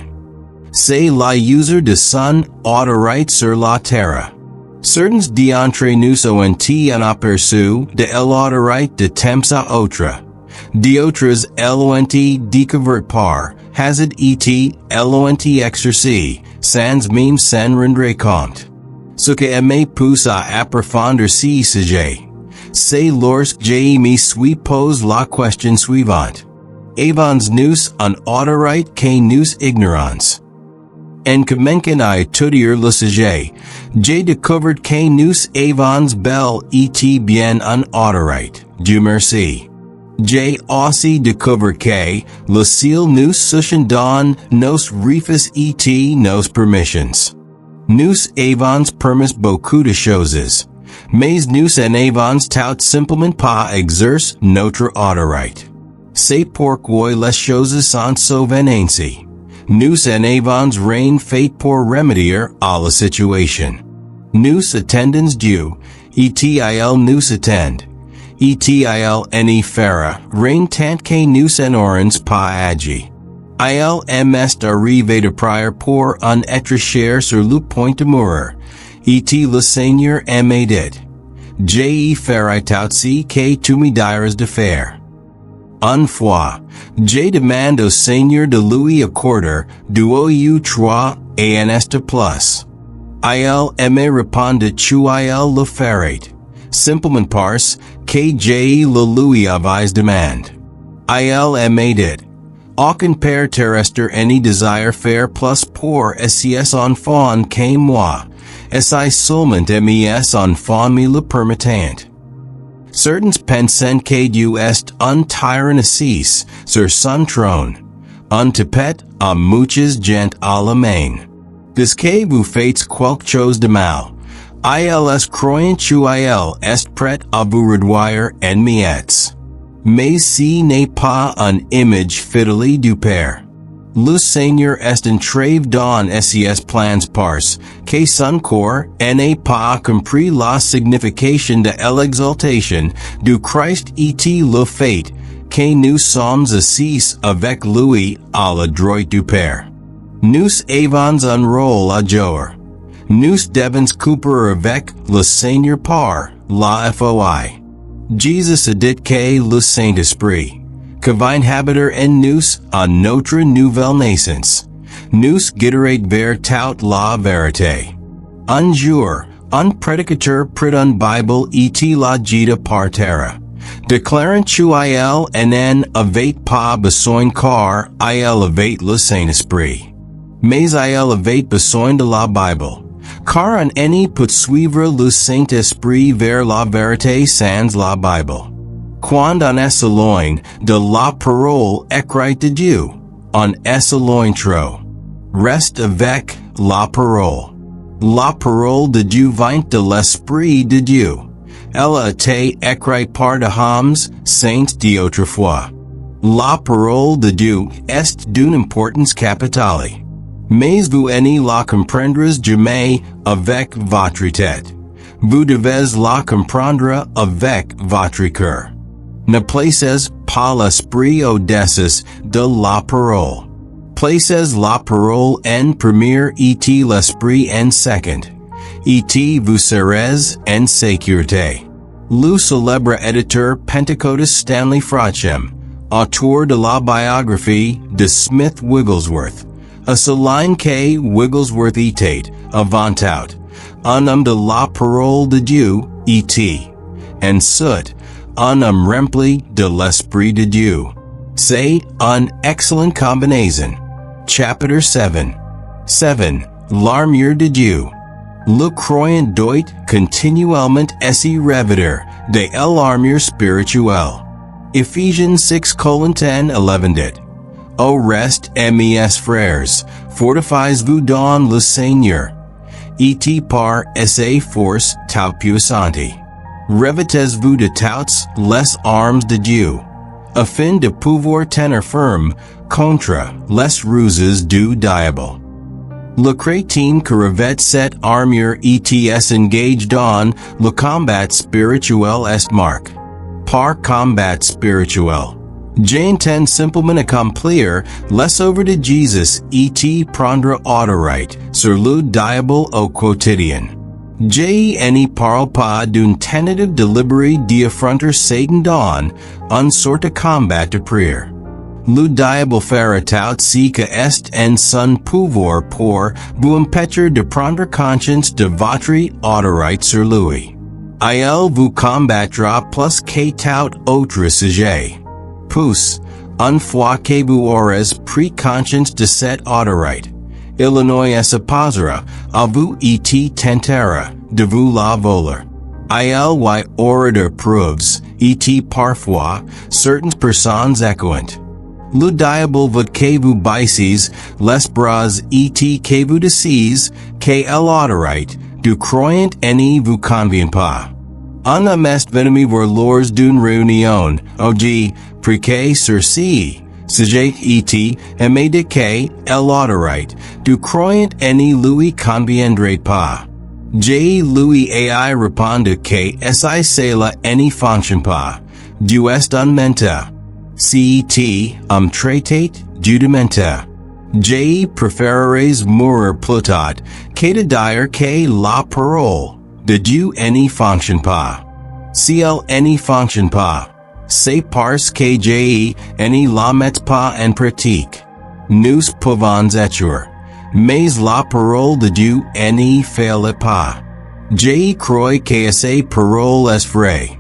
A: C'est la user de son autorité sur la terre. Certains d'entre nous ont un aperçu de l'autorité de temps à autre. D'autres l'ont découvert par hasard et l'ont exercé sans même s'en rendre compte. Ce qui me pousse à approfondir ce sujet, c'est lorsque je me suis posé la question suivante. Avons-nous une autorité que nous ignorons? en commencen à étudier le sujet, j'ai découvert que nous avons bel et bien un honoré, Dieu merci. J'ai aussi découvert que le ciel nous suffit dans nos rêves et nos permissions. Nous avons permis beaucoup de choses, mais nous n'avons tout simplement pas exercé notre autorité. C'est pourquoi les choses sont souvent ainsi. Nous n'avons rien fait pour remédier à la situation. Nous attendons Dieu, et il nous attend. Et il ne fera rien tant que nous n'aurons pas agi. Il m'est arrivé de prier pour un être cher sur le point de mourir, et le Seigneur m'a dit, j'ai ferai tout ce que tu me diras de faire. Une fois, j'ai demandé au Seigneur de lui accorder 2 ou 3 et un est plus. Il m'a répondu qu'il le ferait, simplement parce que j'ai le lui avais demandé. Il m'a dit, aucun père terrestre ne désire faire plus pour ses enfants que moi, et si seulement mes enfants me le permettent. Certains pensent que Dieu est un tyran assis sur son trône, un tapet à muchas gens à la main. Dès que vous faites quelque chose de mal, il est croyant qu'il est prêt à vous réduire en miettes. Mais ce n'est pas une image fidèle du Père. Le Seigneur est entré dans ses plans parce que son corps n'a pas compris la signification de l'exaltation du Christ et le fait que nous sommes assis avec lui à la droite du Père. Nous avons un rôle à jouer. Nous devons couper avec le Seigneur par la foi. Jesus a dit que le Saint-Esprit, que vient habiter en nous à notre nouvelle naissance, nous guiderait vers toute la vérité. Un jour, un prédicateur prit une Bible et la guida par terre, déclarant qu'il n'en avait pas besoin car il avait le Saint-Esprit. Mais il avait besoin de la Bible. Car on ne peut suivre le Saint-Esprit vers la vérité sans la Bible. Quand on est loin de la parole écrite de Dieu, on est loin trop. Reste avec la parole. La parole de Dieu vient de l'Esprit de Dieu. Elle a été écrite par des hommes saints d'autrefois. La parole de Dieu est d'une importance capitale. Mais vous ne la comprendrez jamais avec votre tête. Vous devez la comprendre avec votre cœur. Ne placez pas l'esprit au-dessus de la parole. Placez la parole en premier et l'esprit en second. Et vous serez en sécurité. Le célèbre éditeur pentecôtiste Stanley Frodsham, auteur de la biographie de Smith Wigglesworth, a souligné que Wigglesworth était, avant tout, un homme de la parole de Dieu, et ensuite, un homme rempli de l'Esprit de Dieu. C'est une excellente combinaison. Chapitre 7. 7. L'armure de Dieu. Le croyant doit continuellement se revêtir de l'armure spirituelle. Ephesians 6:10-11 dit. Au reste, mes frères, fortifiez-vous dans le Seigneur, et par sa force tout puissante. Revêtez-vous de toutes les armes de Dieu, afin de pouvoir tenir ferme contre les ruses du diable. Le chrétien qui revêt cette armure est engagé dans le combat spirituel est marqué par combat spirituel. J'entends simplement accomplir les œuvres de Jésus et prendre autorité sur le diable au quotidien. Je ne parle pas d'une tentative délibérée d'affronter Satan dans une sorte de combat de prière. Le diable fera tout ce que est en son pouvoir pour vous empêcher de prendre conscience de votre autorité sur lui. Il vous combattra plus que tout autre sujet. Puis, une fois que vous aurez pris conscience de cette autorité, Illinois esapazera, avu et tentera, de vous la voler. Il orator proves, et parfois, certaines personnes echoant. Le diable vot que vous baises, les bras et que vous décis, que l'autorite, du croyant ne vous convient pas. En est venemi vor lors d'une réunion, og, preque sursi, sujet et, mais de que, l'autorite, du croyant ne lui conviendrait pas. J. Louis AI répond que si cela ne fonctionne pas, du est un menta. Cet, traitate, judimenta. J. Préférerais mourir plutôt, que de dire que la parole, de Dieu ne fonctionne pas. Si elle ne fonctionne pas, c'est parce que J. ne la met pas en pratique. Nous pouvons être. Mais la parole de Dieu ne faille pas. Je crois que ces paroles est vraie.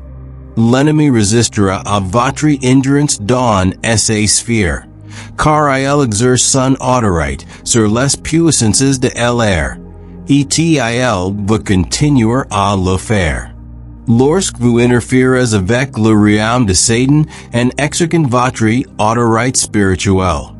A: L'ennemi résistera à votre endurance dans ces sphères, car il exerce son autorité sur les puissances de l'air, et il va continuer à le faire. Lorsque vous interférez avec le royaume de Satan en exerçant votre autorité spirituelle,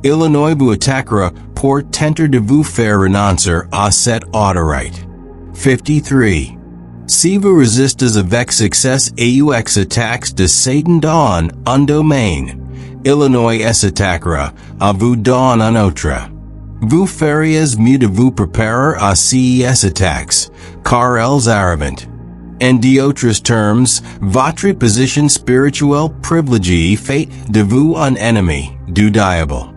A: Illinois vous attaquera pour tenter de vous faire renoncer à cette autorité. 53. Si vous résistez avec succès aux attaques de Satan dans un domaine, Illinois s'attaquera à vous dans un autre. Vous feriez mieux de vous préparer à ces attaques, car elles arrivent. En d'autres termes, votre position spirituelle privilégiée fait de vous un ennemi du diable.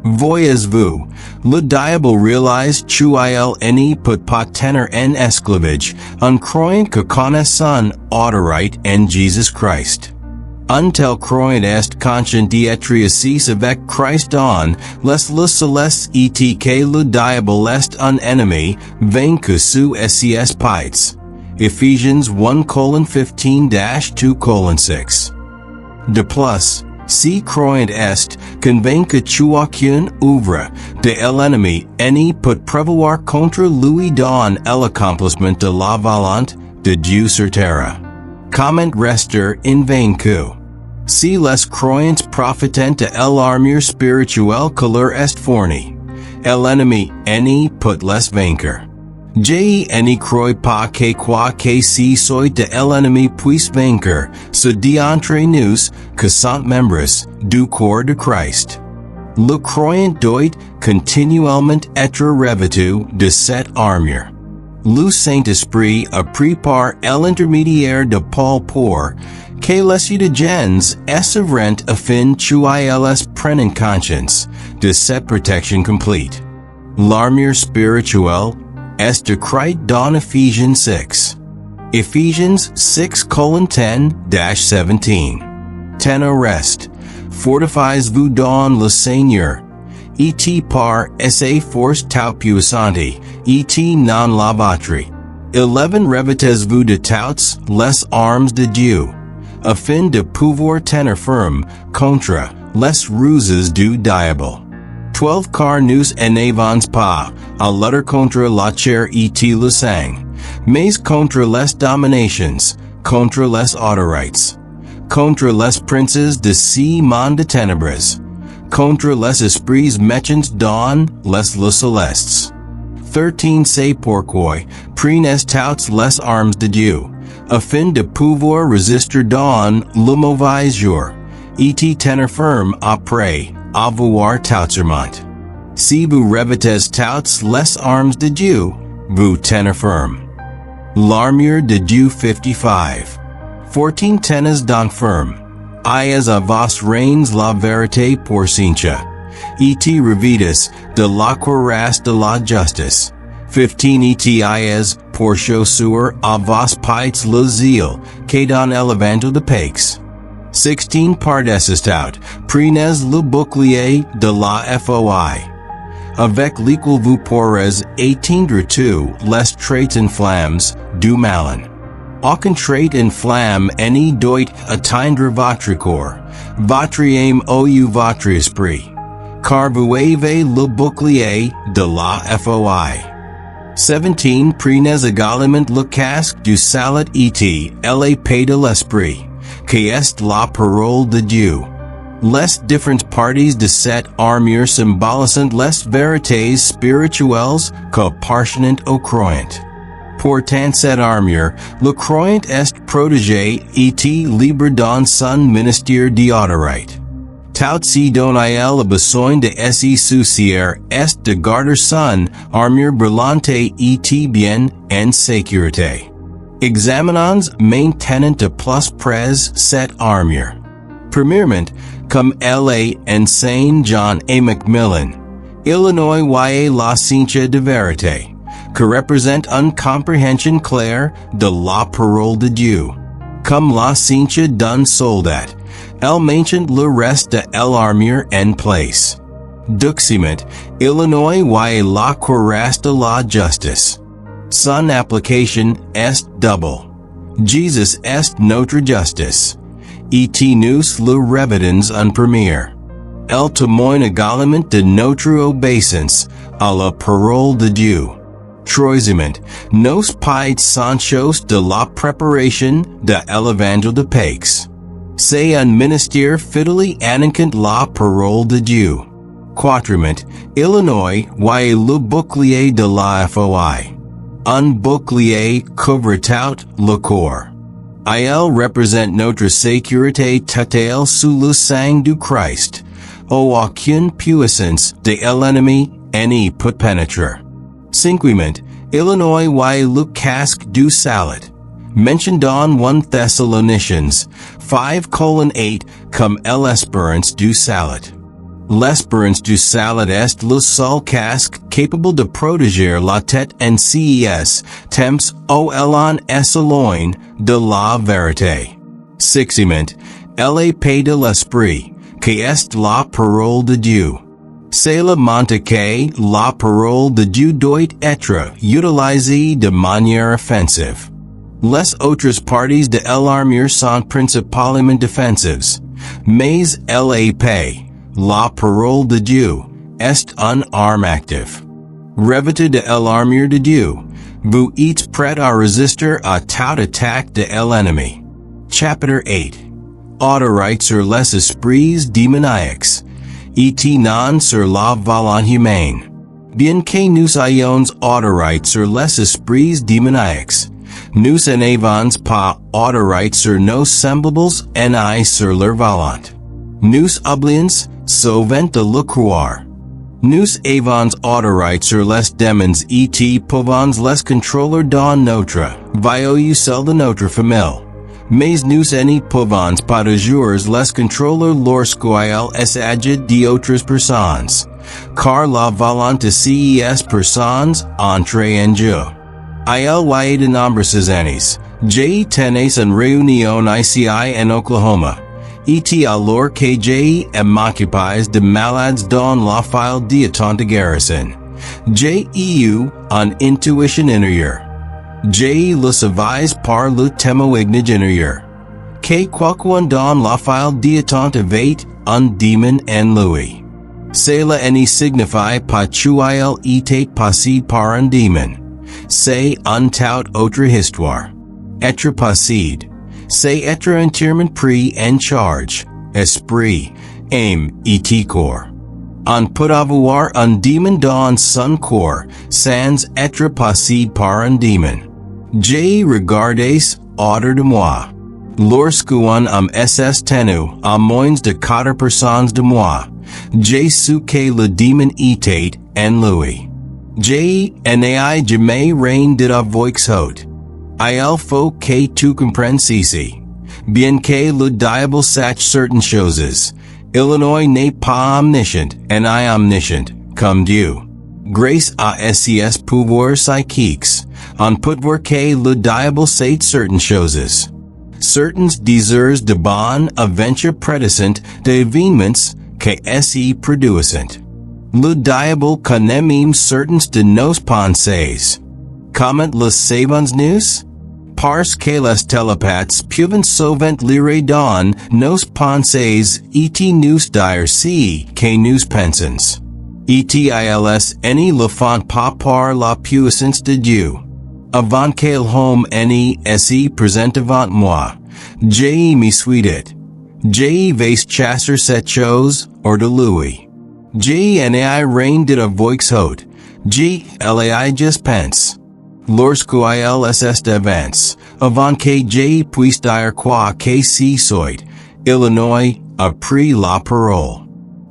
A: Voyez-vous, le diable réalise qu'il ne peut pas tenir en esclavage un croyant que connaît son autorité en Jésus-Christ. Un tel croyant est conscient d'être assis avec Christ dans les célestes et que le diable est un ennemi vaincu sous ses pieds. Ephesians 1:15-2:6. De plus, si croyant est convaincu qu'aucune œuvre de l'ennemi ne peut prévaloir contre lui dans l'accomplissement de la volonté de Dieu sur terre. Comment rester invaincu? Si les croyants profitent de l'armure spirituelle que leur est fournie, l'ennemi ne peut les vaincre. Je ne crois pas que quoi que si soit de l'ennemi puisse vaincre, ce d'entre nous, que sont membres du corps de Christ. Le croyant doit continuellement être revêtu de cette armure. Le Saint-Esprit a pris par l'intermédiaire de Paul pour que les gens œuvrent afin qu'ils prennent conscience de cette protection complète. L'armure spirituelle est décrite dans Ephesians 6. Ephesians 6:10-17. Ten au reste, fortifiez-vous dans le Seigneur, et par sa force tout puissante, et non la vôtre. 11 Revêtez-vous de toutes les armes de Dieu, afin de pouvoir tenir ferme contre les ruses du diable. 12 Car nous n'avons pas à lutter contre la chair et le sang, mais contre les dominations, contre les autorités, contre les princes de ce monde de ténèbres, contre les esprits méchants dans les célestes. 13 C'est pourquoi, prenez toutes les armes de Dieu, afin de pouvoir résister dans le mauvais jour, et tenir ferme après avoir tout surmonté. Si vous revêtez toutes les armes de Dieu, vous tenez ferme. L'armure de Dieu 55. 14 Tenez donc ferme. Ayez à vos reins la vérité pour cincha. Et revêtez de la cuirasse de la justice. 15 Et ayez pour chaussure à vos pieds le zèle, que dans l'évangile de Pâques. 16 Par-dessus tout, prenez le bouclier de la foi. Avec lequel vous pourrez éteindre tous les traits en flammes du malin. Aucun trait en flamme ne doit atteindre votre corps, votre âme ou votre esprit. car vous avez le bouclier de la foi. 17 Prenez également le casque du salut et l'épée de l'esprit, qui est la parole de Dieu. Les different parties de cette armure symbolisent les vérités spirituelles qu'appartiennent aux croyants. Pourtant cette armure, le croyant est protégé et libre dans son ministère d'autorité. Tout ce dont il a besoin de se soucier est de garder son armure brillante et bien en sécurité. Examinons maintenant de plus près cette armure. Premièrement, comme elle est en Saint John et Macmillan, Illinois voyait la ceinture de vérité, que représente une compréhension claire de la parole de Dieu. Comme la ceinture d'un soldat, elle maintient le reste de l'armure en place. Deuxièmement, Illinois voyait la cuirasse de la justice. Son application est double. Jesus est notre justice. Et nous le revêtons en première. Elle témoigne également de notre obéissance à la parole de Dieu. Troisièmement, nos pas sont choses de la préparation de l'évangile de Paix. C'est un ministère fidèle annonçant la parole de Dieu. Quatrièmement, Illinois voyait le bouclier de la foi. Un bouclier couvre tout le corps. Il représente notre sécurité totale sous le sang du Christ. Aucune puissance de l'ennemi n'y peut pénétrer. Cinquièmement, Illinois voyait le casque du salut. Mentioned dans 1 Thessaloniciens 5:8 comme l'espérance du salut. L'espérance du salut est le seul casque capable de protéger la tête en ces temps où elle en est loin de la vérité. Sixtièmement, l'épée de l'esprit, qui est la parole de Dieu. C'est le moment que la parole de Dieu doit être utilisée de manière offensive. Les autres parties de l'armure sont principalement défensives, mais l'épée, la parole de Dieu, est une arme active. Revêtu de l'armure de Dieu, vous êtes prêt à résister à toute attaque de l'ennemi. Chapitre 8. Honoré sur les esprits démoniaques, et non sur la volonté humaine. Bien que nous ayons honoré sur les esprits démoniaques, nous n'avons pas honoré sur nos semblables ni sur leur volonté. Nous oublions souvent de le croire. Nous avons honoré sur les démons et pouvons les contrôler dans notre vie seul de notre famille. Mais nous ne pouvons pas toujours les contrôler lorsqu'il s'agit d'autres personnes, car la volonté de ces personnes entre en jeu. Il y a de nombreuses années, j'étais en réunion ici en Oklahoma, et alors que j'ai m'occupé de malades dans la file d'attente de garrison, j'ai eu une intuition intérieure. J'ai le savais par le témoignage intérieur, que quelqu'un dans la file d'attente avait un démon en lui. Cela ne signifie pas qu'il était possédé par un démon. C'est une toute autre histoire. Être possédé, c'est être entièrement pris en charge, esprit, âme et corps. On peut avoir un démon dans son corps sans être possédé par un démon. J'ai regardé autour de moi. Lorsqu'un homme s'est tenu à moins de 4 personnes de moi, j'ai su que le démon était en lui. J'ai n'ai jamais rien dit à voix haute. Il faut que tu comprennes ceci. Bien que le diable sache certaines choses, Illinois n'est pas omniscient and omniscient, comme Dieu. Grâce à ses pouvoirs psychiques, on peut voir que le diable sait certaines choses. Certains désirs de bonne aventure prédescent d'événements que s'y produisent. Le diable connaît même certains de nos pensées. Comment le savons-nous? Parce que les télépathes peuvent souvent lire dans nos pensées et nous dire ce que nous pensons. Et-ils ne le font pas par la puissance de Dieu. Avant que l'homme ne se présente devant moi, je me suis dit, je vais chasser cette chose, hors de lui. Je n'ai rien dit avec haute, je l'ai juste pense. Lorsque il est d'avance, avant que je puisse dire quoi que ce soit, Illinois a pris la parole.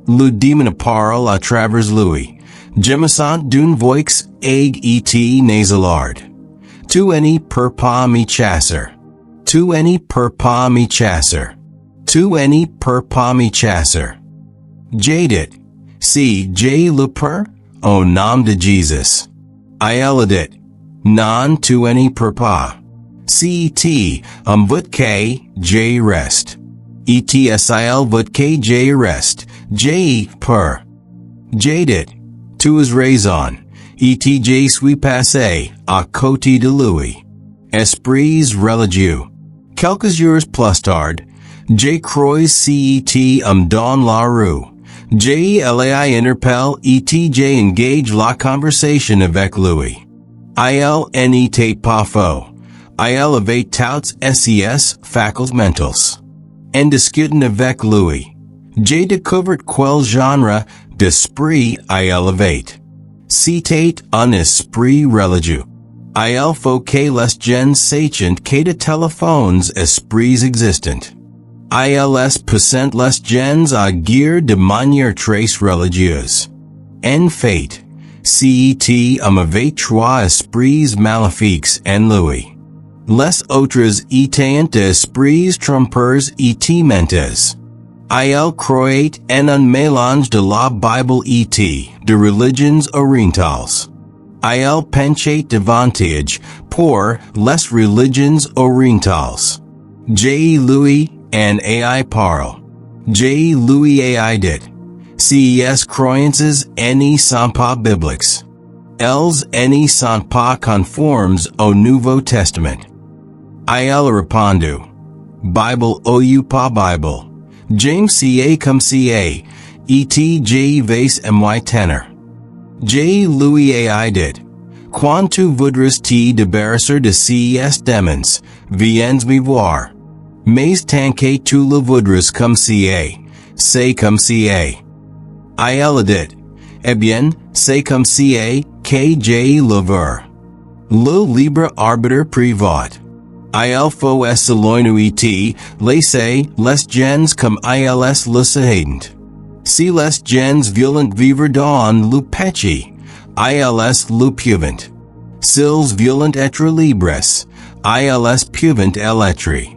A: Le démon parle à travers lui. Je me sens d'une voix aiguë et nasalard. Tu ne peux pas me chasser. Tu ne peux pas me chasser. Tu ne peux pas me chasser. J'ai dit, si je le peux, au nom de Jésus. Il a dit, non tu ne peux pas. Si veut que je reste. Et s'il veut que je reste, je peux. J'ai dit, tu as raison. Et je suis passé à côté de lui. Esprits religieux. Quelques jours plus tard, je crois cet dans la rue. Je l'ai interpellé et je engage la conversation avec lui. Il n'était pas faux. Il avait toutes ses facultés mentales. En discutant avec lui, j'ai découvert quel genre d'esprit il avait. C'était un esprit religieux. Il faut que les gens sachent que de téléphones esprits existent. Ils poussent les gens à agir de manière très religieuse. En fait, c'était avait trois esprits maléfiques en lui. Les autres étaient esprits trompeurs et menteurs. Il croyait en un mélange de la Bible et de religions orientales. Il penchait davantage pour les religions orientales. Je lui en ai parlé. Je lui ai dit, ces croyances ne sont pas bibliques. Elles ne sont pas conformes au Nouveau Testament. Il répondu, Bible ou pas Bible. James ca comme ca, et je vais me tenir. Je lui ai dit, quand tu voudras te débarrasser de ces démons, viens me voir. Mais tant que tu le voudras comme ca, c'est comme ca. Il a dit, eh bien, c'est comme ca que je le veux. Le libre arbitre privat. Il faut s'éloigner laisser les gens comme ils le souhaitent. Si les gens veulent vivre dans le péché, ils le peuvent. S'ils veulent être libres, ils peuvent l'être.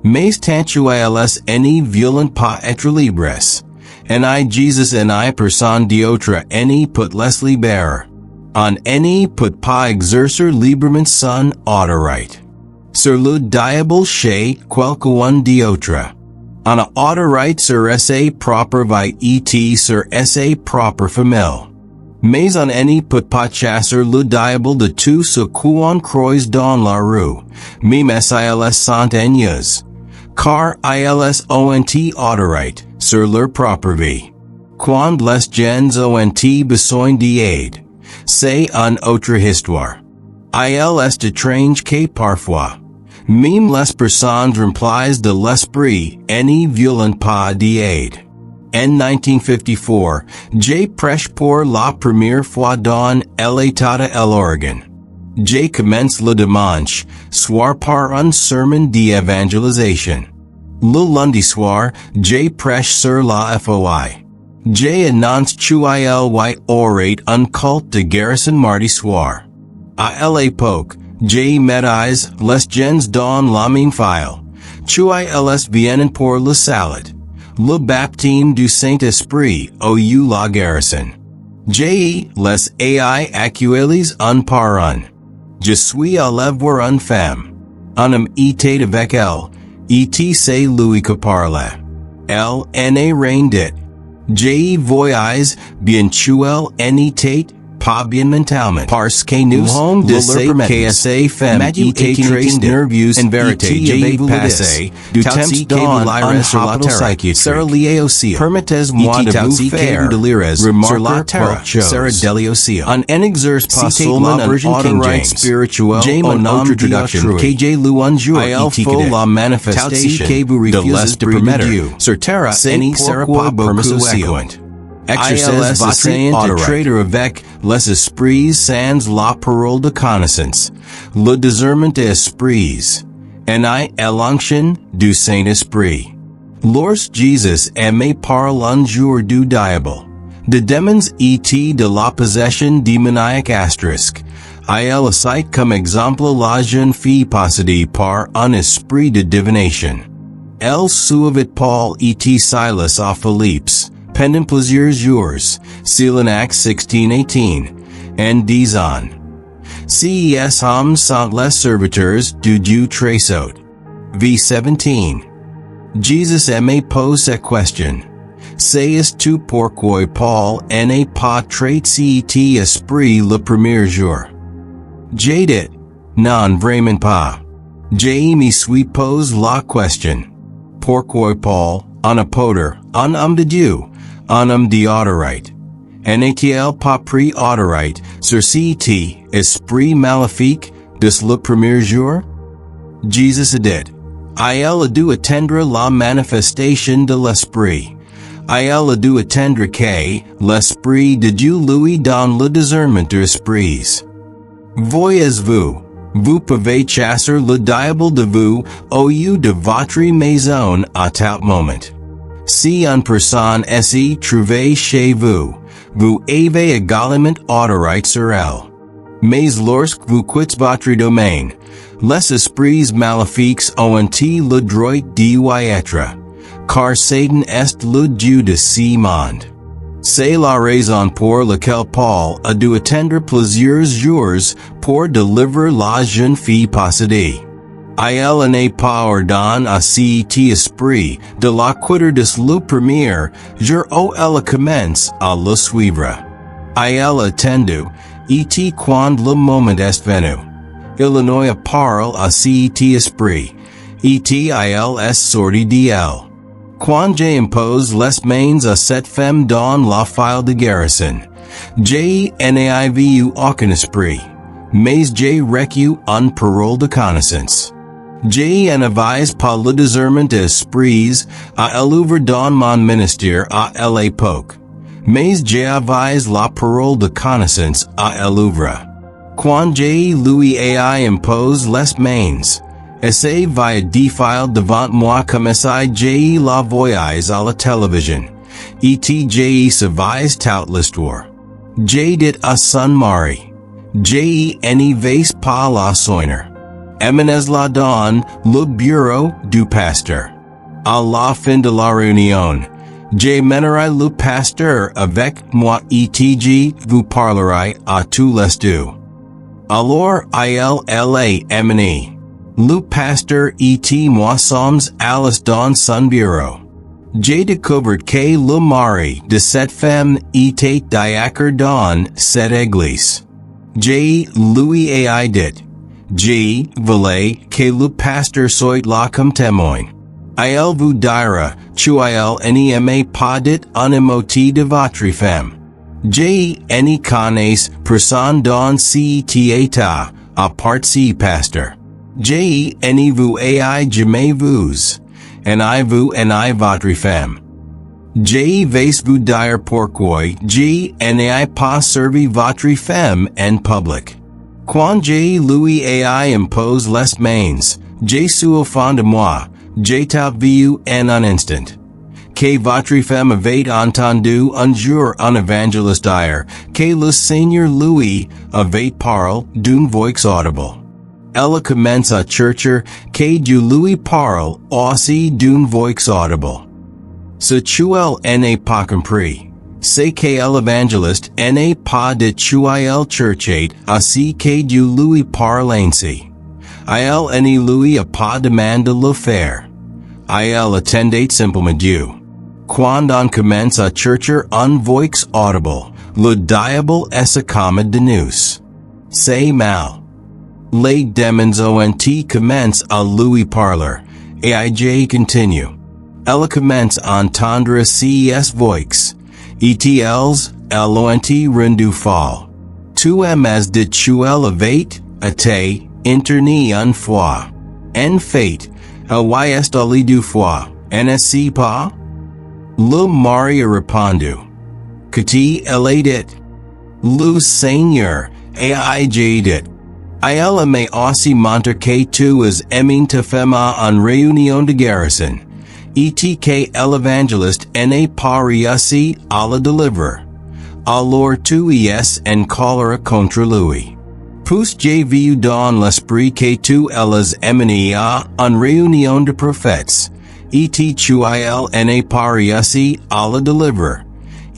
A: Mais tant qu'ils ne veulent pas être libres, en Jesus en personne d'autre ne peut les libérer. On ne peut pas exercer librement son autorité. Sur le diable chez quelqu'un d'autre. On a autorité sur ses propres vie et sur ses propres familles. Mais on ne peut pas chasser le diable de tout ce qu'on croise dans la rue, même s'ils sont ennemis. Car ils ont autorité sur leur propre vie. Quand les gens ont besoin d'aide, c'est une autre histoire. Il est étrange que parfois, même les personnes remplies de l'esprit ne veulent pas d'aide. En 1954, je prêche pour la première fois dans l'État de l'Oregon. Je commence le dimanche soir par un sermon d'évangélisation. Le lundi soir, je prêche sur la foi. Je annonce qu'il y aurait un culte de garrison mardi soir. À l'époque, je médise les gens dans la même file. Ils viennent pour le salut, le baptême du Saint-Esprit ou la garrison. Je les ai accueillis un par un. Je suis allé voir une femme. Un homme était avec elle, et c'est lui qui parlait. Elle n'a rien dit. Je voyais bien qu'elle n'était pas bien mentalement, parce que nous
B: L'homme de
A: le permettons.
B: KSA femme
A: Matthew trace nervus
B: en vérité
A: j'ai
B: passé
A: du temps dans l'hospital psychiatrique. Sarah Leocia. Permettez-moi de vous faire sur la terre, Sarah Deliocia. Un exerce pas seulement un autorite spirituel, en introduction, KJ Luanjour, il faut la manifestation de l'esprit de Dieu. Sur terre, any Sarah pas permission. Exercise vaccin de traiter avec les esprits sans la parole de connaissance, le discernement des esprits, et l'onction du Saint-Esprit. Lorsque Jésus aimé parle un jour du diable, de démons et de la possession démoniaque asterisk, il cite comme exemple la jeune fille possédée par un esprit de divination. Elle suivit Paul et Silas à Philippes, pendant plusieurs jours, selon Acts 16:18, en disant, ces hommes sont les serviteurs du Dieu très haut. V17. Jesus me pose cette question. Sais-tu pourquoi Paul n'est pas traité esprit le premier jour? J'ai dit, non vraiment pas. J'ai me suis pose la question. Pourquoi Paul, un apôtre, un homme de Dieu, un homme d'autorité, n'est-il pas pris autorité sur cet esprit maléfique dès le premier jour? Jesus a dit, il a dû attendre la manifestation de l'esprit. Il a dû attendre que l'esprit de Dieu lui donne le discernement des esprits. Voyez-vous, vous pouvez chasser le diable de vous au lieu de votre maison à tout moment. Si une personne s'y trouve chez vous, vous avez également autorité sur elle. Mais lorsque vous quittez votre domaine, les esprits maléfiques ont-ils le droit d'y être, car Satan est le dieu de ce monde. C'est la raison pour laquelle Paul a dû attendre plusieurs jours pour délivrer la jeune fille possédée. Il n'est pas ordonné à cet esprit de la quitter dès le premier jour où elle commence à le suivre. Il a attendu, et quand le moment est venu, il n'a parlé à cet esprit, et il est sorti d'elle. Quand j'ai imposé les mains à cette femme dans la file de garrison, j'ai n'ai vu aucun esprit, mais j'ai reçu une parole de connaissance. J'ai n'avais pas le discernement des esprits à l'ouvre dans mon ministère à l'époque, mais j'avais la parole de connaissance à l'ouvre. Quand j'ai lui ai imposé les mains, essai via défile devant moi comme si j'ai la voyais à la télévision, et j'ai savais toute l'histoire. J'ai dit à son mari, j'ai n'avais pas la soigner. Emenez la dans le bureau du pasteur. À la fin de la réunion, je mènerai le pasteur avec moi et vous parlerai à tous les deux. Alors il est amené. Le pasteur et moi sommes allés dans son bureau. J'ai découvert que le mari de cette femme était d'accord dans cette église. J'ai lui ai dit, je voulais que le pasteur soit là comme témoin. Il vous dira, tu n'aimez pas dit un émotif de votre femme. Je n'y connais personne dans cet état, à part ce pasteur. Je n'y vous ai jamais vu, et vous et votre femme. Je vais vous dire pourquoi je n'ai pas servi votre femme en public. Quand je lui ai imposé les mains, j'ai su au fond de moi, j'ai vu en un instant, que votre femme avait entendu un jour un évangéliste dire que le Seigneur lui avait parlé d'une voix audible. Elle commence à chercher que Dieu lui parle aussi d'une voix audible. Ce qu'elle n'est pas compris, c'est que l'évangéliste n'est pas de elle cherchait ainsi que Dieu lui parle ainsi. Elle ne lui a pas demandé de le faire. Elle attendait simplement Dieu. Quand on commence à chercher une voix audible, le diable s'accommode de nous. C'est mal. Les démons ont commencé à lui parler, et I continue. Elle commence à entendre ses voix, et elles l'ont rendu folle. Tu aimes de tu élevate, à te, interni une fois. En fait, elle est allée deux fois, n'est-ce pas? Le mari a répondu. Que tu elle dit? Le Seigneur, et I dit. Elle m'a aussi montré que tu es aimé ta femme en réunion de garrison, et que l'évangéliste n'est pas réussi à la délivrer. Alors tu es en colère contre lui. Puis j'ai vu dans l'esprit que tu es amené à une réunion de prophètes, et tu n'es pas réussi à la délivrer,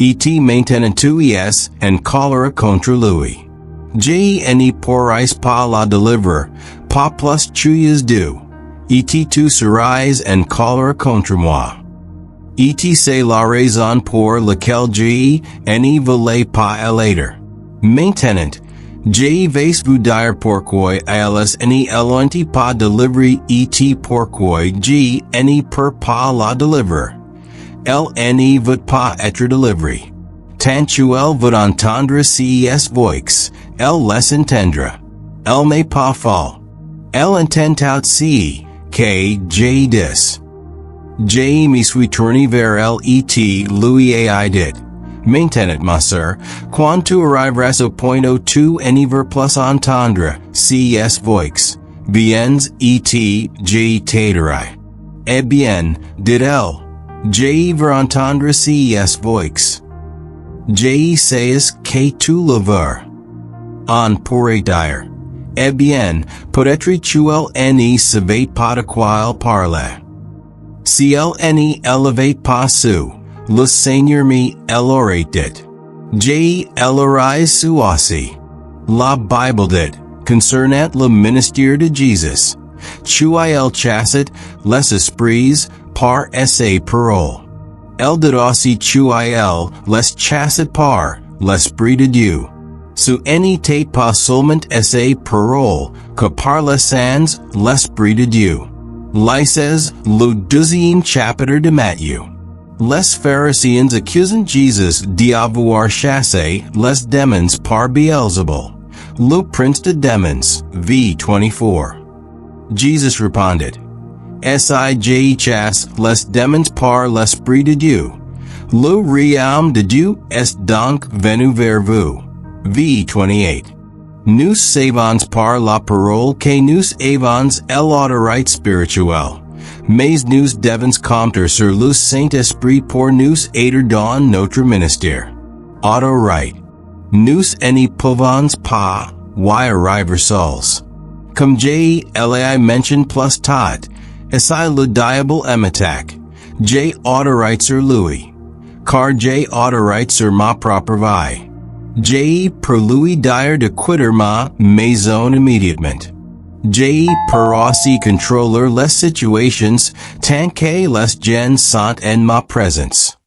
A: et maintenant tu es en colère contre lui. Je ne pourrais pas la délivrer, pas plus tu es dû, et tu seras en colère contre moi. Et c'est la raison pour laquelle je ne voulais pas l'aider. Maintenant, je vais vous dire pourquoi elles ne pas délivrer et pourquoi je ne peux pas la délivrer. Elle ne veut pas être délivrée. Tant tu veut entendre ses voix, elle les entendra. Elle n'est pas folle. Elle entend aussi que je dis. Je me suis tourné vers elle et lui ai dit. Maintenant, ma sœur, quand tu arriveras au point où tu ne veux plus entendre ses voix, viens et je t'aiderai. Eh bien, dit-elle, je veux entendre ses voix. Je sais que tu le veux. On pourrait dire. Eh bien, peut-être tu ne savais pas de quoi elle parlait. Si elle ne l'avait pas su, le Seigneur me l'aurait dit. Je l'aurais su aussi. La Bible dit, concernant le ministère de Jésus, tu as chassé les esprits par ses paroles. Elle dit aussi tu as les chassé par l'Esprit de Dieu. Ce n'était pas seulement ses paroles que par les sans l'Esprit de Dieu. Lises le deuxième chapitre de Matthieu. Les pharisiens accusent Jésus d'avoir chassé les démons par Beelzebul, le prince de démons, v. 24. Jésus répondit, je chasse les démons par l'Esprit de Dieu. Le royaume de Dieu est donc venu vers vous, v. 28. Nous savons par la parole que nous avons l'autorité spirituelle, mais nous devons compter sur le Saint-Esprit pour nous aider dans notre ministère. Autorité. Nous ne pouvons pas y arriver seuls. Comme je l'ai mentionné plus tôt, c'est le diable m'attaque. J'ai autorité sur lui, car j'ai autorité sur ma propre vie. J'ai pour lui dire de quitter ma maison immédiatement. J'ai pour aussi contrôler les situations tant que les gens sont en ma présence.